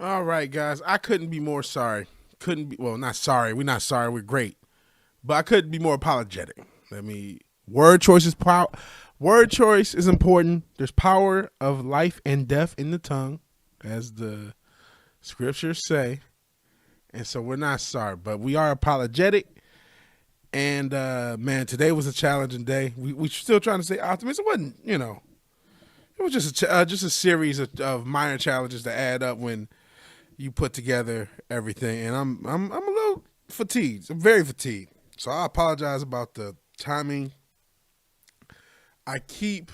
All right, guys. I couldn't be more sorry. Couldn't be, well, not sorry. We're not sorry. We're great. But I couldn't be more apologetic. Word choice is power. Word choice is important. There's power of life and death in the tongue, as the scriptures say. And so we're not sorry, but we are apologetic. And man, today was a challenging day. We still trying to stay optimistic. It wasn't, it was just a series of minor challenges that add up when you put together everything. And I'm a little fatigued. I'm very fatigued. So I apologize about the timing. I keep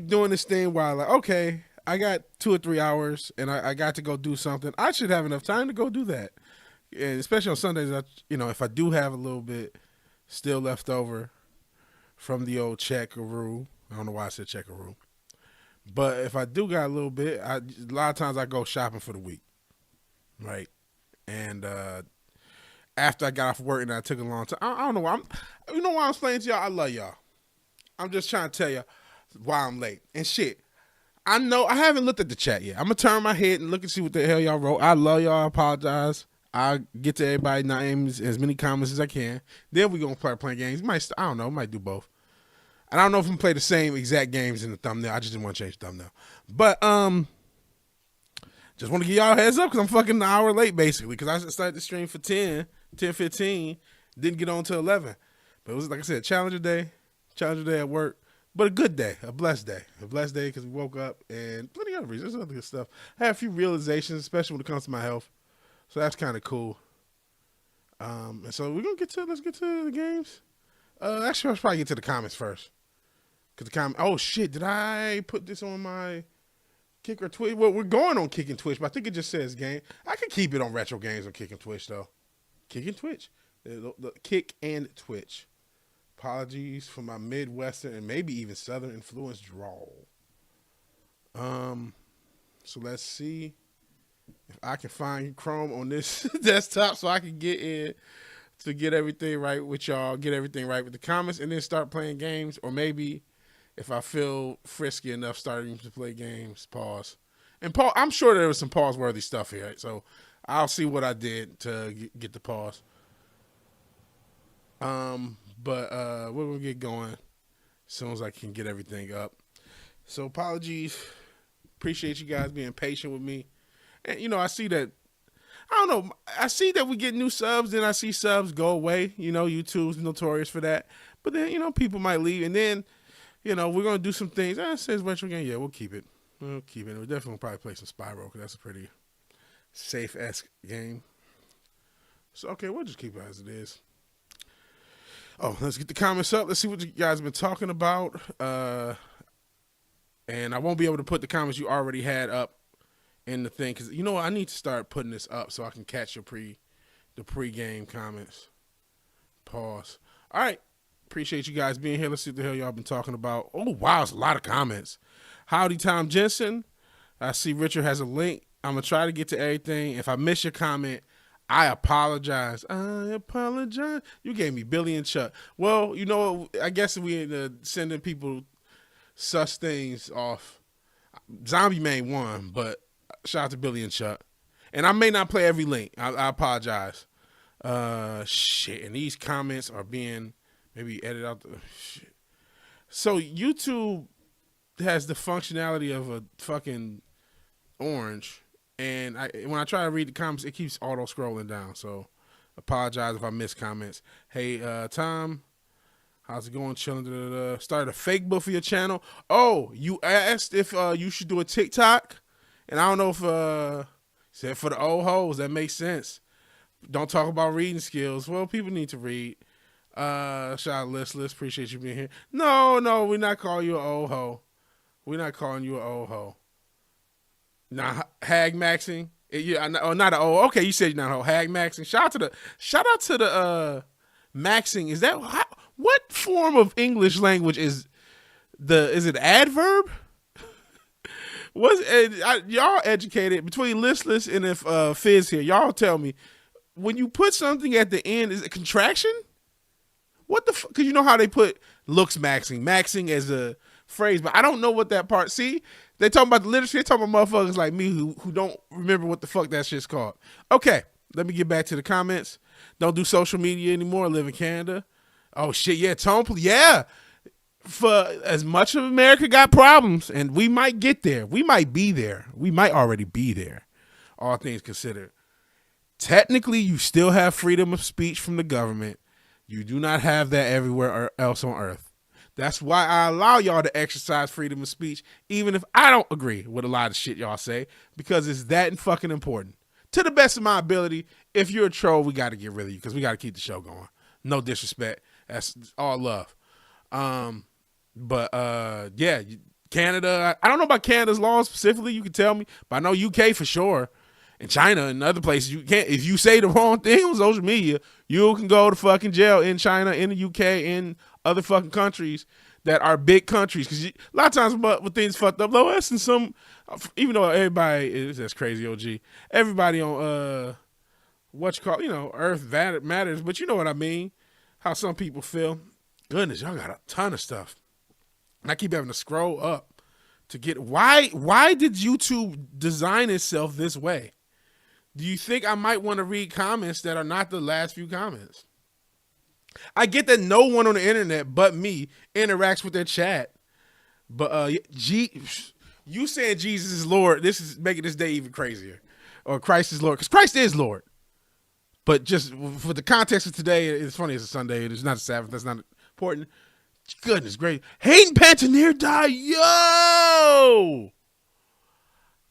doing this thing where I'm like, okay, I got 2 or 3 hours and I got to go do something. I should have enough time to go do that. And especially on Sundays, if I do have a little bit still left over from the old checkaroo, I don't know why I said checkaroo, but if I do got a little bit, a lot of times I go shopping for the week, right? And after I got off work and I took a long time, I don't know why why I'm explaining to y'all, I love y'all. I'm just trying to tell you why I'm late. And shit, I know I haven't looked at the chat yet. I'm going to turn my head and look and see what the hell y'all wrote. I love y'all. I apologize. I'll get to everybody's names, as many comments as I can. Then we're going to start playing games. I don't know. Might do both. And I don't know if I'm going to play the same exact games in the thumbnail. I just didn't want to change the thumbnail. But just want to give y'all a heads up because I'm fucking an hour late, basically, because I started the stream for 10:15, didn't get on till 11. But it was, like I said, challenger day at work. But a good day, a blessed day because we woke up and plenty of other reasons. There's other good stuff. I had a few realizations, especially when it comes to my health. So that's kind of cool. And so let's get to the games. Actually, let's probably get to the comments first. Oh shit, did I put this on my Kick or Twitch? Well, we're going on Kick and Twitch, but I think it just says game. I could keep it on Retro Games on Kick and Twitch though. Kick and Twitch. The Kick and Twitch. Apologies for my Midwestern and maybe even Southern influence drawl. So let's see if I can find Chrome on this desktop so I can get in to get everything right with y'all, get everything right with the comments, and then start playing games. Or maybe if I feel frisky enough starting to play games, pause. And I'm sure there was some pause-worthy stuff here, right? So I'll see what I did to get the pause. But we're going to get going as soon as I can get everything up. So apologies. Appreciate you guys being patient with me. And, I see that, I don't know, I see that we get new subs, then I see subs go away. YouTube's notorious for that. But then, people might leave. And then, we're going to do some things. It says retro game. Yeah, we'll keep it. We'll definitely probably play some Spyro because that's a pretty safe-esque game. So, okay, we'll just keep it as it is. Oh, let's get the comments up. Let's see what you guys have been talking about. And I won't be able to put the comments you already had up in the thing because I need to start putting this up so I can catch the pre-game comments. Pause. All right. Appreciate you guys being here. Let's see what the hell y'all been talking about. Oh, wow. It's a lot of comments. Howdy, Tom Jensen. I see Richard has a link. I'm going to try to get to everything. If I miss your comment, I apologize. You gave me Billy and Chuck. Well, I guess we sending people sus things off. Zombie Man won, but shout out to Billy and Chuck. And I may not play every link. I apologize. Shit. And these comments are being maybe edited out. Shit. So YouTube has the functionality of a fucking orange. And when I try to read the comments, it keeps auto-scrolling down. So apologize if I miss comments. Hey, Tom, how's it going? Chilling. Started a fake book for your channel. Oh, you asked if you should do a TikTok. And I don't know if said for the old hoes. That makes sense. Don't talk about reading skills. Well, people need to read. Shout out Listless. Appreciate you being here. No, we're not calling you an old hoe. We're not calling you an old hoe. Nah, hag maxing. Not an old. Okay, you said you're not a hoe. Hag maxing. Shout out to the maxing. Is that what form of English language is it adverb? Y'all educated between Listless and if Fizz here? Y'all tell me when you put something at the end, is it contraction? What the fuck? Because you know how they put looks maxing as a phrase, but I don't know what that part. See, They talking about the literacy. They talking about motherfuckers like me who don't remember what the fuck that shit's called. Okay, let me get back to the comments. Don't do social media anymore. Live in Canada. Oh shit, yeah, tone, yeah. For as much of America got problems, and we might get there. We might be there. We might already be there. All things considered. Technically, you still have freedom of speech from the government. You do not have that everywhere else on earth. That's why I allow y'all to exercise freedom of speech, even if I don't agree with a lot of shit y'all say, because it's that fucking important. To the best of my ability, if you're a troll, we got to get rid of you because we got to keep the show going. No disrespect. That's all love. But yeah, Canada, I don't know about Canada's laws specifically. You can tell me, but I know UK for sure. And China and other places, you can't. If you say the wrong thing on social media, you can go to fucking jail in China, in the UK, in other fucking countries that are big countries. Because a lot of times, when things fucked up, though, that's in some. Even though everybody is that's crazy, OG. Everybody on what you call, Earth matters, but you know what I mean. How some people feel. Goodness, y'all got a ton of stuff, and I keep having to scroll up to get. Why did YouTube design itself this way? Do you think I might want to read comments that are not the last few comments? I get that no one on the internet but me interacts with their chat. But you saying Jesus is Lord, this is making this day even crazier. Or Christ is Lord, because Christ is Lord. But just for the context of today, it's funny, it's a Sunday, it's not a Sabbath, that's not important. Goodness great. Hayden Panettiere died, yo!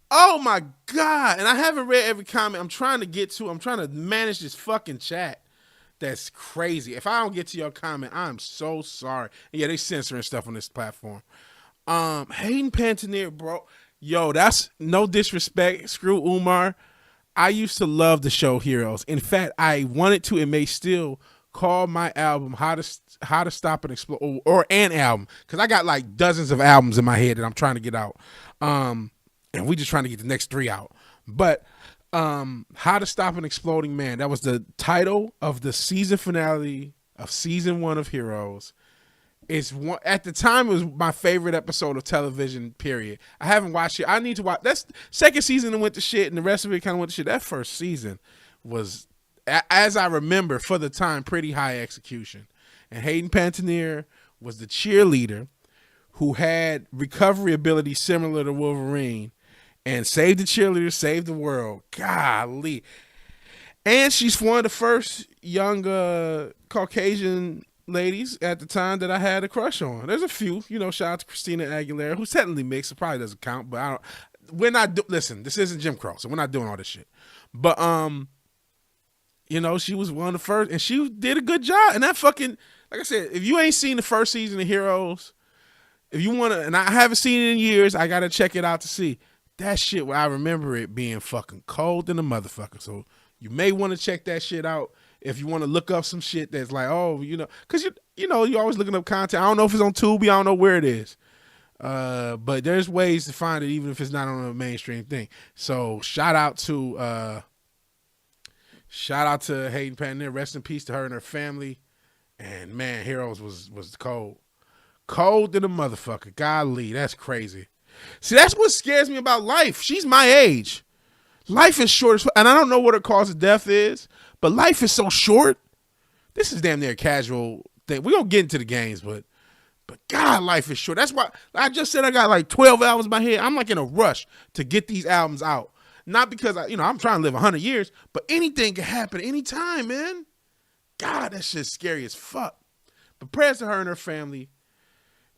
Oh my God. And I haven't read every comment I'm trying to manage this fucking chat. That's crazy. If I don't get to your comment, I'm so sorry. And yeah, they censoring stuff on this platform. Hayden Panettiere, bro. Yo, that's no disrespect. Screw Umar. I used to love the show Heroes. In fact, I wanted to and may still call my album How to Stop and Explode, or an album, because I got like dozens of albums in my head that I'm trying to get out. And we just trying to get the next 3 out. But How to Stop an Exploding Man, that was the title of the season finale of season 1 of Heroes. It's one, at the time, it was my favorite episode of television, period. I haven't watched it. I need to watch. That's second season that went to shit, and the rest of it kind of went to shit. That first season was, as I remember, for the time, pretty high execution. And Hayden Panettiere was the cheerleader who had recovery ability similar to Wolverine, and saved the cheerleader, saved the world. Golly. And she's one of the first young Caucasian ladies at the time that I had a crush on. There's a few, shout out to Christina Aguilera, who's technically mixed. It probably doesn't count, but listen, this isn't Jim Crow, so we're not doing all this shit. But, she was one of the first, and she did a good job. And that fucking, like I said, if you ain't seen the first season of Heroes, if you want to, and I haven't seen it in years, I got to check it out to see. That shit, I remember it being fucking cold than a motherfucker. So you may want to check that shit out if you want to look up some shit that's like, because you're always looking up content. I don't know if it's on Tubi, I don't know where it is. But there's ways to find it even if it's not on a mainstream thing. So shout out to Hayden Panettiere. Rest in peace to her and her family. And man, Heroes was cold. Cold than a motherfucker. Golly, that's crazy. See, that's what scares me about life. She's my age. Life is short, and I don't know what her cause of death is, but life is so short. This is damn near a casual thing. We're going to get into the games, but God, life is short. That's why I just said I got like 12 albums in my head. I'm like in a rush to get these albums out. Not because, I'm trying to live 100 years, but anything can happen anytime, man. God, that shit's scary as fuck. But prayers to her and her family.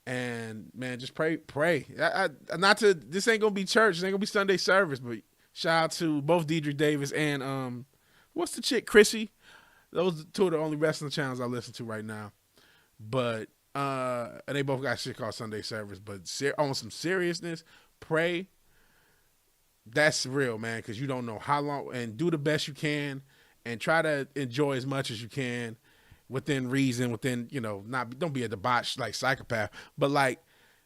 And man, just pray. This ain't gonna be church. This ain't gonna be Sunday service. But shout out to both Deidre Davis and what's the chick, Chrissy? Those are 2 of the only wrestling channels I listen to right now. But and they both got shit called Sunday service. But on some seriousness, pray. That's real, man, because you don't know how long. And do the best you can, and try to enjoy as much as you can. Within reason, don't be a debauched like psychopath, but like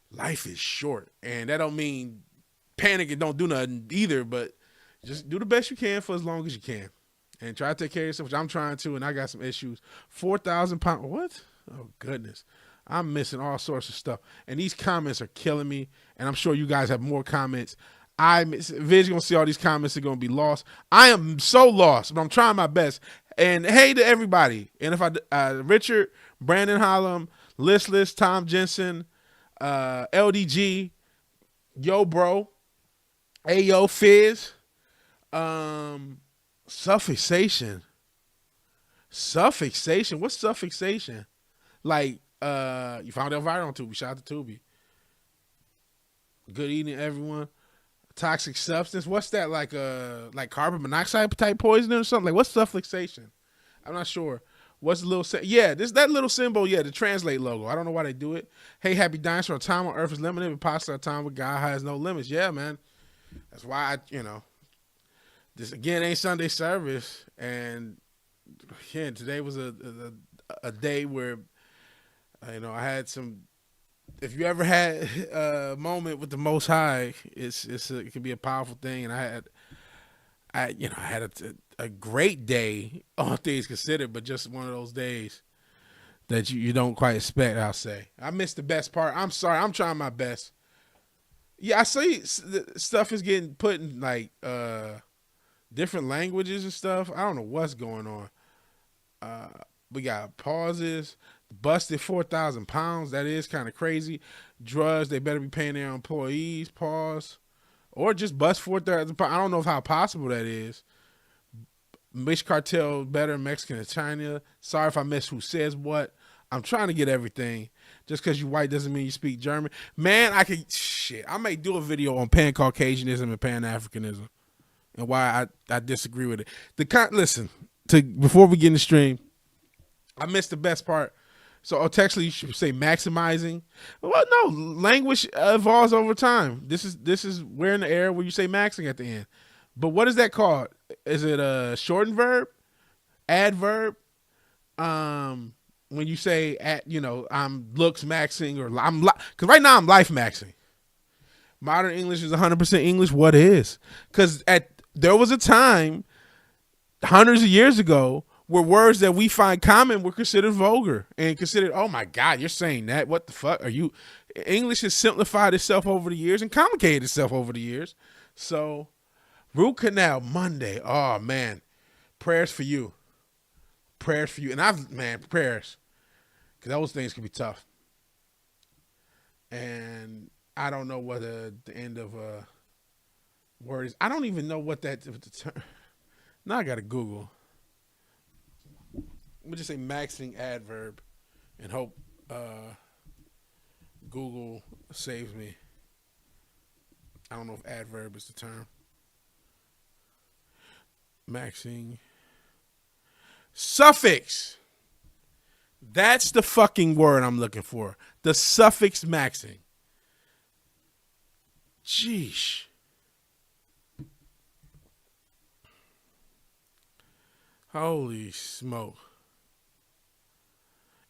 life is short, and that don't mean panic and don't do nothing either. But just do the best you can for as long as you can, and try to take care of yourself, which I'm trying to. And I got some issues. 4,000 pounds. What? Oh goodness. I'm missing all sorts of stuff. And these comments are killing me. And I'm sure you guys have more comments. Vid's gonna see all these comments are gonna be lost. I am so lost, but I'm trying my best. And hey to everybody. And if Richard, Brandon Hollum, Listless, Tom Jensen, LDG, Yo Bro, Ayo Fizz, Suffixation. Suffixation? What's suffixation? Like, you found that viral on Tubi. Shout out to Tubi. Good evening, everyone. Toxic substance. What's that? Like carbon monoxide type poisoning or something? Like, what's suffixation? I'm not sure. What's the little that little symbol, the translate logo. I don't know why they do it. Hey, happy dinosaur. Time on Earth is limited, but possibly our time with God has no limits. Yeah, man. That's why this again ain't Sunday service, and today was a day where I had some. If you ever had a moment with the Most High, it can be a powerful thing, and I had a great day, all things considered, but just one of those days that you don't quite expect. I'll say I missed the best part. I'm sorry. I'm trying my best. Yeah, I see stuff is getting put in like different languages and stuff. I don't know what's going on. We got pauses. Busted 4,000 pounds. That is kind of crazy. Drugs. They better be paying their employees. Pause. Or just bust 4,000 pounds. I don't know how possible that is. Mixed cartel better Mexican and China. Sorry if I missed who says what. I'm trying to get everything. Just because you white doesn't mean you speak German. Man, I may do a video on pan-Caucasianism and pan-Africanism and why I disagree with it. Listen, before we get in the stream, I missed the best part. So textually, you should say maximizing. Well, no, language evolves over time. This is we're in the era where you say maxing at the end. But what is that called? Is it a shortened verb, adverb? When you say I'm looks maxing or because right now I'm life maxing. Modern English is 100% English. What is? Because there was a time, hundreds of years ago, where words that we find common were considered vulgar and considered, oh my God, you're saying that? What the fuck are you? English has simplified itself over the years and complicated itself over the years. So, root canal Monday. Oh man, prayers for you. Prayers for you. And prayers. Because those things can be tough. And I don't know what the end of a word is. I don't even know what that term. Now I got to Google. Let me just say maxing adverb and hope Google saves me. I don't know if adverb is the term. Maxing. Suffix. That's the fucking word I'm looking for. The suffix maxing. Jeesh. Holy smoke.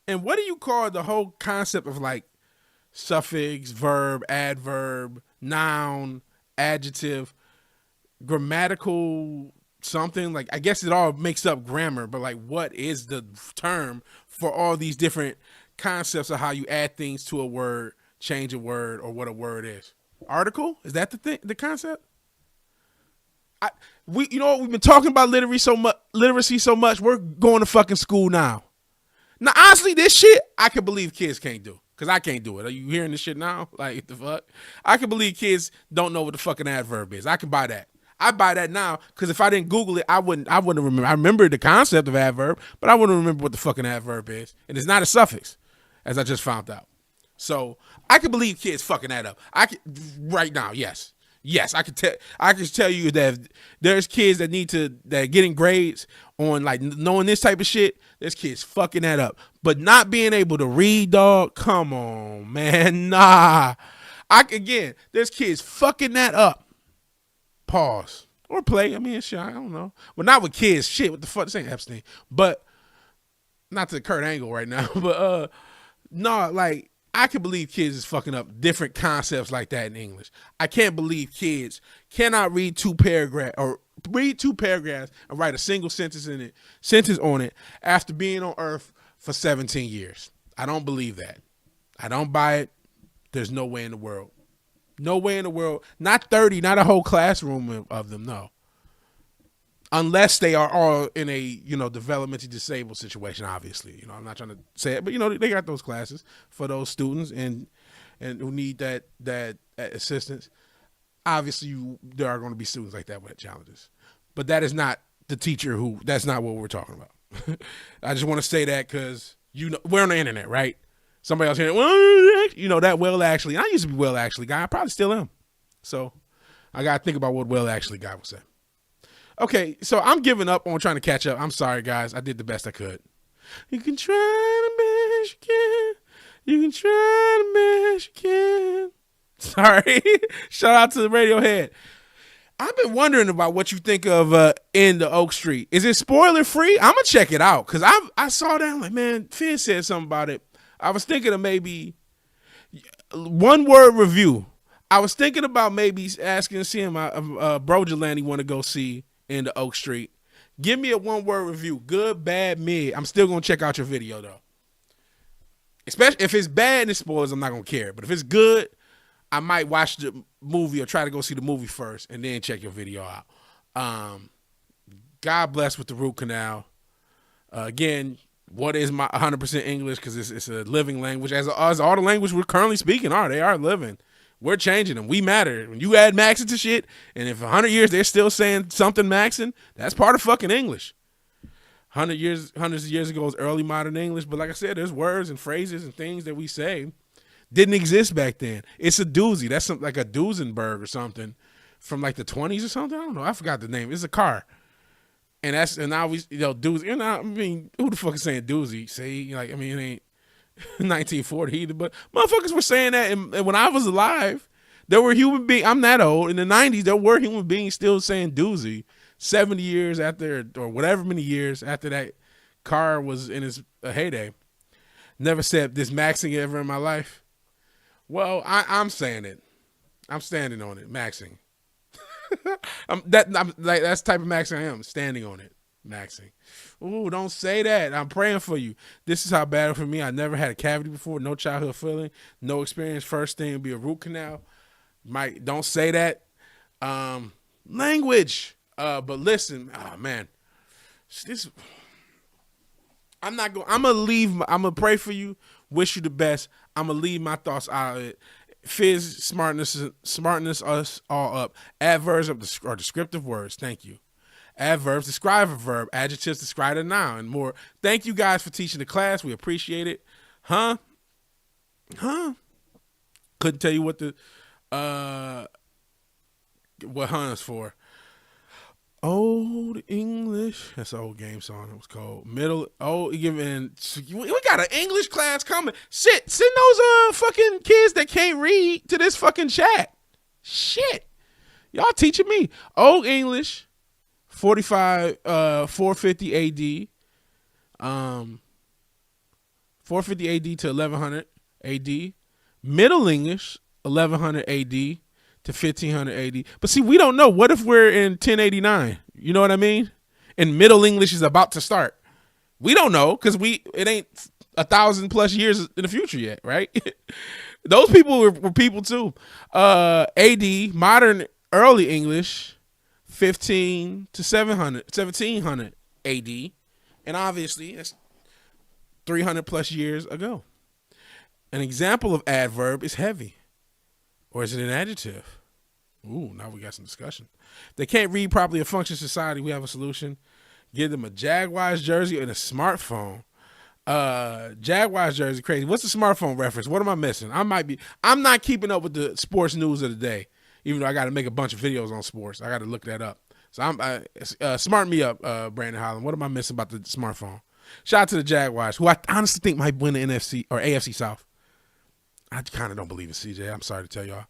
And what do you call the whole concept of like suffix, verb, adverb, noun, adjective, grammatical something? Like, I guess it all makes up grammar, but like, what is the term for all these different concepts of how you add things to a word, change a word, or what a word is? Article? Is that the concept? We've been talking about literacy so much. We're going to fucking school now. Now, honestly, this shit, I can believe kids can't do. Because I can't do it. Are you hearing this shit now? Like, the fuck? I can believe kids don't know what the fucking adverb is. I can buy that. I buy that now because if I didn't Google it, I wouldn't remember. I remember the concept of adverb, but I wouldn't remember what the fucking adverb is. And it's not a suffix, as I just found out. So I can believe kids fucking that up. I can right now, yes. Yes, I can tell you that there's kids that getting grades on like knowing this type of shit. There's kids fucking that up, but not being able to read, dog. Come on, man, nah. There's kids fucking that up. Pause or play. I mean, shit, I don't know, but not with kids. Shit, what the fuck? This ain't Epstein, but not to Kurt Angle right now. But no, like. I can believe kids is fucking up different concepts like that in English. I can't believe kids cannot read two paragraphs and write a single sentence on it after being on Earth for 17 years. I don't believe that. I don't buy it. There's no way in the world. No way in the world. Not 30, not a whole classroom of them, no. Unless they are all in a, developmentally disabled situation, obviously. I'm not trying to say it, but, they got those classes for those students and who need that assistance. Obviously, there are going to be students like that with challenges. But that is not the teacher that's not what we're talking about. I just want to say that because, we're on the internet, right? Somebody else here, that well actually. I used to be well actually guy. I probably still am. So I got to think about what well actually guy would say. Okay, so I'm giving up on trying to catch up. I'm sorry, guys. I did the best I could. You can try the best you can. You can try the best you can. Sorry. Shout out to Radiohead. I've been wondering about what you think of In the Oak Street. Is it spoiler free? I'm going to check it out because I saw that. I'm like, man, Finn said something about it. I was thinking of maybe one word review. I was thinking about maybe asking to see him, bro Jelani want to go see In the Oak Street. Give me a one word review. Good, bad, mid. I'm still going to check out your video though. Especially if it's bad and it's spoilers, I'm not going to care. But if it's good, I might watch the movie or try to go see the movie first and then check your video out. God bless with the root canal. Again, what is my 100% English? Because it's a living language. As all the language we're currently speaking are. They are living. We're changing them. We matter. When you add Maxing to shit, and if 100 years they're still saying something Maxing, that's part of fucking English. Hundreds of years ago was early modern English. But like I said, there's words and phrases and things that we say didn't exist back then. It's a doozy. That's like a Duesenberg or something from like the 20s or something. I don't know. I forgot the name. It's a car. And now we, doozy. I mean, who the fuck is saying doozy? See, it ain't 1940 either. But motherfuckers were saying that. And when I was alive, there were human beings. I'm that old. In the 90s, there were human beings still saying doozy 70 years after, or whatever many years after that car was in its heyday. Never said this Maxing ever in my life. Well, I'm saying it. I'm standing on it. Maxing. That's the type of Maxing I am. Standing on it. Maxing. Ooh, don't say that. I'm praying for you. This is how bad it for me. I never had a cavity before. No childhood feeling. No experience. First thing would be a root canal. Don't say that. Language. But listen. Oh man. I'm gonna pray for you. Wish you the best. I'm gonna leave my thoughts out of it. Fizz, smartness us all up. Adverbs are descriptive words. Thank you. Adverbs describe a verb. Adjectives describe a noun and more. Thank you guys for teaching the class. We appreciate it. Huh? Couldn't tell you what is for. Old English. That's an old game song. It was called we got an English class coming. Shit, send those fucking kids that can't read to this fucking chat. Shit. Y'all teaching me. Old English, 450 AD. 450 AD to 1100 AD. Middle English, 1100 AD to 1500 AD. But see, we don't know. What if we're in 1089? You know what I mean? And Middle English is about to start. We don't know because it ain't 1,000+ years in the future yet, right? Those people were people too. AD, modern early English, 15 to 1700 AD. And obviously, that's 300+ years ago. An example of adverb is heavy. Or is it an adjective? Ooh, now we got some discussion. If they can't read properly or function in society, we have a solution. Give them a Jaguars jersey and a smartphone. Jaguars jersey, crazy. What's the smartphone reference? What am I missing? I'm not keeping up with the sports news of the day, even though I got to make a bunch of videos on sports. I got to look that up. So smart me up, Brandon Holland. What am I missing about the smartphone? Shout out to the Jaguars, who I honestly think might win the NFC or AFC South. I kind of don't believe in CJ. I'm sorry to tell y'all.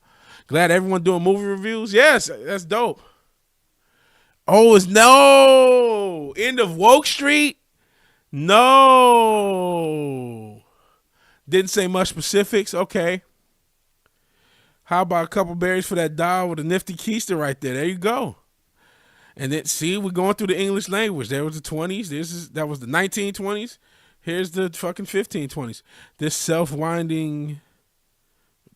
Glad everyone doing movie reviews. Yes, that's dope. Oh, it's no. End of Woke Street? No. Didn't say much specifics. Okay. How about a couple berries for that doll with a nifty keister right there? There you go. And then, see, we're going through the English language. There was the 20s. That was the 1920s. Here's the fucking 1520s. This self-winding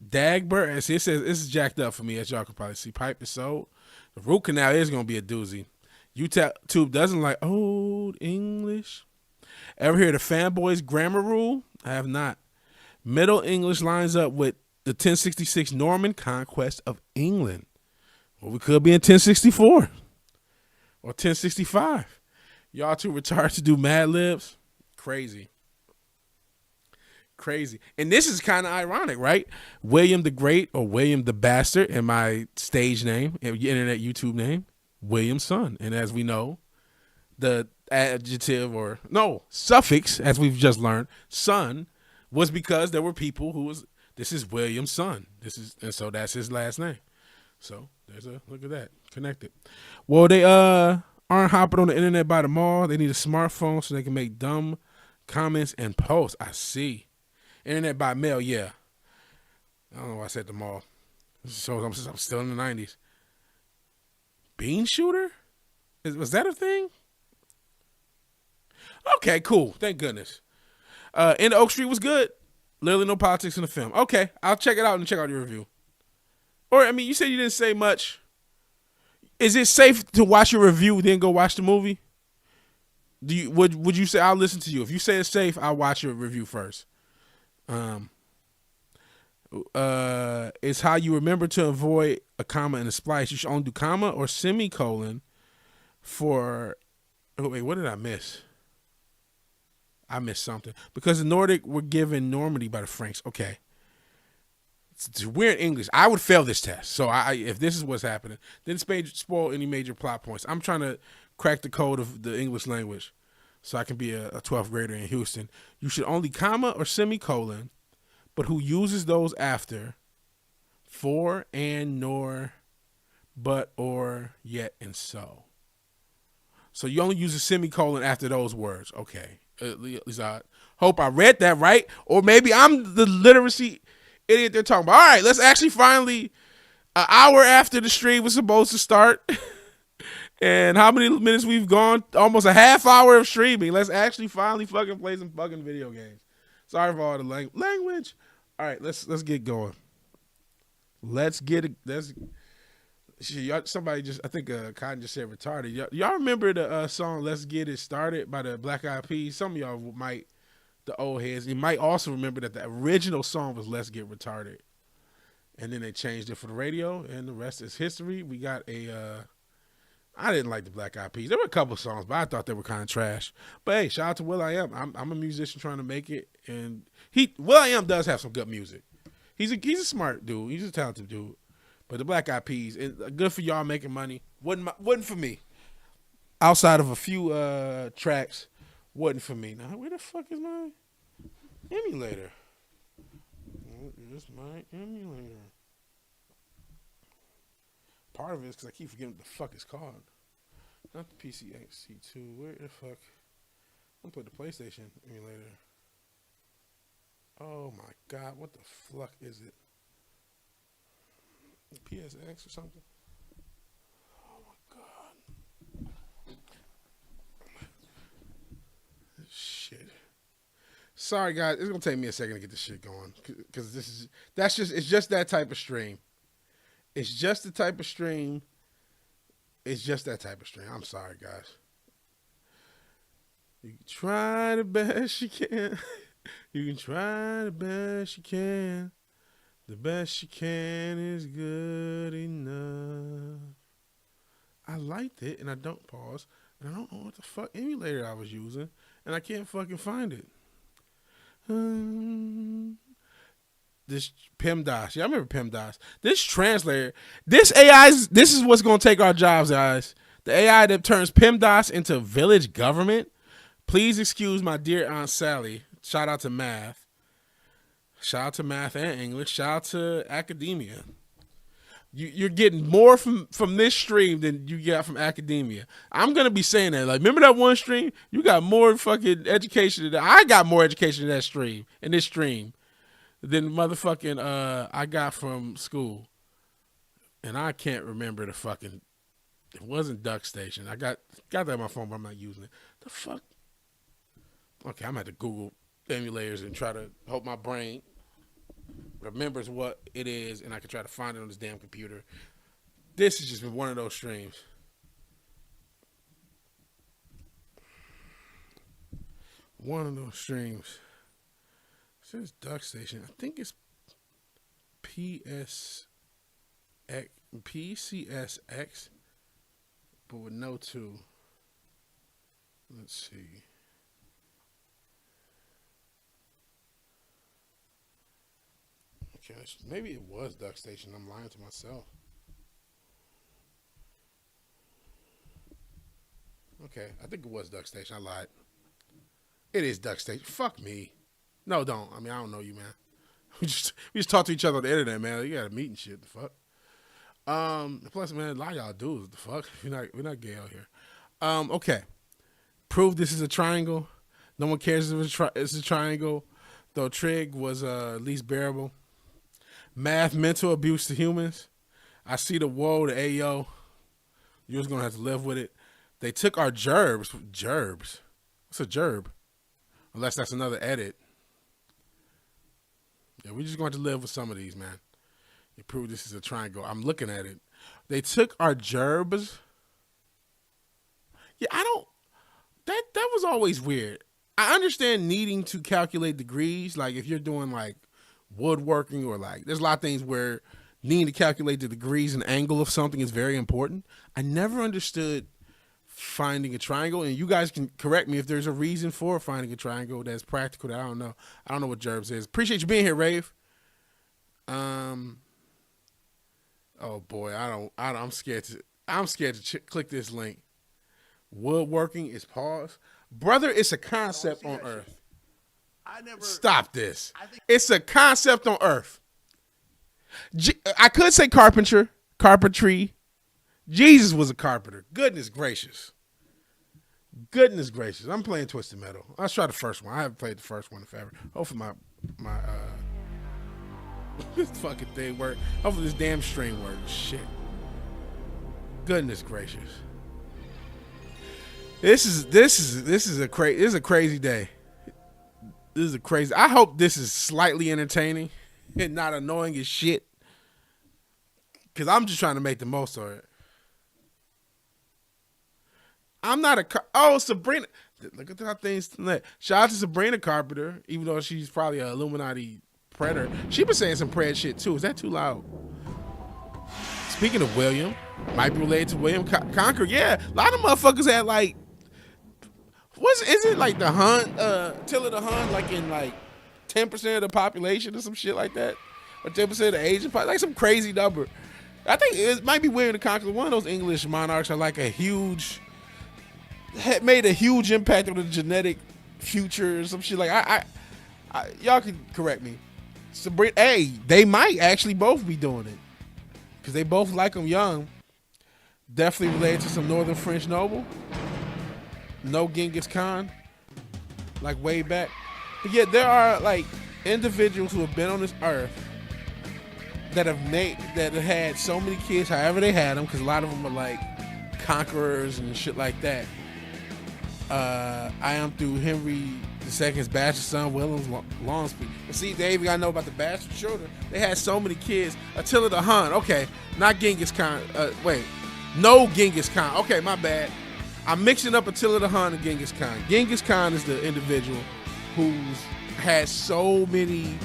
Dagbert. See, it says this is jacked up for me, as y'all can probably see. Pipe is sold. The root canal is gonna be a doozy. YouTube doesn't like old English. Ever hear the fanboys grammar rule? I have not. Middle English lines up with the 1066 Norman conquest of England. Well, we could be in 1064 or 1065. Y'all too retarded to do Mad Libs? Crazy. And this is kind of ironic, right? William the Great or William the Bastard in my stage name, internet YouTube name, Williamson. And as we know, the adjective or no suffix, as we've just learned, son, was because there were people who was, this is William's son. And so that's his last name. So there's a, look at that, connected. Well, they aren't hopping on the internet by the mall. They need a smartphone so they can make dumb comments and posts. I see. Internet by mail, yeah. I don't know why I said the mall. So I'm still in the 90s. Bean shooter? Was that a thing? Okay, cool. Thank goodness. In Oak Street was good. Literally no politics in the film. Okay, I'll check it out and check out your review. Or, I mean, you said you didn't say much. Is it safe to watch your review then go watch the movie? Would you say I'll listen to you? If you say it's safe, I'll watch your review first. It's how you remember to avoid a comma and a splice. You should only do comma or semicolon for. Oh wait, what did I miss? I missed something because the Nordic were given Normandy by the Franks. Okay, it's weird English. I would fail this test. So if this is what's happening, then spoil any major plot points. I'm trying to crack the code of the English language so I can be a 12th grader in Houston. You should only comma or semicolon, but who uses those after for, and, nor, but, or, yet, and so. So you only use a semicolon after those words. Okay. At least I hope I read that right. Or maybe I'm the literacy idiot they're talking about. All right, let's actually finally, an hour after the stream was supposed to start, and how many minutes we've gone? Almost a half hour of streaming. Let's actually finally fucking play some fucking video games. Sorry for all the language. All right, let's get going. Let's get it. Somebody just, I think Cotton just said retarded. Y'all remember the song "Let's Get It Started" by the Black Eyed Peas? Some of y'all might, the old heads, you might also remember that the original song was "Let's Get Retarded," and then they changed it for the radio, and the rest is history. We got a. I didn't like the Black Eyed Peas. There were a couple songs, but I thought they were kind of trash. But hey, shout out to will.i.am. I'm a musician trying to make it, and will.i.am does have some good music. He's a smart dude. He's a talented dude. But the Black Eyed Peas, good for y'all making money. Wasn't for me. Outside of a few tracks, wasn't for me. Now, where the fuck is my emulator? Where's my emulator? Part of it is because I keep forgetting what the fuck it's called. Not the PCXC2. Where the fuck? I'm gonna put the PlayStation emulator. Oh my god, what the fuck is it? PSX or something? Oh my god. Shit. Sorry guys, it's gonna take me a second to get this shit going. Cause it's just that type of stream. It's just the type of stream. It's just that type of stream. I'm sorry, guys. You can try the best you can. You can try the best you can. The best you can is good enough. I liked it, and I don't pause. And I don't know what the fuck emulator I was using, and I can't fucking find it. This PEMDAS. Yeah, I remember PEMDAS. This translator, this is what's going to take our jobs, guys. The AI that turns PEMDAS into village government. Please excuse my dear Aunt Sally. Shout out to math. Shout out to math and English. Shout out to academia. You're getting more from this stream than you got from academia. I'm going to be saying that. Like, remember that one stream? You got more fucking education than that. I got more education in that stream, in this stream, than motherfucking I got from school. And I can't remember the fucking, it wasn't Duck Station. I got that on my phone, but I'm not using it. The fuck? Okay, I'm gonna have to Google emulators and try to hope my brain remembers what it is, and I can try to find it on this damn computer. This has just been one of those streams. One of those streams. It says Duck Station. I think it's PCSX, but with no 2. Let's see. Okay, maybe it was Duck Station. I'm lying to myself. Okay, I think it was Duck Station. I lied. It is Duck Station. Fuck me. No, don't. I mean, I don't know you, man. We just talk to each other on the internet, man. You gotta meet and shit. The fuck. Plus, man, a lot of y'all dudes. The fuck. We're not gay out here. Okay. Prove this is a triangle. No one cares if it's a triangle. Though trig was at least bearable. Math mental abuse to humans. I see the whoa, the ayo. You're just gonna have to live with it. They took our gerbs. Gerbs. What's a gerb? Unless that's another edit. Yeah, we're just going to live with some of these, man. You prove this is a triangle. I'm looking at it. They took our gerbs. Yeah, I don't. That was always weird. I understand needing to calculate degrees. Like if you're doing like woodworking or like, there's a lot of things where needing to calculate the degrees and angle of something is very important. I never understood finding a triangle, and you guys can correct me if there's a reason for finding a triangle that's practical that I don't know. I don't know what gerbs is. Appreciate you being here, Rave. Oh boy, I'm scared to click this link. Woodworking is pause. Brother, it's a concept on Earth. Stop this. It's a concept on Earth. I could say carpentry. Jesus was a carpenter. Goodness gracious. I'm playing Twisted Metal. Let's try the first one. I haven't played the first one forever. Hopefully my this fucking thing works. Hopefully this damn stream works. Shit. Goodness gracious. This is a crazy day. I hope this is slightly entertaining and not annoying as shit. Cause I'm just trying to make the most of it. I'm not Sabrina. Look at how things. Shout out to Sabrina Carpenter, even though she's probably an Illuminati predator. She been saying some pred shit too. Is that too loud? Speaking of William, might be related to William Conquer. Yeah, a lot of motherfuckers had like. Is it like the Hun, Attila the Hun, like in like 10% of the population or some shit like that, or 10% of the Asian population, like some crazy number. I think it might be William the Conqueror. One of those English monarchs are like made a huge impact on the genetic future or some shit. Like I y'all can correct me. Sabrina, hey, they might actually both be doing it because they both like them young. Definitely related to some Northern French noble. No Genghis Khan, like way back. But yet there are like individuals who have been on this earth that have had so many kids, however they had them, because a lot of them are like conquerors and shit like that. I am through Henry II's bastard son, William's Longspeed. And see, they even gotta know about the bastard children. They had so many kids. Attila the Hun, okay, not Genghis Khan. No Genghis Khan. Okay, my bad. I'm mixing up Attila the Hun and Genghis Khan. Genghis Khan is the individual who's had so many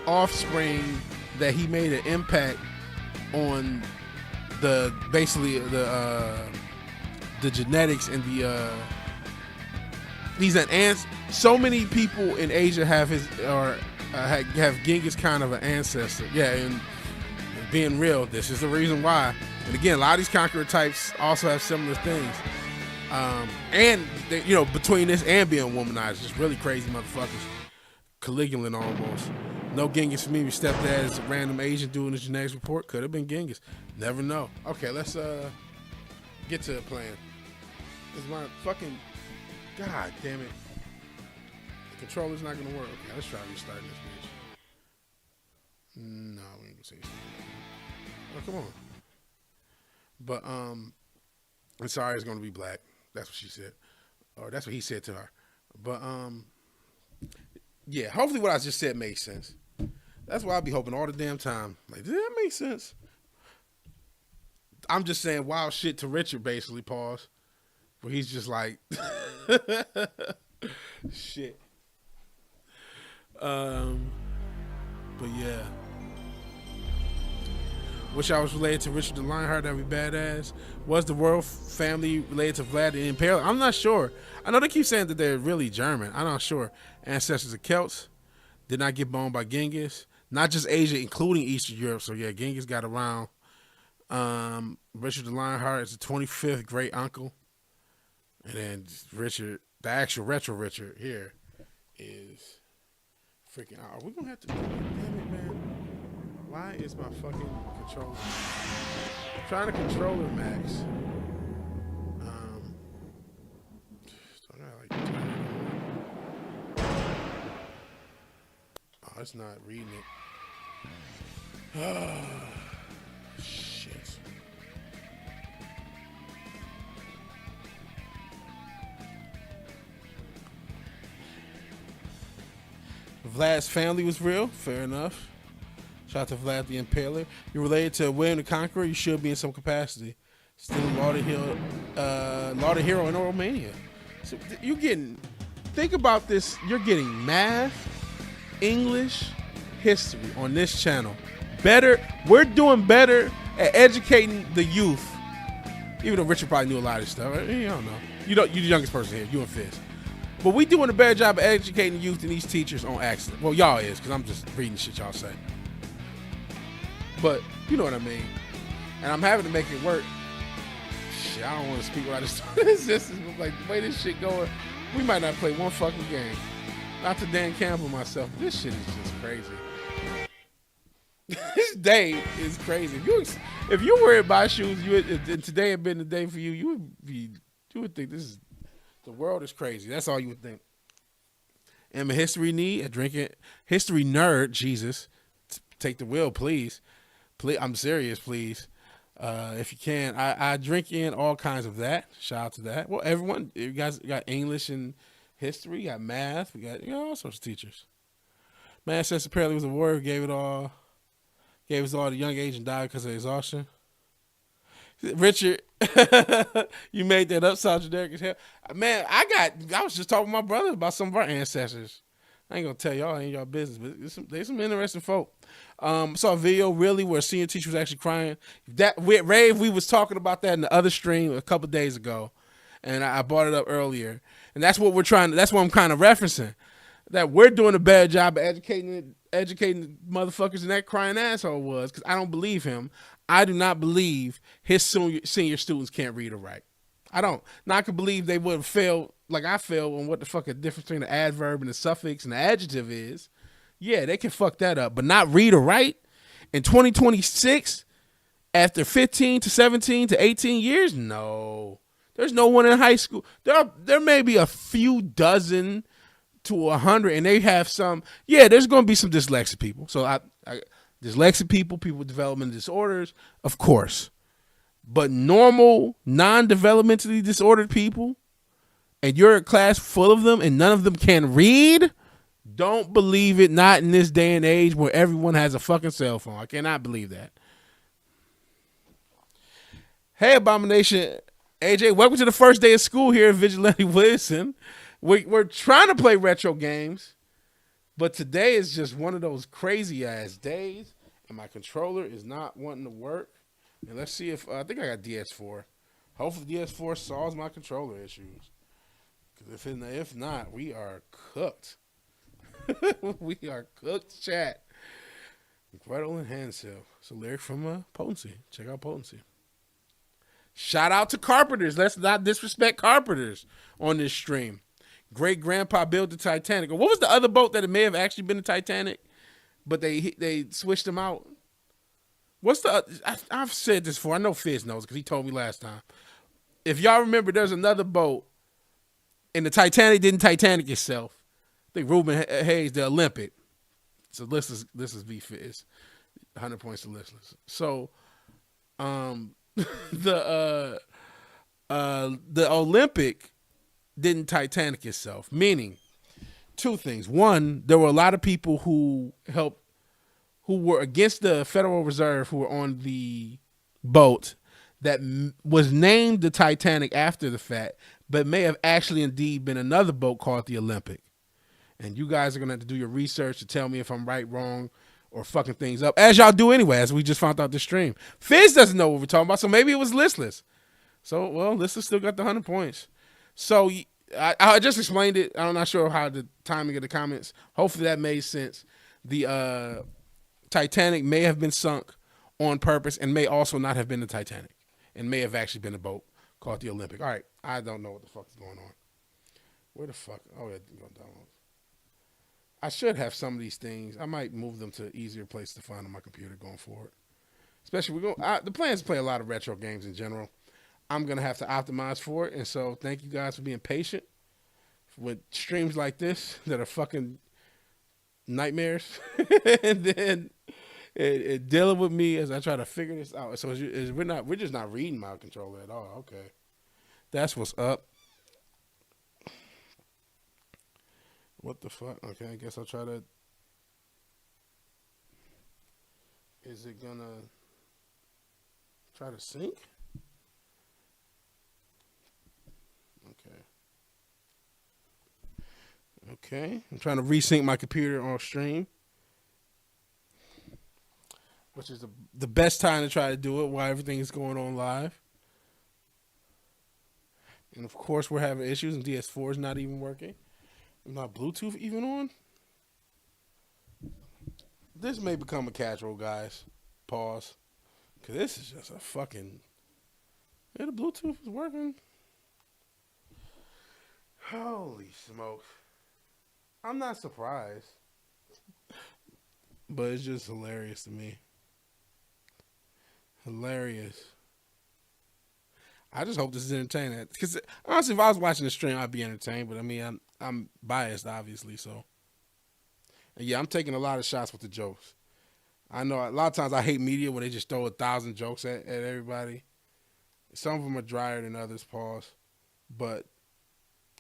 offspring that he made an impact on the genetics and these ants. So many people in Asia have have Genghis Khan of an ancestor. Yeah, and being real, this is the reason why. And again, a lot of these conqueror types also have similar things. And they, between this and being womanized, just really crazy motherfuckers. Caligula almost. No Genghis for me. We stepdad is a random Asian dude in the genetics report. Could have been Genghis. Never know. Okay, let's get to the plan. Is my fucking God damn it. The controller's not gonna work. Okay, let's try restarting this bitch. No, we ain't gonna say something. Oh, come on. But I'm sorry, it's gonna be black. That's what she said. Or that's what he said to her. But yeah. Hopefully, what I just said makes sense. That's why I be hoping all the damn time. Like, did that make sense? I'm just saying wild shit to Richard, basically. Pause. Where he's just like, shit. But yeah. Wish I was related to Richard the Lionheart. That'd be badass. Was the royal family related to Vlad the Impaler? I'm not sure. I know they keep saying that they're really German. I'm not sure. Ancestors of Celts. Did not get boned by Genghis. Not just Asia, including Eastern Europe. So yeah, Genghis got around. Richard the Lionheart is the 25th great uncle. And then Richard, the actual retro Richard here is freaking out. Are we gonna have to do it? Damn it, man. Why is my fucking controller? I'm trying to control it, Max. Oh, it's not reading it. Oh, shit. Vlad's family was real. Fair enough. Shout out to Vlad the Impaler. You're related to William the Conqueror. You should be in some capacity. Still lauded hero in Romania. So you're getting. Think about this. You're getting math, English, history on this channel. Better. We're doing better at educating the youth. Even though Richard probably knew a lot of this stuff. You don't know. You're the youngest person here. You and Fizz. But we doing a better job of educating the youth than these teachers on accident. Well, y'all is, because I'm just reading shit y'all say. But you know what I mean. And I'm having to make it work. Shit, I don't want to speak what I just told. It's just like the way this shit going, we might not play one fucking game. Not to Dan Campbell myself. This shit is just crazy. This day is crazy. If you wear my shoes, if today had been the day for you, you would think this is the world is crazy. That's all you would think. Am a history history nerd. Jesus, take the wheel, please. Please, I'm serious, please. If you can, I drink in all kinds of that. Shout out to that. Well, everyone, you guys got English and history, you got math, we got all sorts of teachers. Man says apparently was a warrior, gave us all at a young age and died because of exhaustion. Richard, you made that up, sound generic as hell. Man, I was just talking to my brother about some of our ancestors. I ain't gonna tell y'all, ain't y'all business, but there's some interesting folk. Saw a video really where a senior teacher was actually crying. That with Rave, we was talking about that in the other stream a couple days ago, and I brought it up earlier. And that's what that's what I'm kind of referencing. That we're doing a better job of educating the motherfuckers than that crying asshole was, because I don't believe him. I do not believe his senior students can't read or write. I don't. Now I could believe they would have failed like I failed on what the fuck the difference between the adverb and the suffix and the adjective is. Yeah, they can fuck that up, but not read or write in 2026 after 15 to 17 to 18 years? No. There's no one in high school. There may be a few dozen to 100, and they have some. Yeah, there's going to be some dyslexic people. So dyslexic people with developmental disorders, of course. But normal, non-developmentally disordered people, and you're a class full of them and none of them can read? Don't believe it, not in this day and age where everyone has a fucking cell phone. I cannot believe that. Hey, Abomination. AJ, welcome to the first day of school here at VigilanteWilliamson. We're trying to play retro games, but today is just one of those crazy-ass days, and my controller is not wanting to work. And let's see if I think I got DS4. Hopefully DS4 solves my controller issues. Because if not, we are cooked. We are cooked, chat. Gretel and Hansel. It's a lyric from Potency. Check out Potency. Shout out to carpenters. Let's not disrespect carpenters on this stream. Great grandpa built the Titanic. What was the other boat that it may have actually been the Titanic, but they switched them out? What's the? I've said this before. I know Fizz knows because he told me last time. If y'all remember, there's another boat, and the Titanic didn't Titanic itself. I think Ruben Hayes, the Olympic. So this is V Fizz, 100 points to listeners. So, the Olympic didn't Titanic itself. Meaning, two things. One, there were a lot of people who were against the Federal Reserve who were on the boat that was named the Titanic after the fact, but may have actually indeed been another boat called the Olympic. And you guys are going to have to do your research to tell me if I'm right, wrong, or fucking things up, as y'all do anyway, as we just found out this stream. Fizz doesn't know what we're talking about, so maybe it was listless. So, well, listless still got the 100 points. So, I just explained it. I'm not sure how the timing of the comments. Hopefully that made sense. The Titanic may have been sunk on purpose and may also not have been the Titanic and may have actually been a boat called the Olympic. All right, I don't know what the fuck is going on. Where the fuck? Oh, yeah, download. I should have some of these things. I might move them to an easier place to find on my computer going forward. Especially, the plan is to play a lot of retro games in general. I'm going to have to optimize for it. And so thank you guys for being patient with streams like this that are fucking nightmares. And then dealing with me as I try to figure this out. So we're just not reading my controller at all. Okay. That's what's up. What the fuck? Okay, I guess I'll try to. Is it gonna try to sync? Okay. I'm trying to resync my computer on stream, which is the best time to try to do it while everything is going on live. And of course, we're having issues, and DS4 is not even working. Not Bluetooth even on? This may become a casual, guys. Pause. Because this is just a fucking... Yeah, the Bluetooth is working. Holy smoke. I'm not surprised. But it's just hilarious to me. Hilarious. I just hope this is entertaining. Because honestly, if I was watching the stream, I'd be entertained. But I mean, I'm biased, obviously. So, and yeah, I'm taking a lot of shots with the jokes. I know a lot of times I hate media where they just throw 1,000 jokes at everybody. Some of them are drier than others. Pause. But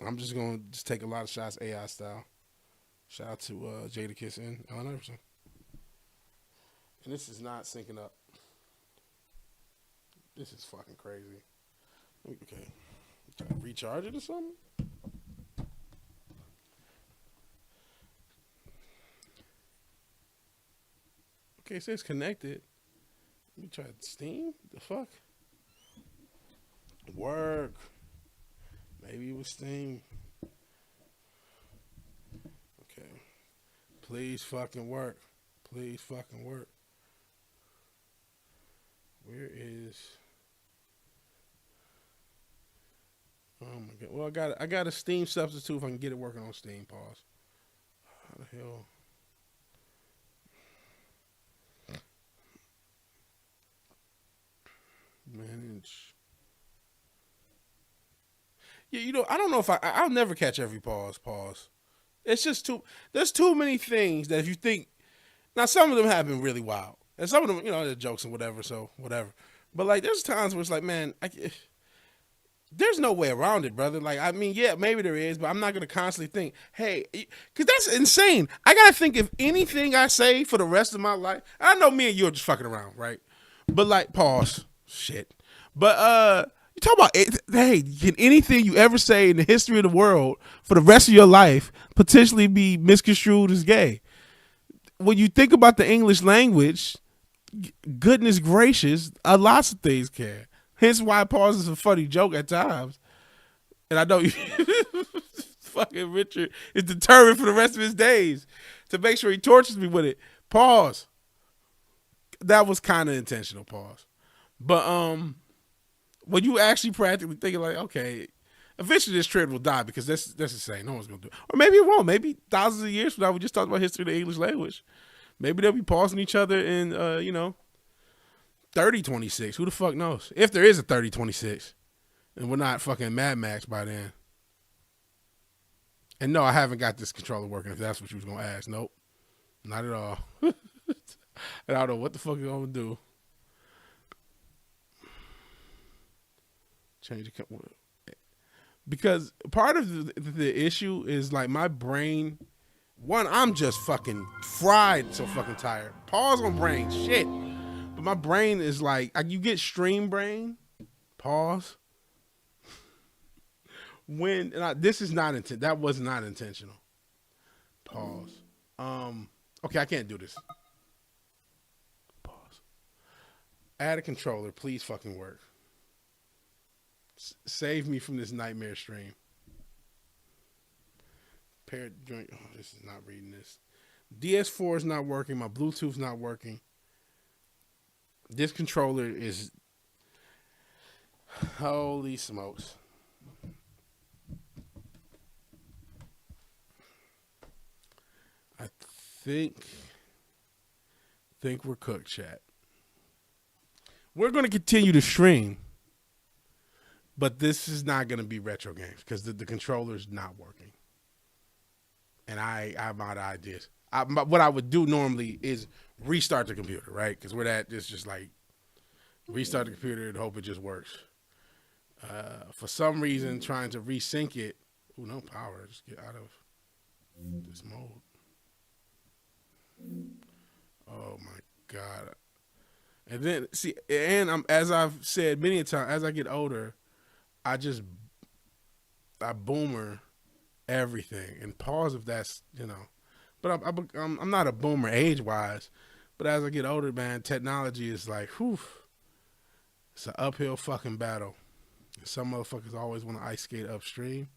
I'm just going to take a lot of shots AI style. Shout out to Jadakiss and Allen Iverson. And this is not syncing up. This is fucking crazy. Okay. Try to recharge it or something? Okay, it says connected. Let me try Steam. The fuck? Work. Maybe it was Steam. Okay. Please fucking work. Please fucking work. Where is... Oh my god. Well, I got a Steam substitute if I can get it working on Steam. Pause. How the hell? Manage. Yeah, you know, I don't know if I'll never catch every pause. It's just there's too many things that if you think, now some of them have been really wild. And some of them, you know, they're jokes and whatever, so whatever. But like, there's times where it's like, man, there's no way around it, brother. Like, I mean, yeah, maybe there is, but I'm not going to constantly think, hey, because that's insane. I got to think if anything I say for the rest of my life, I know me and you are just fucking around, right? But like, pause. Shit. But, you talk about, hey, can anything you ever say in the history of the world for the rest of your life potentially be misconstrued as gay? When you think about the English language, goodness gracious, lots of things can. Hence why pause is a funny joke at times. And I know you, fucking Richard is determined for the rest of his days to make sure he tortures me with it. Pause. That was kind of intentional, pause. But when you actually practically thinking like, okay, eventually this trend will die because that's insane. No one's going to do it. Or maybe it won't. Maybe thousands of years from now, we just talked about history of the English language. Maybe they'll be pausing each other in, 3026. Who the fuck knows? If there is a 3026. And we're not fucking Mad Max by then. And no, I haven't got this controller working if that's what you was going to ask. Nope. Not at all. And I don't know what the fuck you're going to do. Change the... because part of the issue is like my brain. One, I'm just fucking fried, so fucking tired. Pause on brain, shit. But my brain is like you get stream brain. Pause. This is not intent. That was not intentional. Pause. Okay, I can't do this. Pause. Add a controller, please fucking work. Save me from this nightmare stream. Paired joint. Oh, this is not reading this. DS4 is not working. My Bluetooth's not working. This controller is. Holy smokes. I think we're cooked, chat. We're going to continue to stream, but this is not going to be retro games because the controller's not working. And I'm out of ideas. What I would do normally is restart the computer, right? Because we're it's just like restart the computer and hope it just works. For some reason, trying to resync it. Ooh, no power. Just get out of this mode. Oh my God. And then see, and as I've said many times, as I get older, I boomer everything. And pause if that's, but I'm not a boomer age wise, but as I get older, man, technology is like, whew, it's an uphill fucking battle. Some motherfuckers always want to ice skate upstream.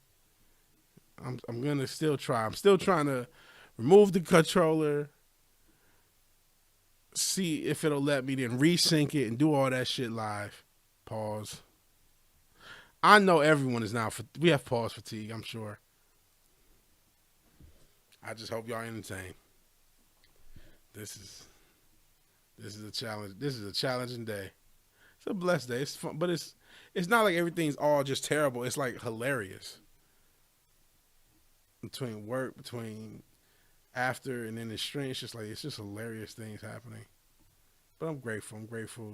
I'm gonna still try. I'm still trying to remove the controller, see if it'll let me, then resync it and do all that shit live. Pause. I know everyone is now. We have pause fatigue, I'm sure. I just hope y'all entertained. This is a challenge. This is a challenging day. It's a blessed day. It's fun, but it's not like everything's all just terrible. It's like hilarious. Between work, between after, and then the stream, it's just hilarious things happening. But I'm grateful. I'm grateful.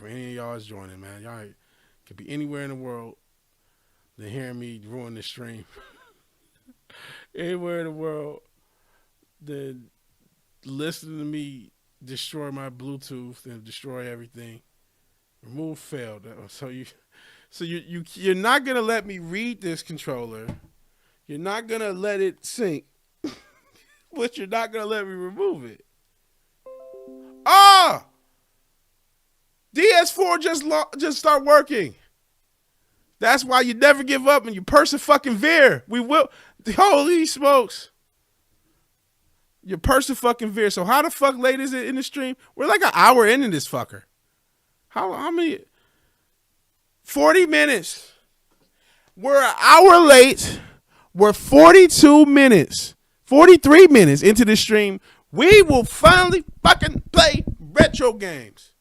Any of y'all is joining, man. Y'all could be anywhere in the world than hearing me ruin the stream. Anywhere in the world than listening to me destroy my Bluetooth and destroy everything. Remove failed. So you're not gonna let me read this controller. You're not gonna let it sync, but you're not gonna let me remove it. Ah! DS4 just start working. That's why you never give up and you persevere. We will. Holy smokes. You persevere. So how the fuck late is it in the stream? We're like an hour into this fucker. How many? 40 minutes. We're an hour late. We're 42 minutes, 43 minutes into the stream. We will finally fucking play retro games.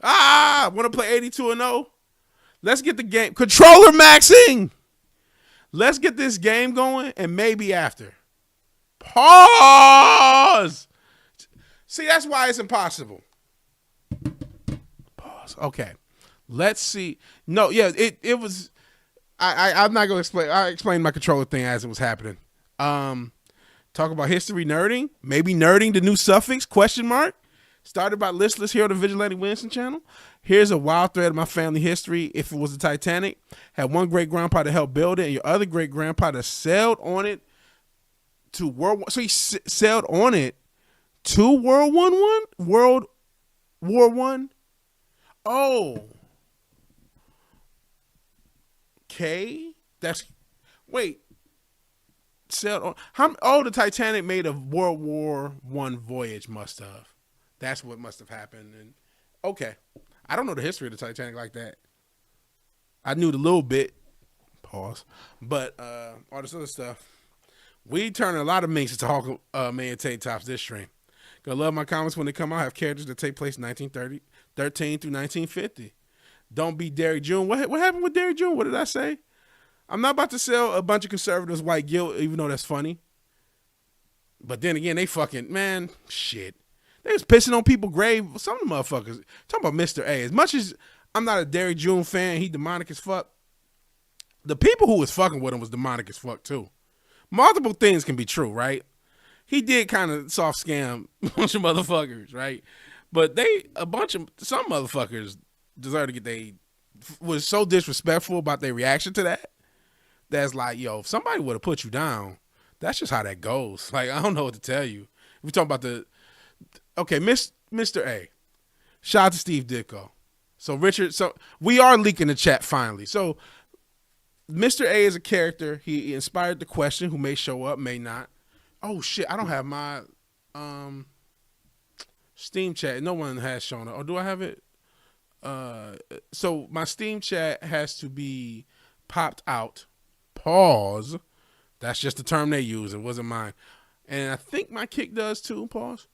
Want to play 82-0? Let's get the game. Controller maxing. Let's get this game going and maybe after. Pause. See, that's why it's impossible. Pause. Okay. Let's see. No, yeah, it was. I'm not gonna explain. I explained my controller thing as it was happening. Talk about history nerding. Maybe nerding the new suffix ? Started by listless here on the VigilanteWilliamson channel. Here's a wild thread of my family history. If it was the Titanic, had one great grandpa to help build it, and your other great grandpa that sailed on it to World War. So he sailed on it to World War One. Oh. Okay. Sailed on. The Titanic made a World War One voyage. Must have. That's what must have happened. And okay, I don't know the history of the Titanic like that. I knew the little bit. Pause. But all this other stuff. We turn a lot of minks into Hawk Man tank tops this stream. Gonna love my comments when they come out. I have characters that take place in 1913 through 1950. Don't be Derek June. What happened with Derek June? What did I say? I'm not about to sell a bunch of conservatives white guilt, even though that's funny. But then again, they fucking, man, shit. They was pissing on people's grave. Some of the motherfuckers, talking about Mr. A. As much as I'm not a Derrick June fan. He demonic as fuck. The people who was fucking with him was demonic as fuck too. Multiple things can be true, right? He did kind of soft scam a bunch of motherfuckers, right? But some motherfuckers deserve to get was so disrespectful about their reaction to that. That's like, yo, if somebody would have put you down, that's just how that goes. Like, I don't know what to tell you. If we talk about Mr. A. Shout out to Steve Ditko. So Richard, we are leaking the chat finally. So Mr. A is a character. He inspired the question, who may show up, may not. Oh shit, I don't have my Steam chat. No one has shown up. Or do I have it? So my Steam chat has to be popped out. Pause. That's just the term they use. It wasn't mine. And I think my kick does too. Pause.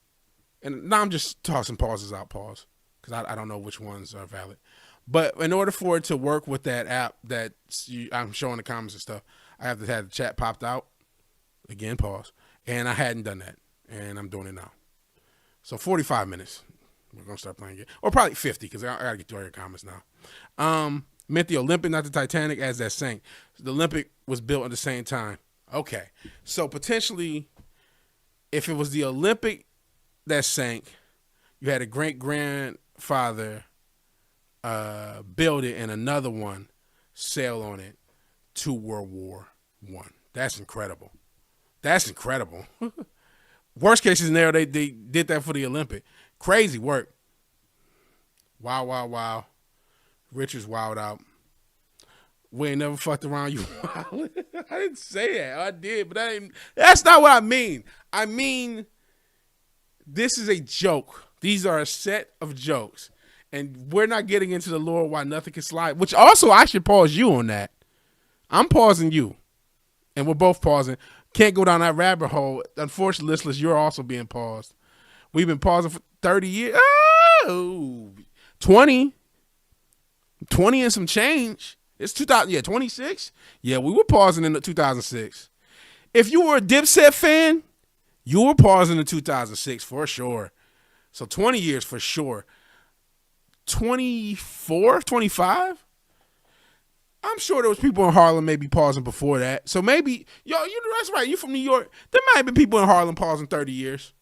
And now I'm just tossing pauses out. Pause. Because I don't know which ones are valid. But in order for it to work with that app that I'm showing the comments and stuff, I have to have the chat popped out. Again, pause. And I hadn't done that. And I'm doing it now. So 45 minutes. We're going to start playing it. Or probably 50, because I got to get through all your comments now. Meant the Olympic, not the Titanic, as that sank. The Olympic was built at the same time. Okay. So potentially, if it was the Olympic that sank, you had a great-grandfather build it and another one sail on it to World War I. That's incredible. That's incredible. Worst case scenario, they did that for the Olympic. Crazy work. Wow. Richard's wild out. We ain't never fucked around, you wild. I didn't say that. I did, but that's not what I mean. I mean, this is a joke. These are a set of jokes. And we're not getting into the lore why nothing can slide, which also I should pause you on that. I'm pausing you. And we're both pausing. Can't go down that rabbit hole. Unfortunately, listeners, you're also being paused. We've been pausing for 30 years. Oh, 20 and some change. It's 26. Yeah, we were pausing in 2006. If you were a Dipset fan, you were pausing in 2006 for sure. So 20 years for sure. 24, 25? I'm sure there was people in Harlem maybe pausing before that. So maybe, that's right. You from New York. There might have been people in Harlem pausing 30 years.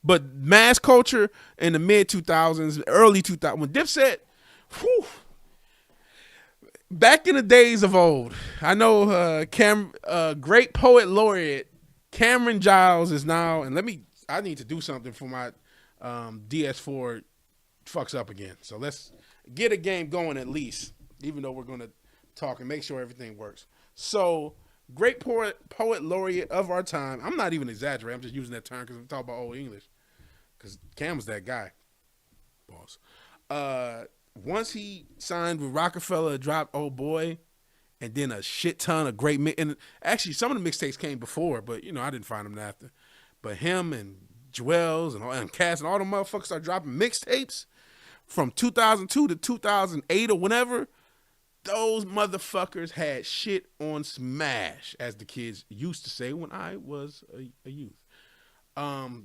But mass culture in the mid-2000s, early 2000s, when Dipset, back in the days of old, I know great poet laureate Cameron Giles is now, and I need to do something for my DS4 fucks up again. So let's get a game going at least, even though we're going to talk and make sure everything works. So, great poet laureate of our time. I'm not even exaggerating. I'm just using that term because I'm talking about old English. Because Cam was that guy. Boss. Once he signed with Rockefeller, dropped Old Boy, and then a shit ton of great and actually some of the mixtapes came before, but I didn't find them after. But him and Jewels and Cass and all the motherfuckers started dropping mixtapes from 2002 to 2008 or whenever. Those motherfuckers had shit on smash, as the kids used to say when I was a youth.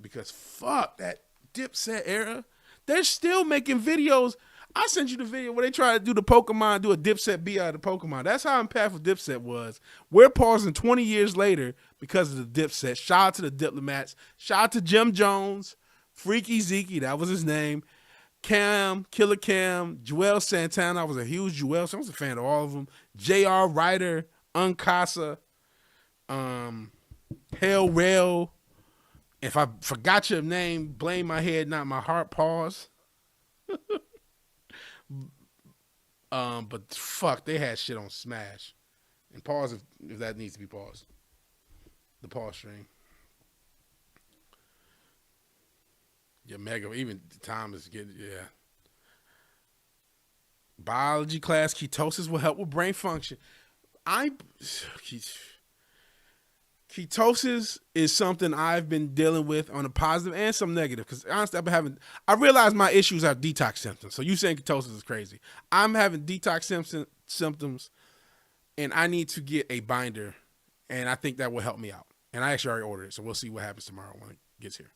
Because fuck that Dipset era. They're still making videos. I sent you the video where they try to do the Pokemon, do a Dipset B out of the Pokemon. That's how impactful Dipset was. We're pausing 20 years later because of the Dipset. Shout out to the Diplomats. Shout out to Jim Jones, Freaky Zeke, that was his name. Cam, Killer Cam, Joel Santana. I was a huge Joel, so I was a fan of all of them. J.R. Ryder, Uncasa, Hell Rail. If I forgot your name, blame my head, not my heart. Pause. But fuck, they had shit on Smash. And pause if that needs to be paused. The pause stream. Yeah, Mega, even Tom is getting, yeah. Biology class, ketosis will help with brain function. Ketosis is something I've been dealing with on a positive and some negative. Because honestly, I realize my issues are detox symptoms. So you saying ketosis is crazy. I'm having detox symptoms, and I need to get a binder, and I think that will help me out. And I actually already ordered it, so we'll see what happens tomorrow when it gets here.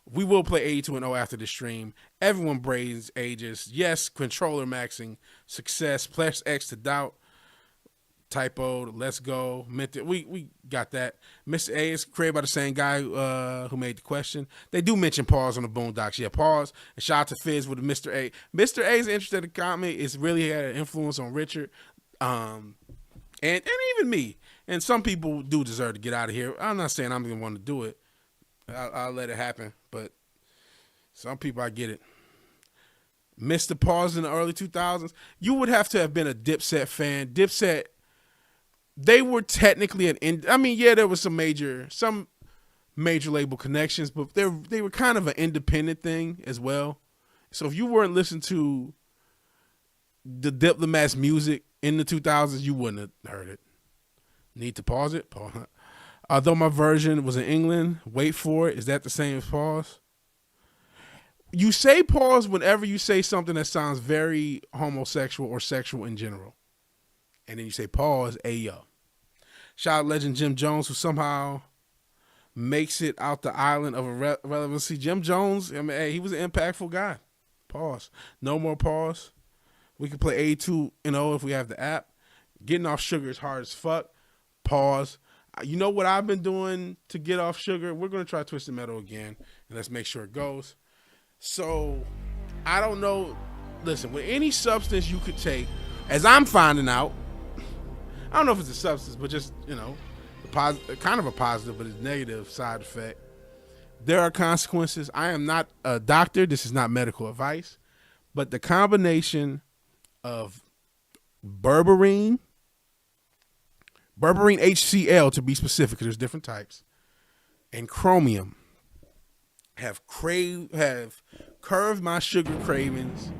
We will play 82 and 0 after the stream. Everyone brains ages. Yes, controller maxing. Success. Plus X to doubt. Typo. Let's go. We got that. Mr. A is created by the same guy who made the question. They do mention pause on the Boondocks. Yeah, pause. And shout out to Fizz with the Mr. A. Mr. A's interested in comic. It's really had an influence on Richard. And even me. And some people do deserve to get out of here. I'm not saying I'm the one to do it. I'll let it happen, but some people, I get it. Missed the pause in the early 2000s. You would have to have been a Dipset fan. Dipset, they were technically there was some major label connections, but they were kind of an independent thing as well. So if you weren't listening to the Diplomats' music in the 2000s, you wouldn't have heard it. Need to pause it? Pause. Although my version was in England, wait for it. Is that the same as pause? You say pause whenever you say something that sounds very homosexual or sexual in general. And then you say pause, ayo. Shout out legend Jim Jones, who somehow makes it out the island of irrelevancy. Jim Jones, he was an impactful guy. Pause. No more pause. We can play 82 and 0 if we have the app. Getting off sugar is hard as fuck. Pause. You know what I've been doing to get off sugar? We're going to try Twisted Metal again, and let's make sure it goes. So, I don't know. Listen, with any substance you could take, as I'm finding out, I don't know if it's a substance, but just, kind of a positive, but it's negative side effect. There are consequences. I am not a doctor. This is not medical advice. But the combination of berberine HCl to be specific, because there's different types, and chromium have curved my sugar cravings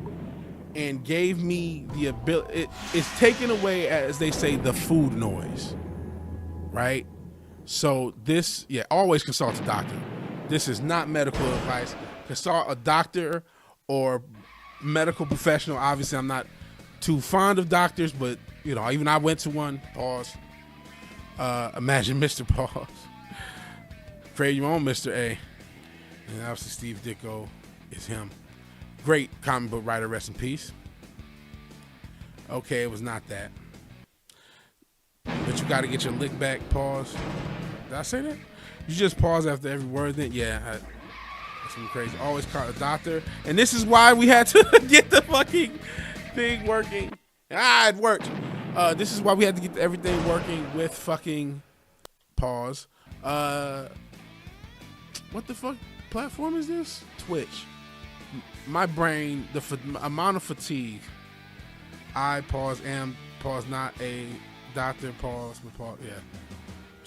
and gave me the ability. It's taken away, as they say, the food noise, right? So always consult a doctor. This is not medical advice. Consult a doctor or medical professional. Obviously, I'm not too fond of doctors, but even I went to one. Pause. Imagine Mr. Pause. Create your own Mr. A. And obviously Steve Ditko is him. Great comic book writer, rest in peace. Okay, it was not that. But you got to get your lick back. Pause. Did I say that? You just pause after every word then? Yeah, that's crazy. Always call a doctor. And this is why we had to get the fucking thing working. It worked. This is why we had to get everything working with fucking pause. What the fuck platform is this? Twitch. My brain, the amount of fatigue. I pause, am pause, not a doctor, pause, yeah.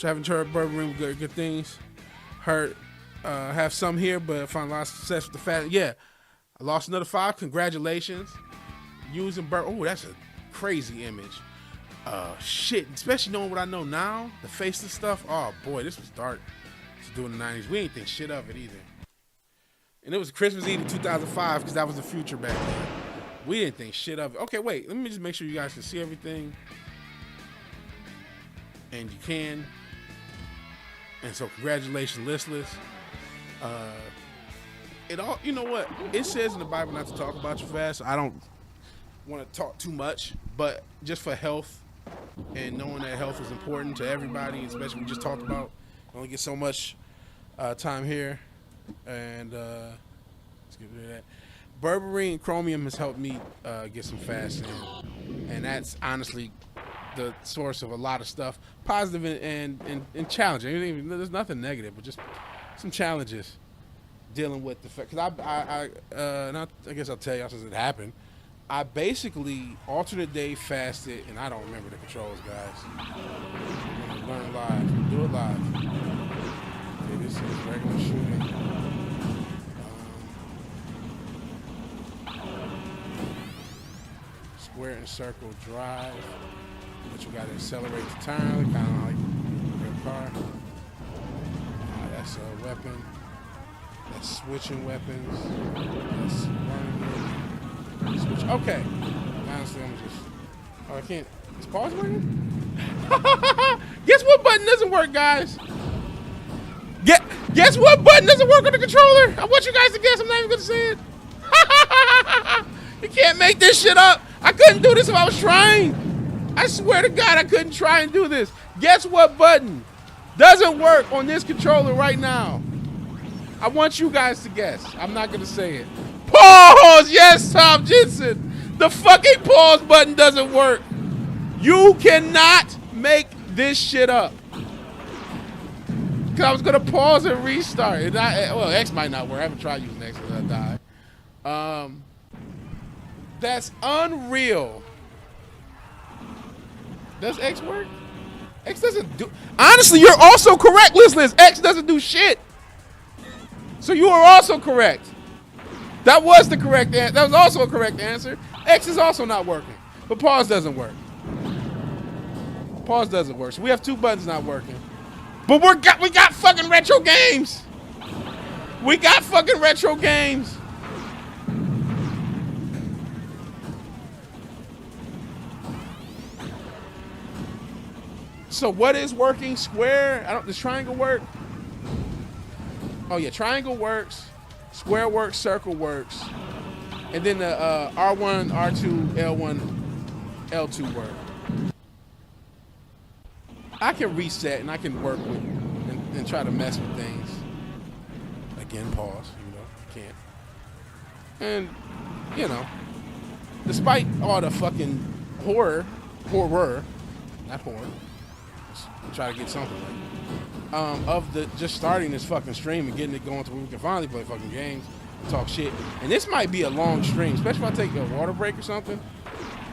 Haven't heard Burberry good things. Heard, have some here, but find a lot of success with the fast. Yeah, I lost another 5. Congratulations. Using that's a crazy image. Shit, especially knowing what I know now, the faceless stuff. Oh boy, this was dark to do in the 90s. We ain't think shit of it either. And it was Christmas Eve in 2005 because that was the future back then. We didn't think shit of it. Okay, wait, let me just make sure you guys can see everything. And you can. And so congratulations, listless. You know what? It says in the Bible not to talk about you fast. So I don't want to talk too much, but just for health and knowing that health is important to everybody, especially we just talked about. I only get so much time here, and let's get rid of that. Berberine and chromium has helped me get some fast in, and that's honestly the source of a lot of stuff, positive and challenging. There's nothing negative, but just some challenges dealing with the fact. Because I guess I'll tell y'all since it happened. I basically alternate day fasted, and I don't remember the controls, guys. Learn live. Do it live. Okay, this is regular shooting. Square and circle drive, but you got to accelerate the turn, kind of like your car. That's a weapon. That's switching weapons. That's running. Switch. Okay. Honestly, I'm just. Oh, I can't. Is pause working? Guess what button doesn't work, guys? Guess what button doesn't work on the controller? I want you guys to guess. I'm not even gonna say it. You can't make this shit up. I couldn't do this if I was trying. I swear to God, I couldn't try and do this. Guess what button doesn't work on this controller right now? I want you guys to guess. I'm not gonna say it. Pause! Yes, Tom Jensen. The fucking pause button doesn't work. You cannot make this shit up. Cause I was gonna pause and restart. Well, X might not work. I haven't tried using X because I died. That's unreal. Does X work? X doesn't do. Honestly, you're also correct, listeners. X doesn't do shit. So you are also correct. That was the correct answer. That was also a correct answer. X is also not working, but pause doesn't work. Pause doesn't work. So we have two buttons not working. But we got fucking retro games. We got fucking retro games. So what is working? Square? Does triangle work? Oh yeah, triangle works. Square works. Circle works. And then the R1, R2, L1, L2 work. I can reset and I can work with and try to mess with things. Again, pause. You can't. And despite all the fucking horror, not horror. Try to get something right. Of the just starting this fucking stream and getting it going to where we can finally play fucking games and talk shit. And this might be a long stream, especially if I take a water break or something.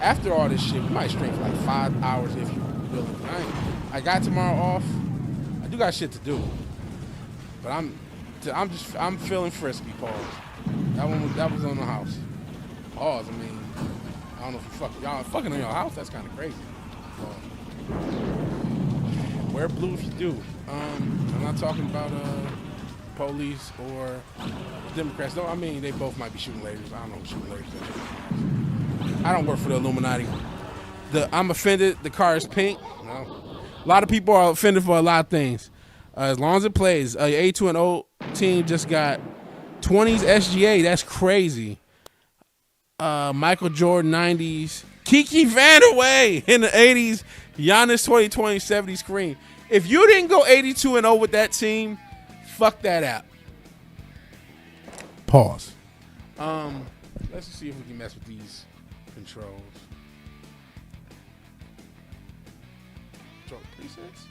After all this shit, we might stream for like 5 hours if you really. I got tomorrow off. I do got shit to do, but I'm feeling frisky. Pause. That was on the house. Pause. I mean, I don't know if y'all fucking on your house. That's kind of crazy. Wear blue if you do. I'm not talking about police or Democrats. No, I mean they both might be shooting lasers. I don't know what shooting lasers. I don't work for the Illuminati. I'm offended. The car is pink. No. A lot of people are offended for a lot of things. As long as it plays. A2 and team just got 20s SGA. That's crazy. Michael Jordan 90s. Kiki Vandeweghe in the 80s. Giannis 2020 70s screen. If you didn't go 82-0 with that team, fuck that app. Pause. Let's see if we can mess with these controls. Control presets.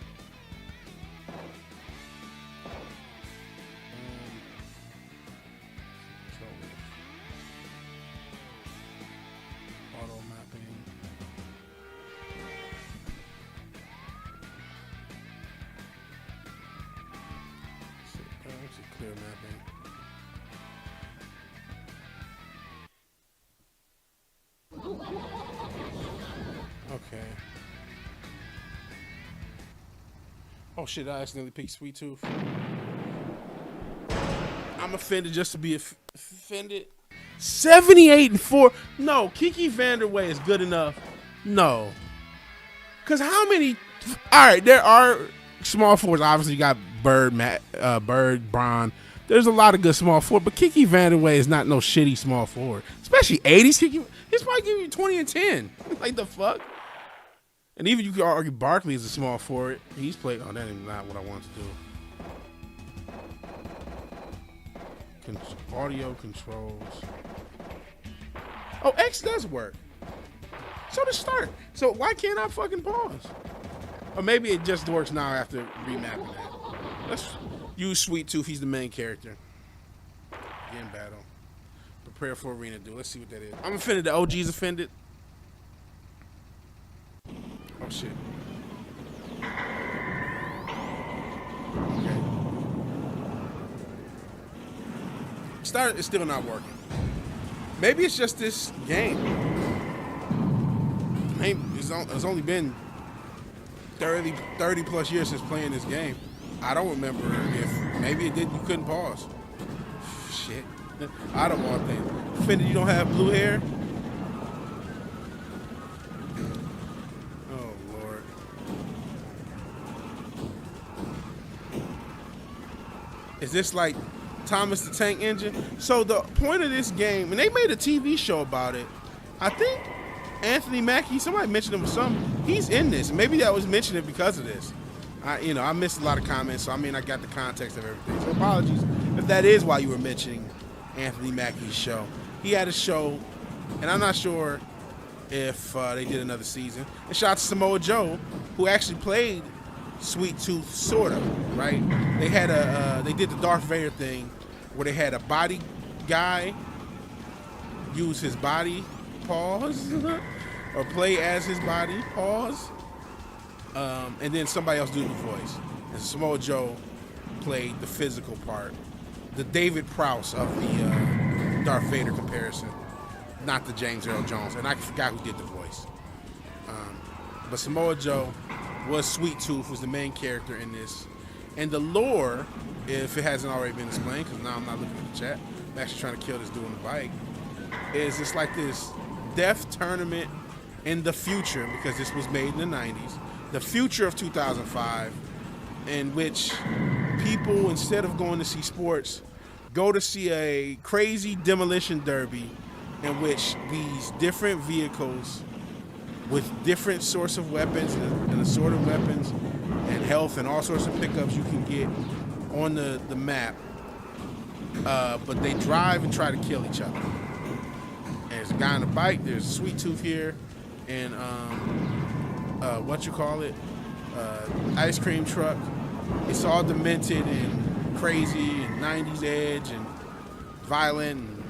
Controllers. Auto mapping. Clear mapping. Okay. Oh shit, I accidentally picked Sweet Tooth. I'm offended just to be offended. 78-4. No, Kiki Vandeweghe is good enough. No. Because how many... All right, there are small forwards. Obviously, you got Bird, Bron. There's a lot of good small forward, but Kiki Vandeweghe is not no shitty small forward. Especially 80s Kiki. He's probably giving you 20 and 10. Like the fuck? And even you could argue Barkley is a small forward. He's played. Oh, that is not what I want to do. Audio controls. Oh, X does work. So to start. So why can't I fucking pause? Or maybe it just works now after remapping that. Let's use Sweet Tooth. He's the main character. Again, battle. Prepare for arena duel. Let's see what that is. I'm offended. The OG's offended. Oh shit. Okay. Start is still not working. Maybe it's just this game. Maybe it's only been 30 plus years since playing this game. I don't remember if maybe it did. You couldn't pause. Shit. I don't want things. Offended you don't have blue hair. Oh Lord. Is this like Thomas the Tank Engine? So the point of this game, and they made a TV show about it. I think Anthony Mackie, somebody mentioned him or something. He's in this. Maybe that was mentioned because of this. I missed a lot of comments, so I got the context of everything. So apologies if that is why you were mentioning Anthony Mackie's show. He had a show, and I'm not sure if they did another season. And shout out to Samoa Joe, who actually played Sweet Tooth, sort of, right? They had they did the Darth Vader thing, where they had a body guy use his body, pause, or play as his body, pause, and then somebody else do the voice. And Samoa Joe played the physical part, the David Prowse of the Darth Vader comparison, not the James Earl Jones, and I forgot who did the voice. But Samoa Joe was Sweet Tooth, was the main character in this. And the lore, if it hasn't already been explained, because now I'm not looking at the chat, I'm actually trying to kill this dude on the bike, is it's like this death tournament in the future, because this was made in the 90s, the future of 2005, in which people, instead of going to see sports, go to see a crazy demolition derby in which these different vehicles with different sorts of weapons and assorted weapons and health and all sorts of pickups you can get on the map, but they drive and try to kill each other. And there's a guy on a bike, there's a Sweet Tooth here, and ice cream truck. It's all demented and crazy and 90s edge and violent, and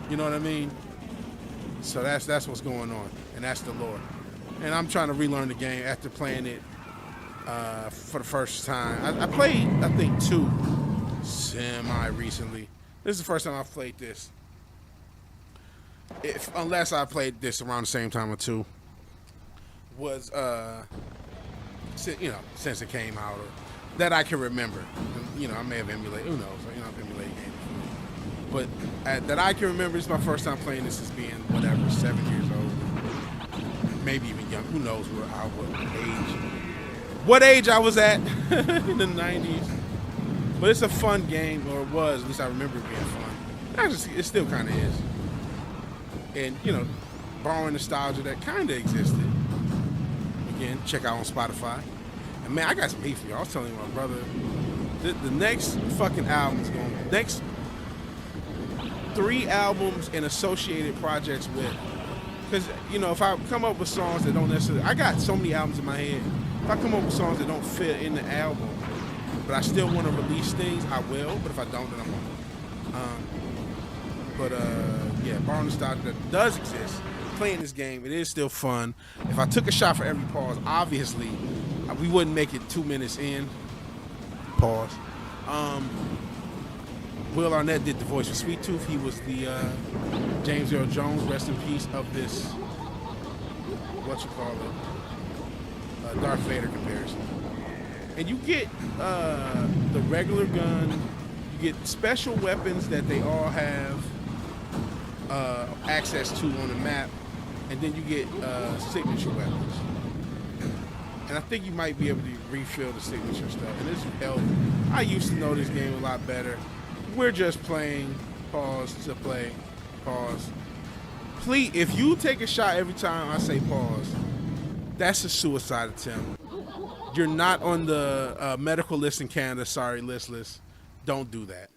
you know what I mean? So that's what's going on, and that's the lore. And I'm trying to relearn the game after playing it for the first time. I played, I think, 2 semi-recently. This is the first time I've played this. Unless I played this around the same time or 2. Was, since it came out, or that I can remember. And, I may have emulated, who knows, I've emulated games. But that I can remember, this is my first time playing this as being, 7 years old. Maybe even young. Who knows what age I was at in the 90s. But it's a fun game, or it was. At least I remember it being fun. It still kind of is. And, borrowing nostalgia that kind of existed. Again, check out on Spotify. And, man, I got some heat for you. I was telling my brother, the next fucking album is going to... Next 3 albums and associated projects with... Because, if I come up with songs that don't necessarily... I got so many albums in my head. If I come up with songs that don't fit in the album, but I still want to release things, I will. But if I don't, then I won't. Borrow nostalgia that does exist. Playing this game, it is still fun. If I took a shot for every pause, obviously, we wouldn't make it 2 minutes in. Pause. Will Arnett did the voice for Sweet Tooth. He was the James Earl Jones, rest in peace, of this, Darth Vader comparison. And you get the regular gun, you get special weapons that they all have access to on the map, and then you get signature weapons. And I think you might be able to refill the signature stuff. And this helps. I used to know this game a lot better. We're just playing, pause, to play, pause. Please, if you take a shot every time I say pause, that's a suicide attempt. You're not on the medical list in Canada, sorry, list. Don't do that.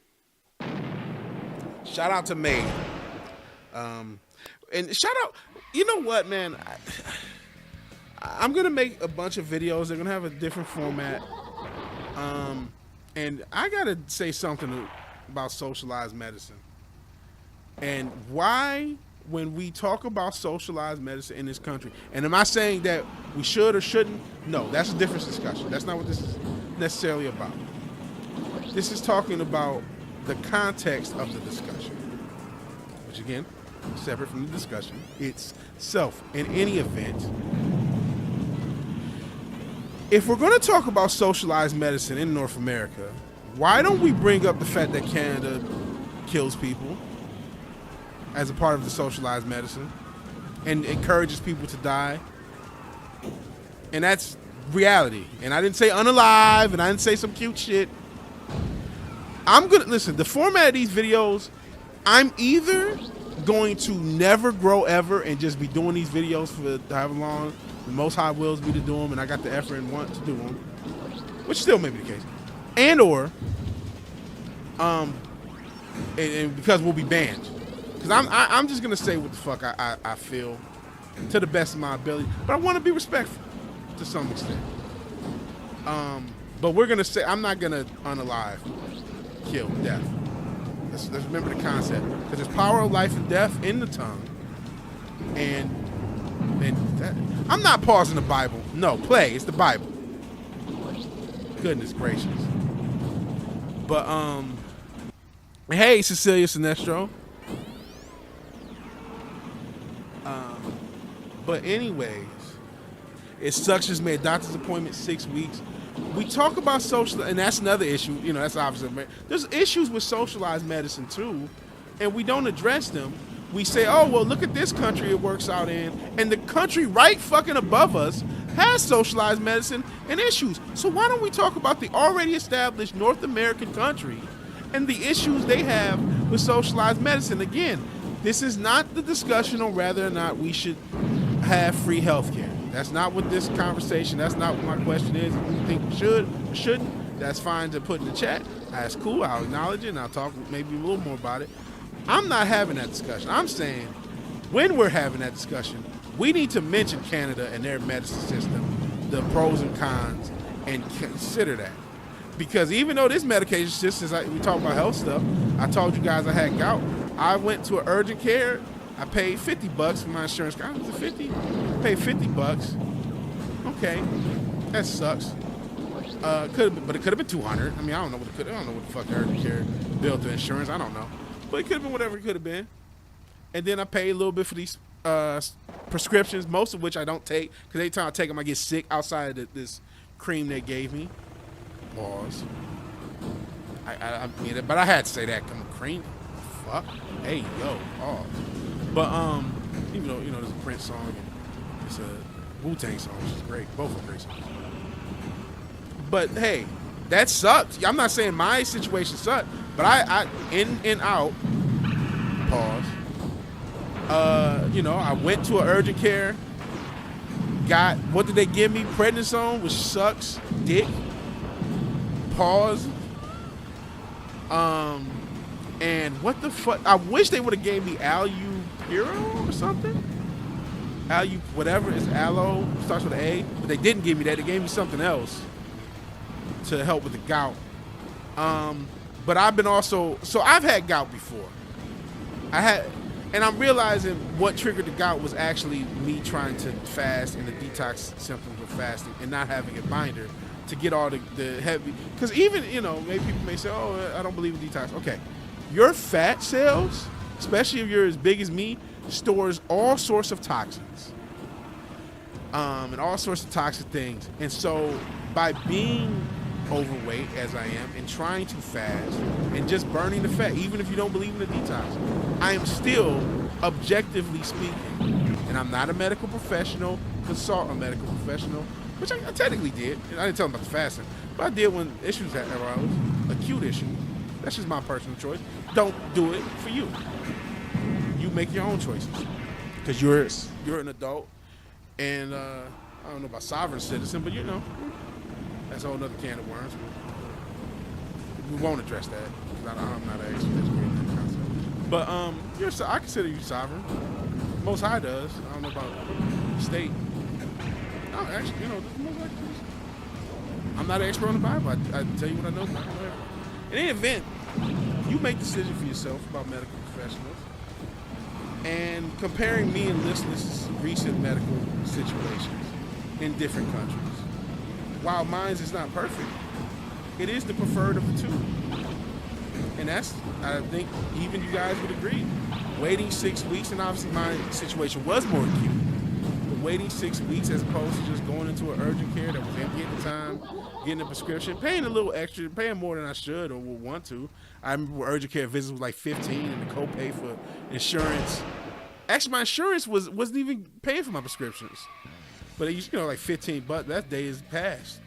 Shout out to May. And shout out, you know what, man? I'm going to make a bunch of videos. They're going to have a different format. And I got to say something about socialized medicine. And why, when we talk about socialized medicine in this country, and am I saying that we should or shouldn't? No, that's a different discussion. That's not what this is necessarily about. This is talking about the context of the discussion, which again, separate from the discussion itself. In any event, if we're going to talk about socialized medicine in North America, why don't we bring up the fact that Canada kills people as a part of the socialized medicine and encourages people to die? And that's reality. And I didn't say unalive, and I didn't say some cute shit. I'm gonna listen. The format of these videos, I'm either going to never grow ever and just be doing these videos for however long the Most High wills me to do them, and I got the effort and want to do them, which still may be the case, and or and because we'll be banned, because I'm just gonna say what the fuck I feel to the best of my ability, but I want to be respectful to some extent. But we're gonna say I'm not gonna unalive, kill, death. Let's remember the concept, because there's power of life and death in the tongue, and that, I'm not pausing the Bible. No, play. It's the Bible. Goodness gracious. But hey, Cecilia Sinestro. But anyways, it sucks. Just made a doctor's appointment 6 weeks. We talk about social, and that's another issue. You know, that's obviously there's issues with socialized medicine too, and we don't address them. We say, oh well, look at this country it works out in, and the country right fucking above us has socialized medicine and issues. So why don't we talk about the already established North American country and the issues they have with socialized medicine? Again, this is not the discussion on whether or not we should have free health care. That's not what this conversation, that's not what my question is. If you think we should or shouldn't, that's fine to put in the chat. That's cool, I'll acknowledge it, and I'll talk maybe a little more about it. I'm not having that discussion. I'm saying when we're having that discussion, we need to mention Canada and their medicine system, the pros and cons, and consider that. Because even though this medication system, we talk about health stuff, I told you guys I had gout. I went to an urgent care. I paid $50 for my insurance. Was it 50? I paid $50. Okay, that sucks. But it could have been $200. I mean, I don't know what the fuck the urgent care bill to insurance. I don't know, but it could have been whatever it could have been. And then I paid a little bit for these prescriptions, most of which I don't take, because every time I take them, I get sick outside of this cream they gave me. Pause. I mean, but I had to say that. Come on, cream. Fuck. Hey, yo. Pause. But even though there's a Prince song and it's a Wu-Tang song, which is great, both are great songs. But hey, that sucks. I'm not saying my situation sucked, but I in and out. Pause. I went to an urgent care. Got, what did they give me? Prednisone, which sucks. Dick. Pause. And what the fuck? I wish they would have gave me Alupiro or something. Whatever is aloe, starts with an A, but they didn't give me that. They gave me something else to help with the gout. But I've had gout before. And I'm realizing what triggered the gout was actually me trying to fast and the detox symptoms of fasting and not having a binder to get all the heavy. Because even, maybe people may say, oh, I don't believe in detox. Okay. Your fat cells, especially if you're as big as me, stores all sorts of toxins. And all sorts of toxic things. And so by being overweight as I am and trying to fast and just burning the fat, even if you don't believe in the detox, I am still, objectively speaking, and I'm not a medical professional, consult a medical professional, which I technically did. I didn't tell them about the fasting, but I did when issues arose, acute issue. That's just my personal choice. Don't do it for you. You make your own choices, because you're an adult, and I don't know about sovereign citizen, but that's a whole other can of worms. We won't address that, because I'm not an expert in that concept. But I consider you sovereign. Most High does. I don't know about the state. No, actually, most High does. I'm not an expert on the Bible. I tell you what I know. In any event, you make decisions for yourself about medical professionals. And comparing me and listeners' recent medical situations in different countries. While mine is not perfect, it is the preferred of the two. And that's, I think, even you guys would agree. Waiting 6 weeks, and obviously my situation was more acute, but waiting 6 weeks as opposed to just going into an urgent care that was empty at the time, getting a prescription, paying a little extra, paying more than I should or would want to. I remember urgent care visits was like $15, and the copay for insurance. Actually, my insurance wasn't even paying for my prescriptions. But it used, like $15, that day is past.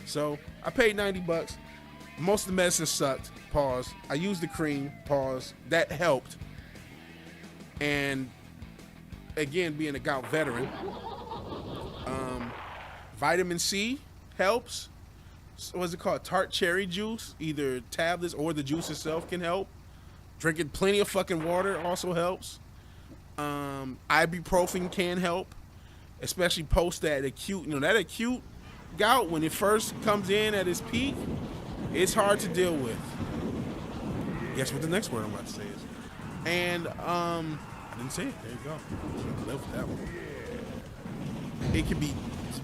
So I paid $90. most of the medicine sucked. Pause. I used the cream. Pause. That helped. And again, being a gout veteran, vitamin C helps. So what's it called? Tart cherry juice. Either tablets or the juice itself can help. Drinking plenty of fucking water also helps. Ibuprofen can help, especially post that acute. That acute gout, when it first comes in at its peak, it's hard to deal with. Guess what the next word I'm about to say is. And I didn't say it. There you go. Live with that one. It can be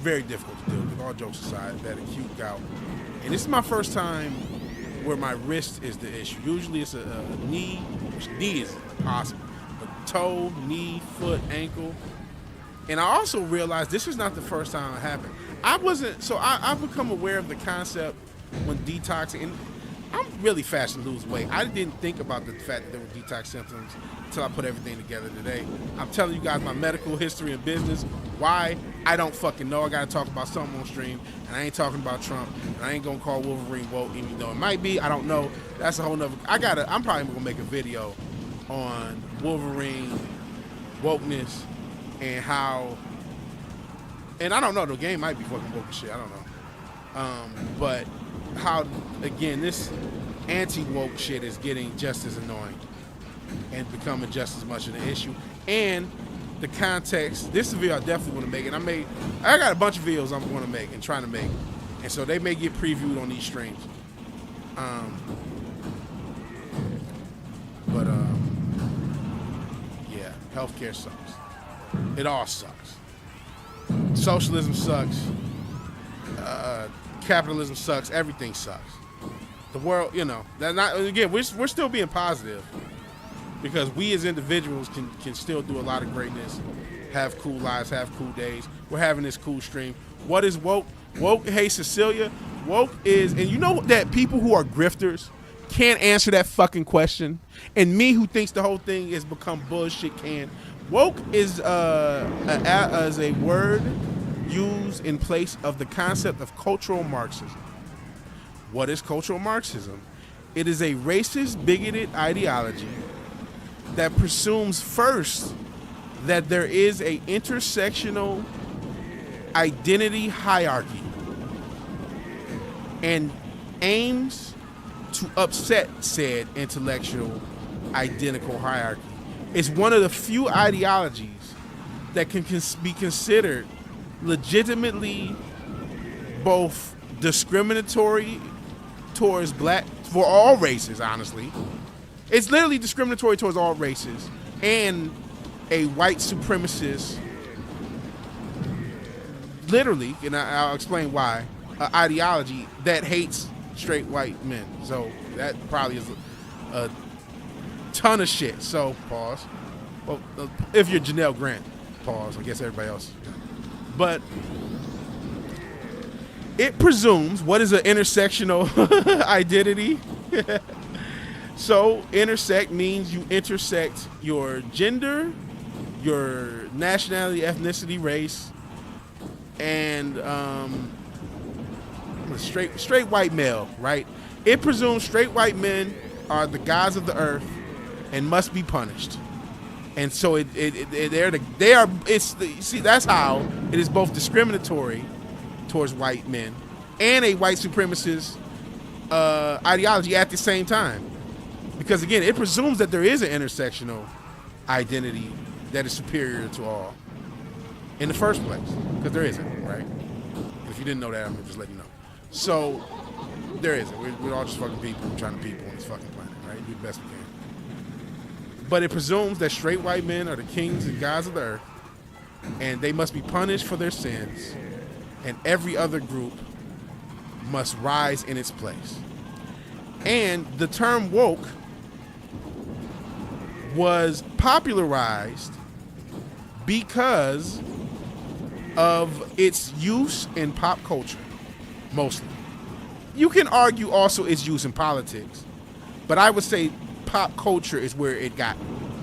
very difficult to deal with. All jokes aside, that acute gout. And this is my first time where my wrist is the issue. Usually it's a knee, which knee is possible, but toe, knee, foot, ankle. And I also realized this is not the first time it happened. I've become aware of the concept when detoxing, and I'm really fast to lose weight. I didn't think about the fact that there were detox symptoms until I put everything together today. I'm telling you guys my medical history and business. Why? I don't fucking know. I gotta talk about something on stream, and I ain't talking about Trump, and I ain't gonna call Wolverine woke, even though it might be. I don't know. That's a whole nother. I'm probably gonna make a video on Wolverine wokeness and how. And I don't know. The game might be fucking woke as shit. I don't know. But how, again, this anti-woke shit is getting just as annoying and becoming just as much of an issue. And the context, this is a video I definitely want to make. And I got a bunch of videos I'm going to make and trying to make. And so they may get previewed on these streams. Yeah, healthcare sucks. It all sucks. Socialism sucks. Capitalism sucks. Everything sucks. The world, we're still being positive because we as individuals can still do a lot of greatness, have cool lives, have cool days. We're having this cool stream. What is woke? Woke, hey Cecilia, woke is, and you know that people who are grifters can't answer that fucking question, and me who thinks the whole thing has become bullshit can. Woke is as a word used in place of the concept of cultural Marxism. What is cultural Marxism? It is a racist, bigoted ideology that presumes first that there is a intersectional identity hierarchy and aims to upset said intellectual identical hierarchy. It's one of the few ideologies that can be considered legitimately both discriminatory towards for all races, honestly. It's literally discriminatory towards all races, and a white supremacist, literally, and I'll explain why, ideology that hates straight white men. So that probably is a ton of shit. So pause. Well, if you're Janelle Grant, pause. I guess everybody else. But it presumes what is an intersectional identity. So intersect means you intersect your gender, your nationality, ethnicity, race, and straight white male, right? It presumes straight white men are the gods of the earth and must be punished. And so that's how it is both discriminatory towards white men and a white supremacist ideology at the same time. Because again, it presumes that there is an intersectional identity that is superior to all in the first place, because there isn't, right? If you didn't know that, I'm just letting you know. So there isn't. We're all just fucking people trying to people on this fucking planet, right? Do the best we can. But it presumes that straight white men are the kings and gods of the earth, and they must be punished for their sins, and every other group must rise in its place. And the term woke was popularized because of its use in pop culture, mostly. You can argue also its use in politics, but I would say pop culture is where it got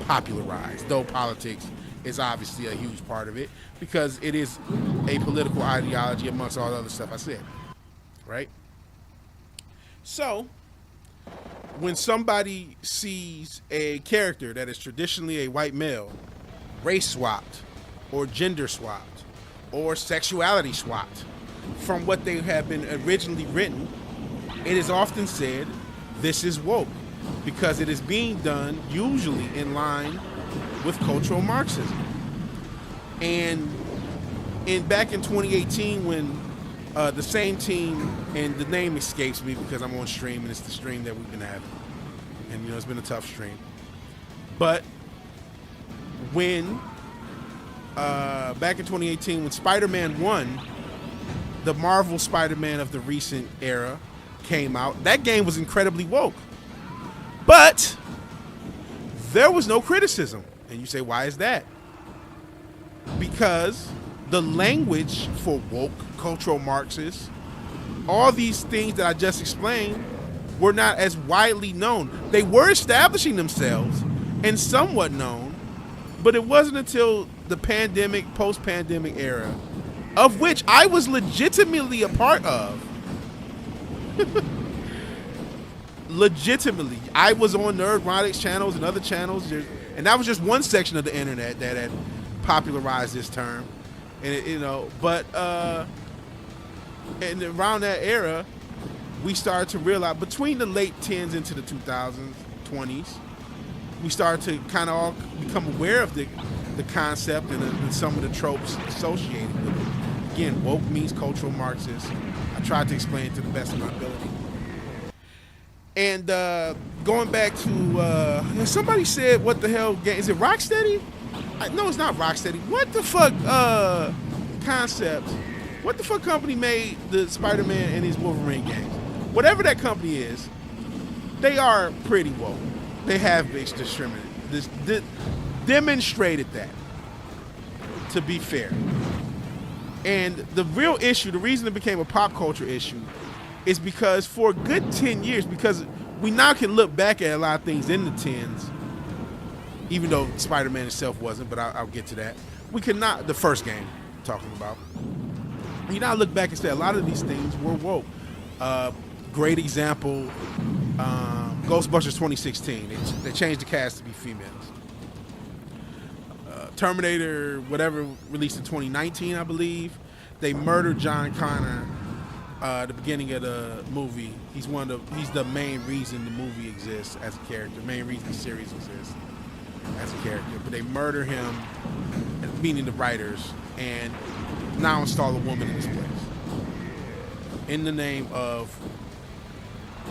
popularized, though politics is obviously a huge part of it because it is a political ideology amongst all the other stuff I said, right? So when somebody sees a character that is traditionally a white male, race swapped, or gender swapped, or sexuality swapped from what they have been originally written, it is often said this is woke because it is being done usually in line with cultural Marxism. And back in 2018 when the same team, and the name escapes me because I'm on stream and it's the stream that we've been having, and it's been a tough stream, but when back in 2018 when Spider-Man 1, the Marvel Spider-Man of the recent era, came out, that game was incredibly woke, but there was no criticism. And you say, why is that? Because the language for woke, cultural Marxists, all these things that I just explained were not as widely known. They were establishing themselves and somewhat known, but it wasn't until the pandemic, post-pandemic era, of which I was legitimately a part of. Legitimately. I was on Nerdrotics channels and other channels, and that was just one section of the internet that had popularized this term. And and around that era, we started to realize, between the late 10s into the 2000s, 20s, we started to kind of all become aware of the concept and some of the tropes associated with it. Again, woke means cultural Marxist. I tried to explain it to the best of my ability. And going back to, somebody said, what the hell game? Is it Rocksteady? No, it's not Rocksteady. What the fuck concept? What the fuck company made the Spider-Man and his Wolverine games? Whatever that company is, they are pretty woke. They have demonstrated that, to be fair. And the real issue, the reason it became a pop culture issue, is because for a good 10 years, because we now can look back at a lot of things in the 10s, even though Spider-Man itself wasn't, but I'll get to that. We could not, the first game I'm talking about, you now look back and say a lot of these things were woke. Great example, Ghostbusters 2016. They changed the cast to be females. Terminator, whatever, released in 2019, I believe. They murdered John Connor at the beginning of the movie. He's the main reason the movie exists as a character, main reason the series exists as a character. But they murder him, meaning the writers, and now install a woman in his place. In the name of,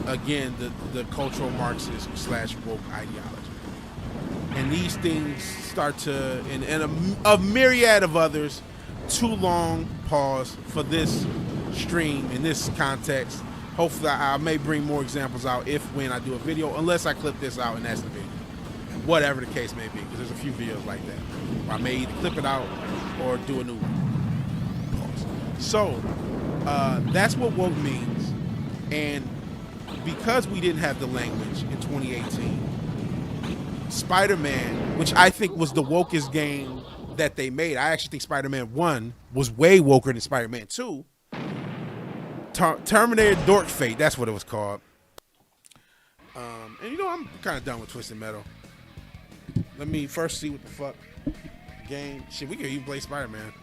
again, the cultural Marxist / woke ideology. And these things start to, and a myriad of others, too long pause for this stream in this context. Hopefully I may bring more examples out when I do a video, unless I clip this out and that's the video. Whatever the case may be, because there's a few videos like that where I may either clip it out or do a new one. Pause. So that's what woke means. And because we didn't have the language in 2018, Spider-Man, which I think was the wokest game that they made, I actually think Spider-Man 1 was way woker than Spider-Man 2. Terminator Dork Fate, that's what it was called. And I'm kind of done with Twisted Metal. Let me first see what the fuck game. Shit, we can even play Spider-Man.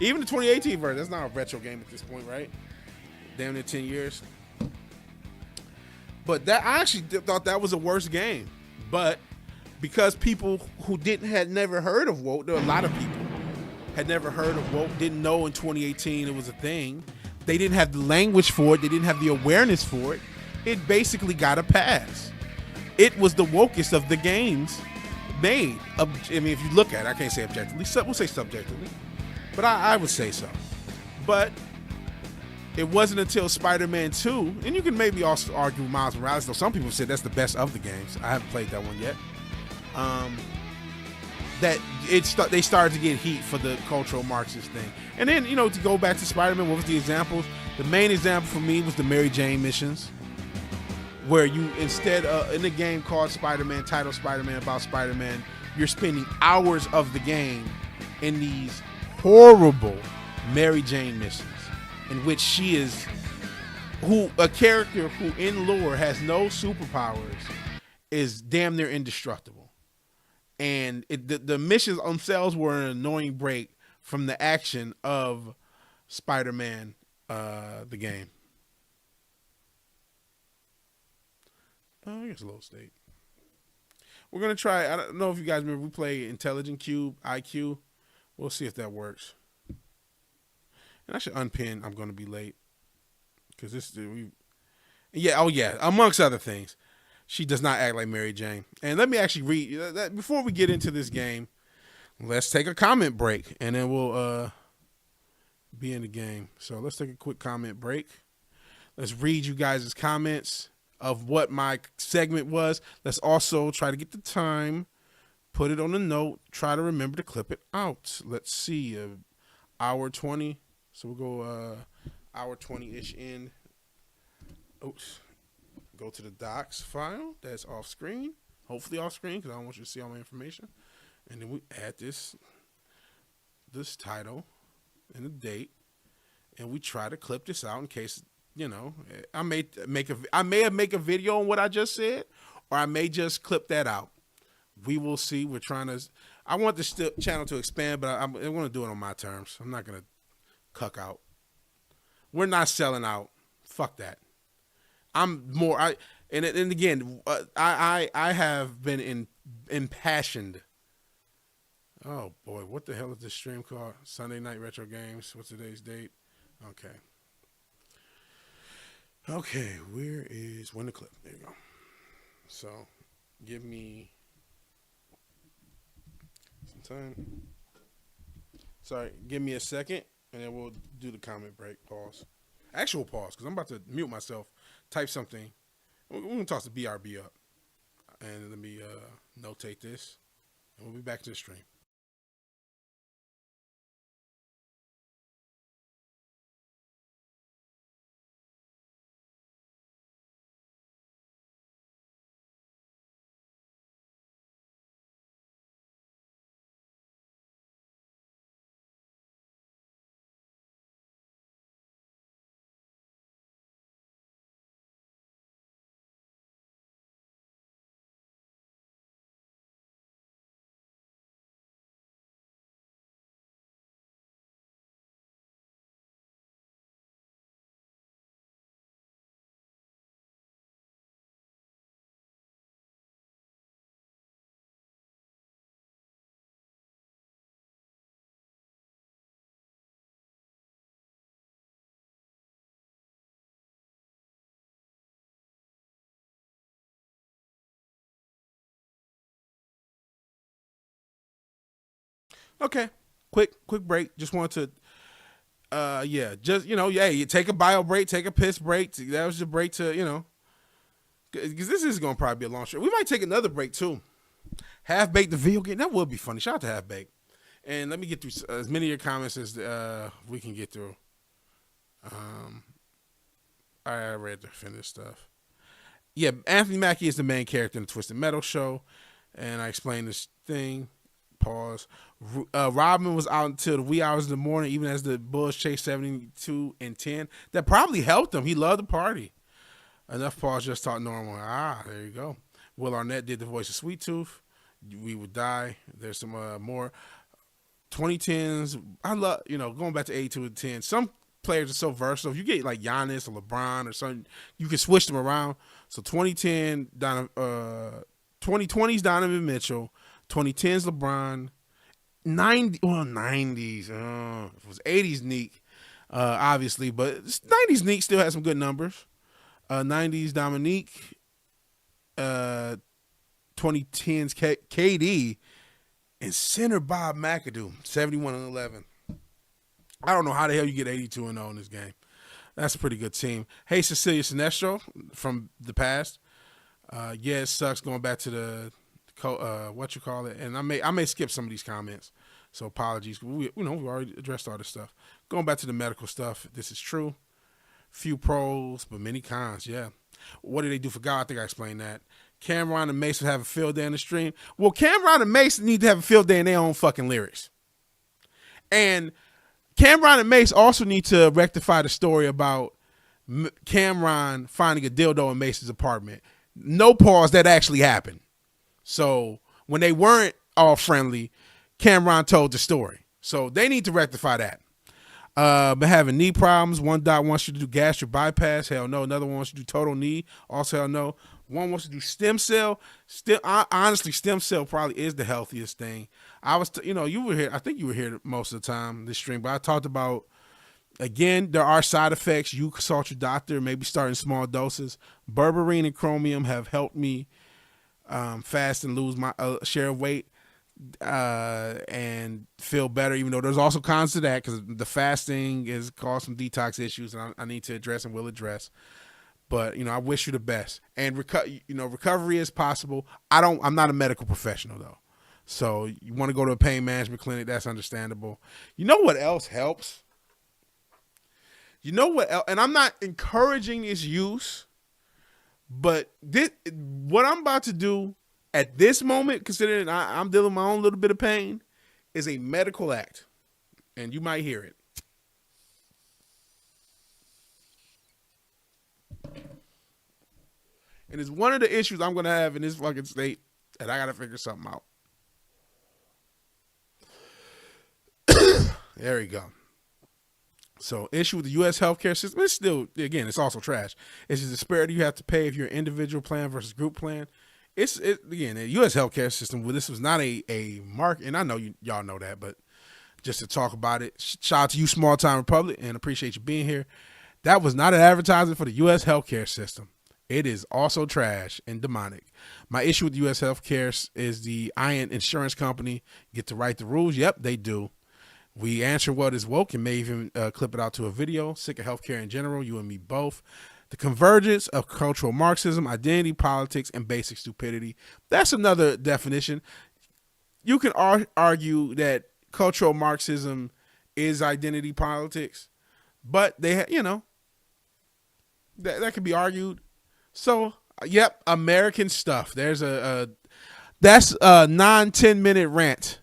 Even the 2018 version, that's not a retro game at this point, right? Damn near 10 years. But I actually thought that was a worse game. But because people who had never heard of woke, there were a lot of people had never heard of woke, didn't know in 2018 it was a thing. They didn't have the language for it. They didn't have the awareness for it. It basically got a pass. It was the wokest of the games made. I mean, if you look at it, I can't say objectively. We'll say subjectively. But I would say so. But it wasn't until Spider-Man 2, and you can maybe also argue with Miles Morales, though some people said that's the best of the games. I haven't played that one yet. That they started to get heat for the cultural Marxist thing. And then, to go back to Spider-Man, what was the examples? The main example for me was the Mary Jane missions, where you, instead in the game called Spider-Man, titled Spider-Man, about Spider-Man, you're spending hours of the game in these horrible Mary Jane missions, in which she is a character who in lore has no superpowers is damn near indestructible. And the missions themselves were an annoying break from the action of Spider-Man, the game. Oh, here's a low state. We're going to try, I don't know if you guys remember, we play Intelligent Cube, IQ. We'll see if that works. And I should unpin I'm going to be late. Because amongst other things. She does not act like Mary Jane. And let me actually read, before we get into this game, let's take a comment break. And then we'll be in the game. So let's take a quick comment break. Let's read you guys' comments of what my segment was. Let's also try to get the time, put it on a note, try to remember to clip it out. Let's see, hour 20. So we'll go hour 20-ish in. Oops. Go to the docs file that's off screen, hopefully off screen because I don't want you to see all my information. And then we add this title and the date, and we try to clip this out in case, you know, I may make a video on what I just said, or I may just clip that out. We will see. We're trying to. I want this channel to expand, but I want to do it on my terms. I'm not gonna cuck out. We're not selling out. Fuck that. I'm more. I have been impassioned. Oh boy, what the hell is this stream called? Sunday Night Retro Games. What's today's date? Okay, when the clip? There you go. So, give me some time. Sorry, give me a second, and then we'll do the comment break. Pause. Actual pause, because I'm about to mute myself. Type something. We're going to toss the BRB up. And let me notate this. And we'll be back to the stream. Okay, quick break. Just want to, you take a bio break, take a piss break. That was your break to, because this is going to probably be a long show. We might take another break too. Half Baked the video game, that would be funny. Shout out to Half Baked. And let me get through as many of your comments as we can get through. I read the finished stuff. Yeah, Anthony Mackie is the main character in the Twisted Metal show, and I explained this thing. Pause. Robin was out until the wee hours of the morning, even as the Bulls chased 72 and 10. That probably helped him. He loved the party. Enough pause, just talk normal. There you go. Will Arnett did the voice of Sweet Tooth. We Would Die. There's some more 2010s. I love, going back to 82 and 10. Some players are so versatile. If you get like Giannis or LeBron or something, you can switch them around. So 2020s Donovan Mitchell. 2010s LeBron, 90s. It was 80s Neek, obviously, but 90s Neek still has some good numbers. 90s Dominique, 2010s KD, and center Bob McAdoo, 71 and 11. I don't know how the hell you get 82 and 0 in this game. That's a pretty good team. Hey, Cecilia Sinestro from the past. It sucks going back to the. And I may skip some of these comments, so apologies. We already addressed all this stuff. Going back to the medical stuff, this is true. Few pros, but many cons. Yeah. What did they do for God? I think I explained that. Cameron and Mason have a field day in the stream. Well, Cameron and Mason need to have a field day in their own fucking lyrics. And Cameron and Mace also need to rectify the story about Cameron finding a dildo in Mason's apartment. No pause, that actually happened. So when they weren't all friendly, Cameron told the story. So they need to rectify that. Been having knee problems. One doc wants you to do gastric bypass. Hell no. Another one wants you to do total knee. Also hell no. One wants to do stem cell. Honestly, stem cell probably is the healthiest thing. You were here. I think you were here most of the time this stream, but I talked about, again, there are side effects. You consult your doctor. Maybe start in small doses. Berberine and chromium have helped me fast and lose my share of weight and feel better, even though there's also cons to that, because the fasting has caused some detox issues and I need to address and will address. But I wish you the best, and recovery is possible. I'm not a medical professional though, so you want to go to a pain management clinic, that's understandable. You know what else helps? You know what else? And I'm not encouraging its use, but what I'm about to do at this moment, considering I'm dealing with my own little bit of pain, is a medical act. And you might hear it. And it's one of the issues I'm going to have in this fucking state, and I got to figure something out. There we go. So, issue with the U.S. healthcare system, it's still, again, it's also trash. It's the disparity you have to pay if you're an individual plan versus group plan. Again, the U.S. healthcare system, well, this was not a market, and I know y'all know that, but just to talk about it, shout out to you, Small Time Republic, and appreciate you being here. That was not an advertisement for the U.S. healthcare system. It is also trash and demonic. My issue with the U.S. healthcare is the Iron Insurance Company get to write the rules. Yep, they do. We answer what is woke and may even clip it out to a video. Sick of healthcare in general, you and me both. The convergence of cultural Marxism, identity politics, and basic stupidity. That's another definition. You can argue that cultural Marxism is identity politics, but that can be argued. So, yep, American stuff. There's that's a 9-10 minute rant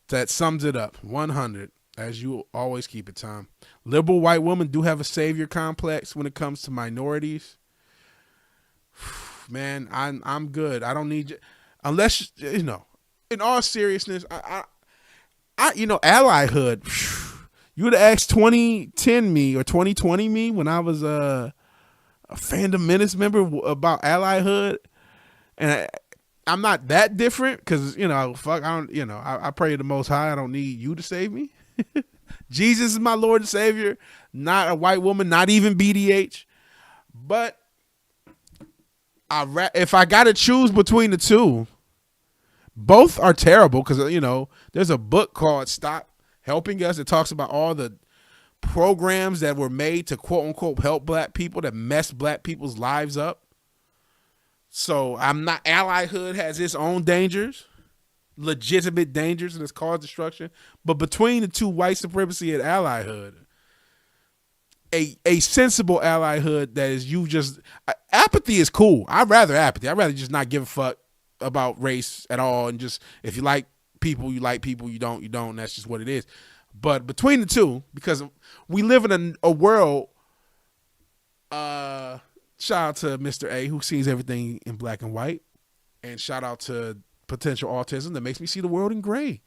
that sums it up. 100, as you always keep it, Tom. Liberal white women do have a savior complex when it comes to minorities. Man, I'm good. I don't need you, unless in all seriousness, I allyhood. You would have asked 2010 me or 2020 me when I was a Fandom Menace member about allyhood, and I'm not that different because I pray to the Most High. I don't need you to save me. Jesus is my Lord and Savior, not a white woman, not even BDH. But if I got to choose between the two, both are terrible because, there's a book called Stop Helping Us. It talks about all the programs that were made to quote unquote help black people that messed black people's lives up. So allyhood has its own dangers. Legitimate dangers, and it's caused destruction. But between the two, white supremacy and allyhood, a sensible allyhood that is apathy is cool. I'd rather apathy. I'd rather just not give a fuck about race at all, and just, if you like people, you like people. You don't, and that's just what it is. But between the two, because we live in a world, shout out to Mr. A who sees everything in black and white, and shout out to potential autism that makes me see the world in gray,